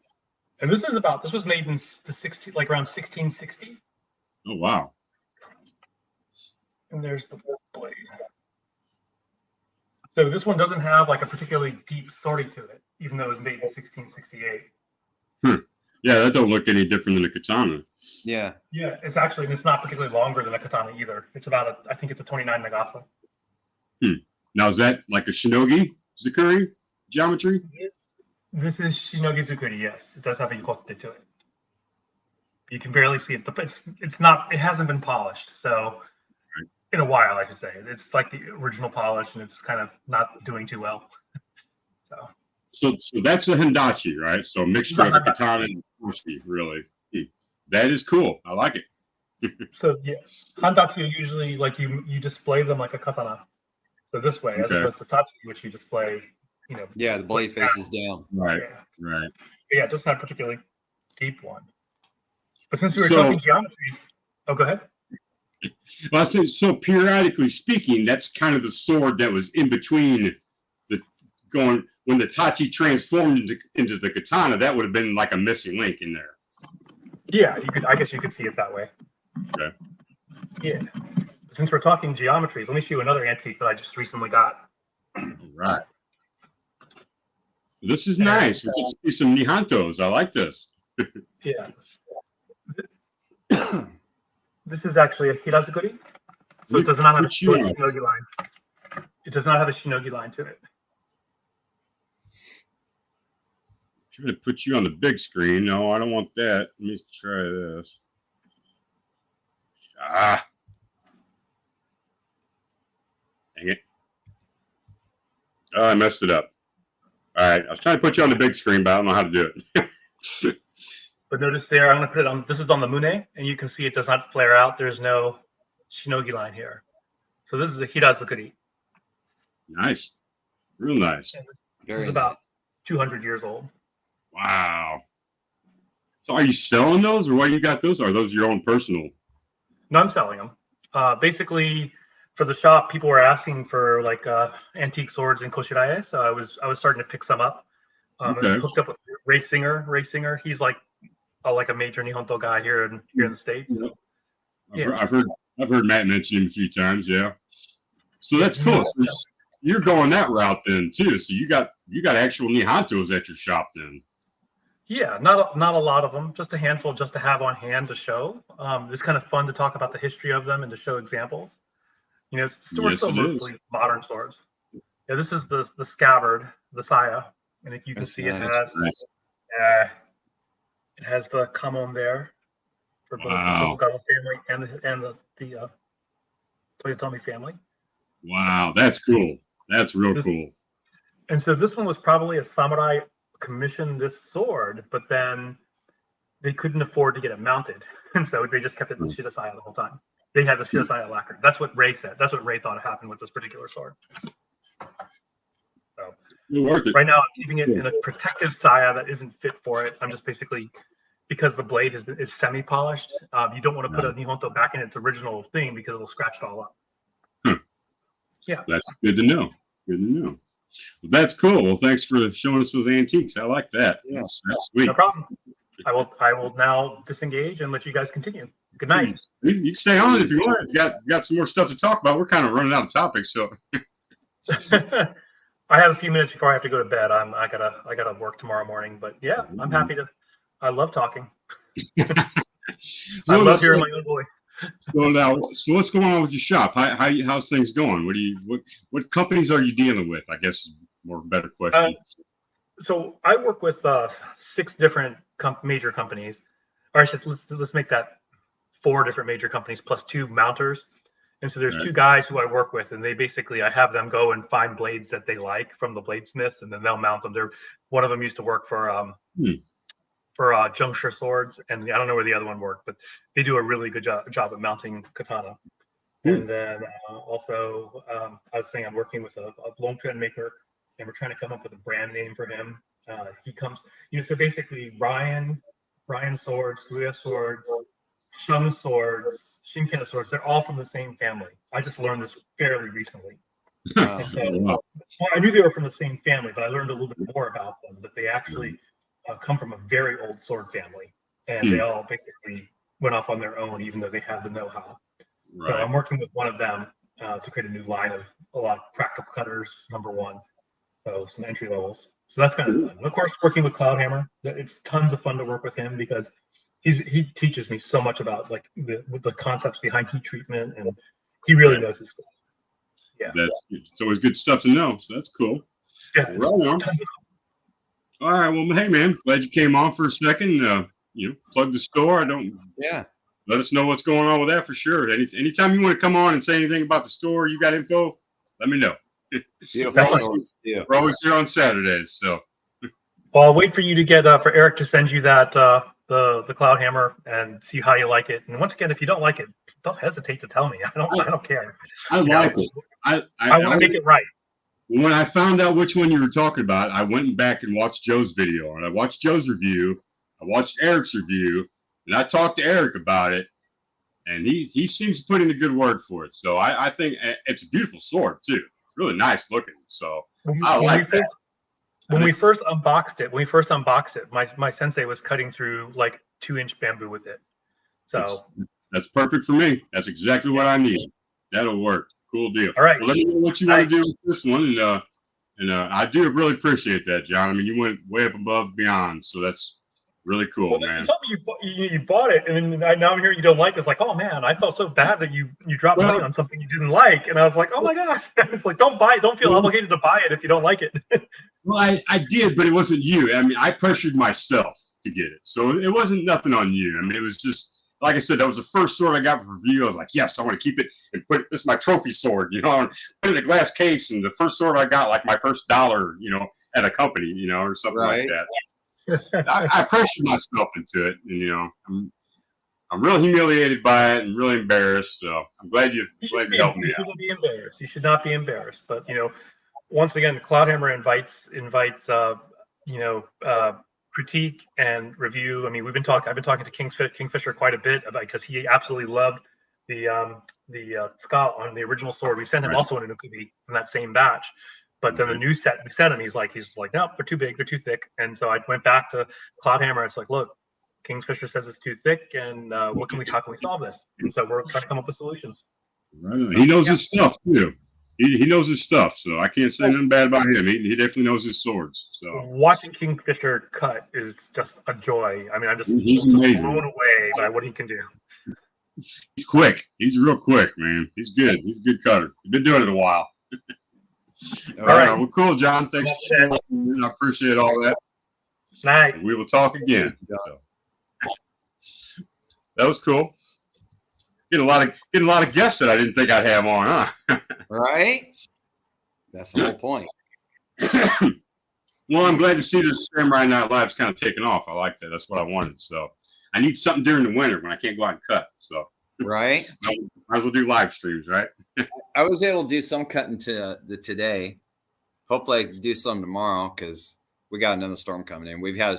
And this was made in the 16, like around 1660. Oh, wow. And there's the blade. So this one doesn't have like a particularly deep sorting to it, even though it was made in 1668. Yeah, that don't look any different than a katana. Yeah. Yeah, it's not particularly longer than a katana either. It's about I think it's a 29 nagasa. Now, is that like a shinogi zukuri geometry? This is shinogi zukuri. Yes, it does have a yukote to it. You can barely see it. It's not. It hasn't been polished, so in a while, I should say. It's like the original polish, and it's kind of not doing too well. So that's a Hondachi, right? So a mixture of a katana and Hondachi, really. That is cool. I like it. So yeah, Hondachi are usually like you display them like a katana. So this way, as Okay. opposed to Tachi, which you display, Yeah, the blade faces down. Right, Yeah. right. But yeah, just not a particularly deep one. But since we were So- talking geometries, go ahead. Well, so periodically speaking, that's kind of the sword that was in between when the Tachi transformed into the katana. That would have been like a missing link in there. Yeah, I guess you could see it that way. Okay. Yeah. Since we're talking geometries, let me show you another antique that I just recently got. All right. This is nice. We can see some Nihantos. I like this. Yeah. This is actually a hirazukuri. So it does not have a shinogi line. It does not have a shinogi line to it. Trying to put you on the big screen. No, I don't want that. Let me try this. Ah. Dang it. Oh, I messed it up. All right. I was trying to put you on the big screen, but I don't know how to do it. But notice there, I'm going to put it on, this is on the mune, and you can see it does not flare out. There's no shinogi line here. So this is a hirazukuri. Nice. Real nice. This is about 200 years old. Wow. So are you selling those, or why you got those? Are those your own personal? No, I'm selling them. Basically, for the shop, people were asking for like antique swords in Koshirae, so I was starting to pick some up. Okay. I hooked up with Ray Singer. He's like a major Nihonto guy here in the States. Yep. I've heard Matt mention him a few times. Yeah. So that's cool. So you're going that route then too. So you got actual Nihontos at your shop then. Yeah, not a lot of them, just a handful, just to have on hand to show. It's kind of fun to talk about the history of them and to show examples. We're still mostly modern swords. Yeah, this is the scabbard, the saya, and if you can see nice. it has the kamon there for both Wow. the Tokugawa family and the Toyotomi family. Wow, that's cool. That's real cool. And so this one was probably a samurai commissioned this sword, but then they couldn't afford to get it mounted, and so they just kept it in the shirasaya the whole time. They had the shirasaya lacquered. That's what Ray said. That's what Ray thought happened with this particular sword. So Worth it. right now, I'm keeping it in a protective saya that isn't fit for it. I'm just basically, because the blade is semi-polished, you don't want to put a Nihonto back in its original thing because it'll scratch it all up. Yeah. That's good to know. Good to know. Well, that's cool. Well, thanks for showing us those antiques. I like that. Yeah. That's sweet. No problem. I will now disengage and let you guys continue. Good night. You can stay on if you want. You got some more stuff to talk about. We're kind of running out of topics, so I have a few minutes before I have to go to bed. I gotta work tomorrow morning. But yeah, I'm happy to. I love talking. I love hearing my own voice. So what's going on with your shop? How's things going? What companies are you dealing with? I guess is more better question. So I work with 6 different major companies. Or I should let's make that 4 different major companies plus 2 mounters. And so there's two guys who I work with, and I have them go and find blades that they like from the bladesmiths, and then they'll mount them. One of them used to work for Juncture Swords, and I don't know where the other one worked, but they do a really good job at mounting katana. And then also, I was saying I'm working with a blown trend maker, and we're trying to come up with a brand name for him. He comes, so basically Ryan Swords, Guya Swords, Shun Swords, Shinkena Swords, they're all from the same family. I just learned this fairly recently. And so, well, I knew they were from the same family, but I learned a little bit more about them, that they actually come from a very old sword family, and they all basically went off on their own, even though they had the know-how. Right. So I'm working with one of them to create a new line of a lot of practical cutters, number one. So some entry levels. So that's kind of fun. And of course, working with Cloudhammer, it's tons of fun to work with him because he teaches me so much about like the concepts behind heat treatment, and he really knows his stuff. Yeah, it's always good stuff to know. So that's cool. Yeah, right on. All right, well, hey man, glad you came on for a second. Plug the store. Let us know what's going on with that for sure. Anytime you want to come on and say anything about the store, you got info, let me know. We're always here on Saturdays, so. Well, I'll wait for you to get for Eric to send you that the Cloudhammer and see how you like it. And once again, if you don't like it, don't hesitate to tell me. I don't care. I like it. I want to make it right. When I found out which one you were talking about, I went back and watched Joe's video, and I watched Joe's review. I watched Eric's review, and I talked to Eric about it, and he seems to put in a good word for it. So I think it's a beautiful sword too. It's really nice looking. So I like that. When we first unboxed it, my sensei was cutting through like 2-inch bamboo with it. So that's perfect for me. That's exactly what I need. That'll work. Cool deal. All right. Well, let me know what you want to do with this one, and I do really appreciate that, John. I mean, you went way up above and beyond, so that's really cool, man. You told me you bought it, and then now I'm hearing you don't like it. It's like, oh man, I felt so bad that you dropped money on something you didn't like, and I was like, oh my gosh. It's like, don't buy it. Don't feel obligated to buy it if you don't like it. Well, I did, but it wasn't you. I mean, I pressured myself to get it, so it wasn't nothing on you. I mean, it was just. Like I said, that was the first sword I got for review. I was like, yes, I want to keep it and this is my trophy sword, and put it in a glass case. And the first sword I got, like my first dollar, at a company, or something like that. I pressured myself into it, and I'm really humiliated by it and really embarrassed. So I'm glad you helped me out. You shouldn't be embarrassed. You should not be embarrassed. But once again, Cloudhammer invites critique and review. I mean, I've been talking to Kingfisher quite a bit about, because he absolutely loved the Scott on the original sword. We sent him also in a Nukubi from that same batch, but then the new set we sent him, he's like, no, they're too big, they're too thick. And so I went back to Cloudhammer. It's like, look, Kingfisher says it's too thick, and how can we solve this? And so we're trying to come up with solutions. Right. He knows his stuff too. He knows his stuff, so I can't say nothing bad about him. He definitely knows his swords. So watching Kingfisher cut is just a joy. I mean, I'm just amazing. Blown away by what he can do. He's quick. He's real quick, man. He's good. He's a good cutter. He's been doing it a while. All right. Well, cool, John. Thanks for sharing. I appreciate all that. Night. We will talk again. So. That was cool. Getting a lot of guests that I didn't think I'd have on, huh? Right? That's the whole point. Well, I'm glad to see this Samurai Night Live's kind of taking off. I like that. That's what I wanted. So I need something during the winter when I can't go out and cut. So right. Might as well do live streams, right? I was able to do some cutting today. Hopefully I can do some tomorrow, because we got another storm coming in. We had a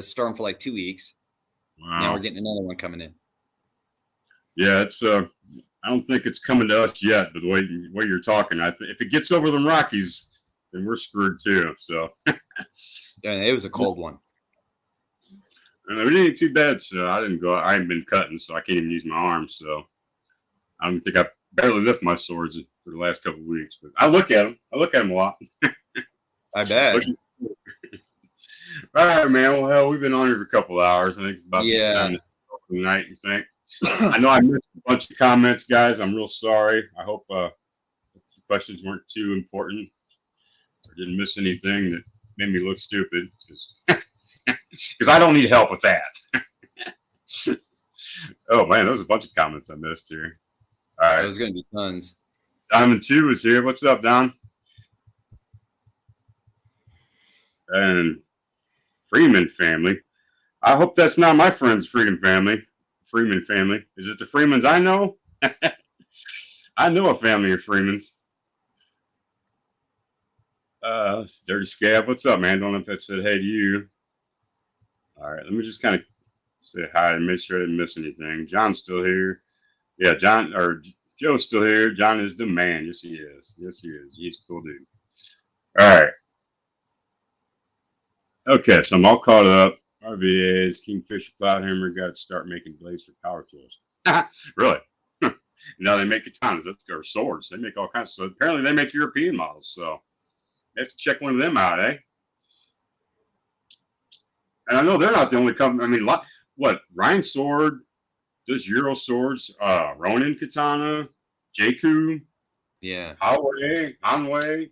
storm for like 2 weeks. Wow. Now we're getting another one coming in. Yeah, it's I don't think it's coming to us yet, but the way you're talking, if it gets over the Rockies, then we're screwed too. So yeah, it was a cold one. And it ain't too bad. So I didn't go. I ain't been cutting, so I can't even use my arms. So I don't think I barely lift my swords for the last couple of weeks. But I look at them. I look at them a lot. I bet. All right, man. Well, hell, we've been on here for a couple of hours. I think it's about the time of the night. You think? I know I missed a bunch of comments, guys. I'm real sorry. I hope the questions weren't too important or didn't miss anything that made me look stupid, because I don't need help with that. Oh man, there was a bunch of comments I missed here. All right. There's going to be tons. Diamond 2 is here. What's up, Don? And Freeman family. I hope that's not my friend's Freeman family. Freeman family. Is it the Freemans I know? I know a family of Freemans. Dirty Scab. What's up, man? Don't know if that said hey to you. All right. Let me just kind of say hi and make sure I didn't miss anything. John's still here. Yeah, John or Joe's still here. John is the man. Yes, he is. Yes, he is. He's a cool dude. All right. Okay, so I'm all caught up. RVAs, Kingfisher, Cloudhammer got to start making blades for power tools. Really? Now they make katanas, or swords. They make all kinds of. So apparently they make European models. So you have to check one of them out, eh? And I know they're not the only company. I mean, what? Ryan Sword does Euro swords. Ronin Katana, Jakku, Yeah, Hanwei.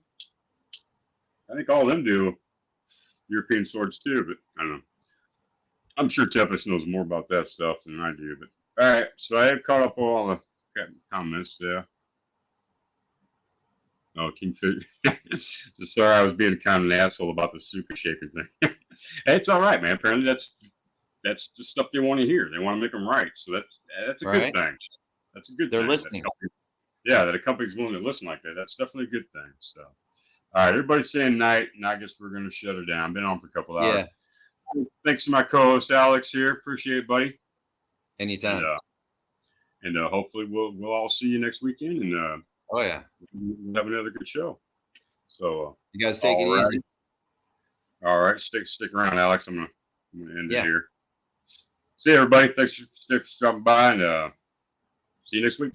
I think all of them do European swords too, but I don't know. I'm sure Tempest knows more about that stuff than I do. But all right, so I have caught up on all the comments there. Oh, Kingfish. So sorry, I was being kind of an asshole about the Suka shaker thing. Hey, it's all right, man. Apparently, that's the stuff they want to hear. They want to make them right. So that's a good thing. That's a good thing. they're listening. That a company's willing to listen like that. That's definitely a good thing. So, all right, everybody's saying night, and I guess we're going to shut it down. Been on for a couple hours. Yeah. Thanks to my co-host Alex here. Appreciate it, buddy. Anytime. And hopefully we'll all see you next weekend. And oh yeah, we'll have another good show. So you guys take it easy. All right, stick around, Alex. I'm gonna end it here. See you, everybody. Thanks for stopping by, and see you next week.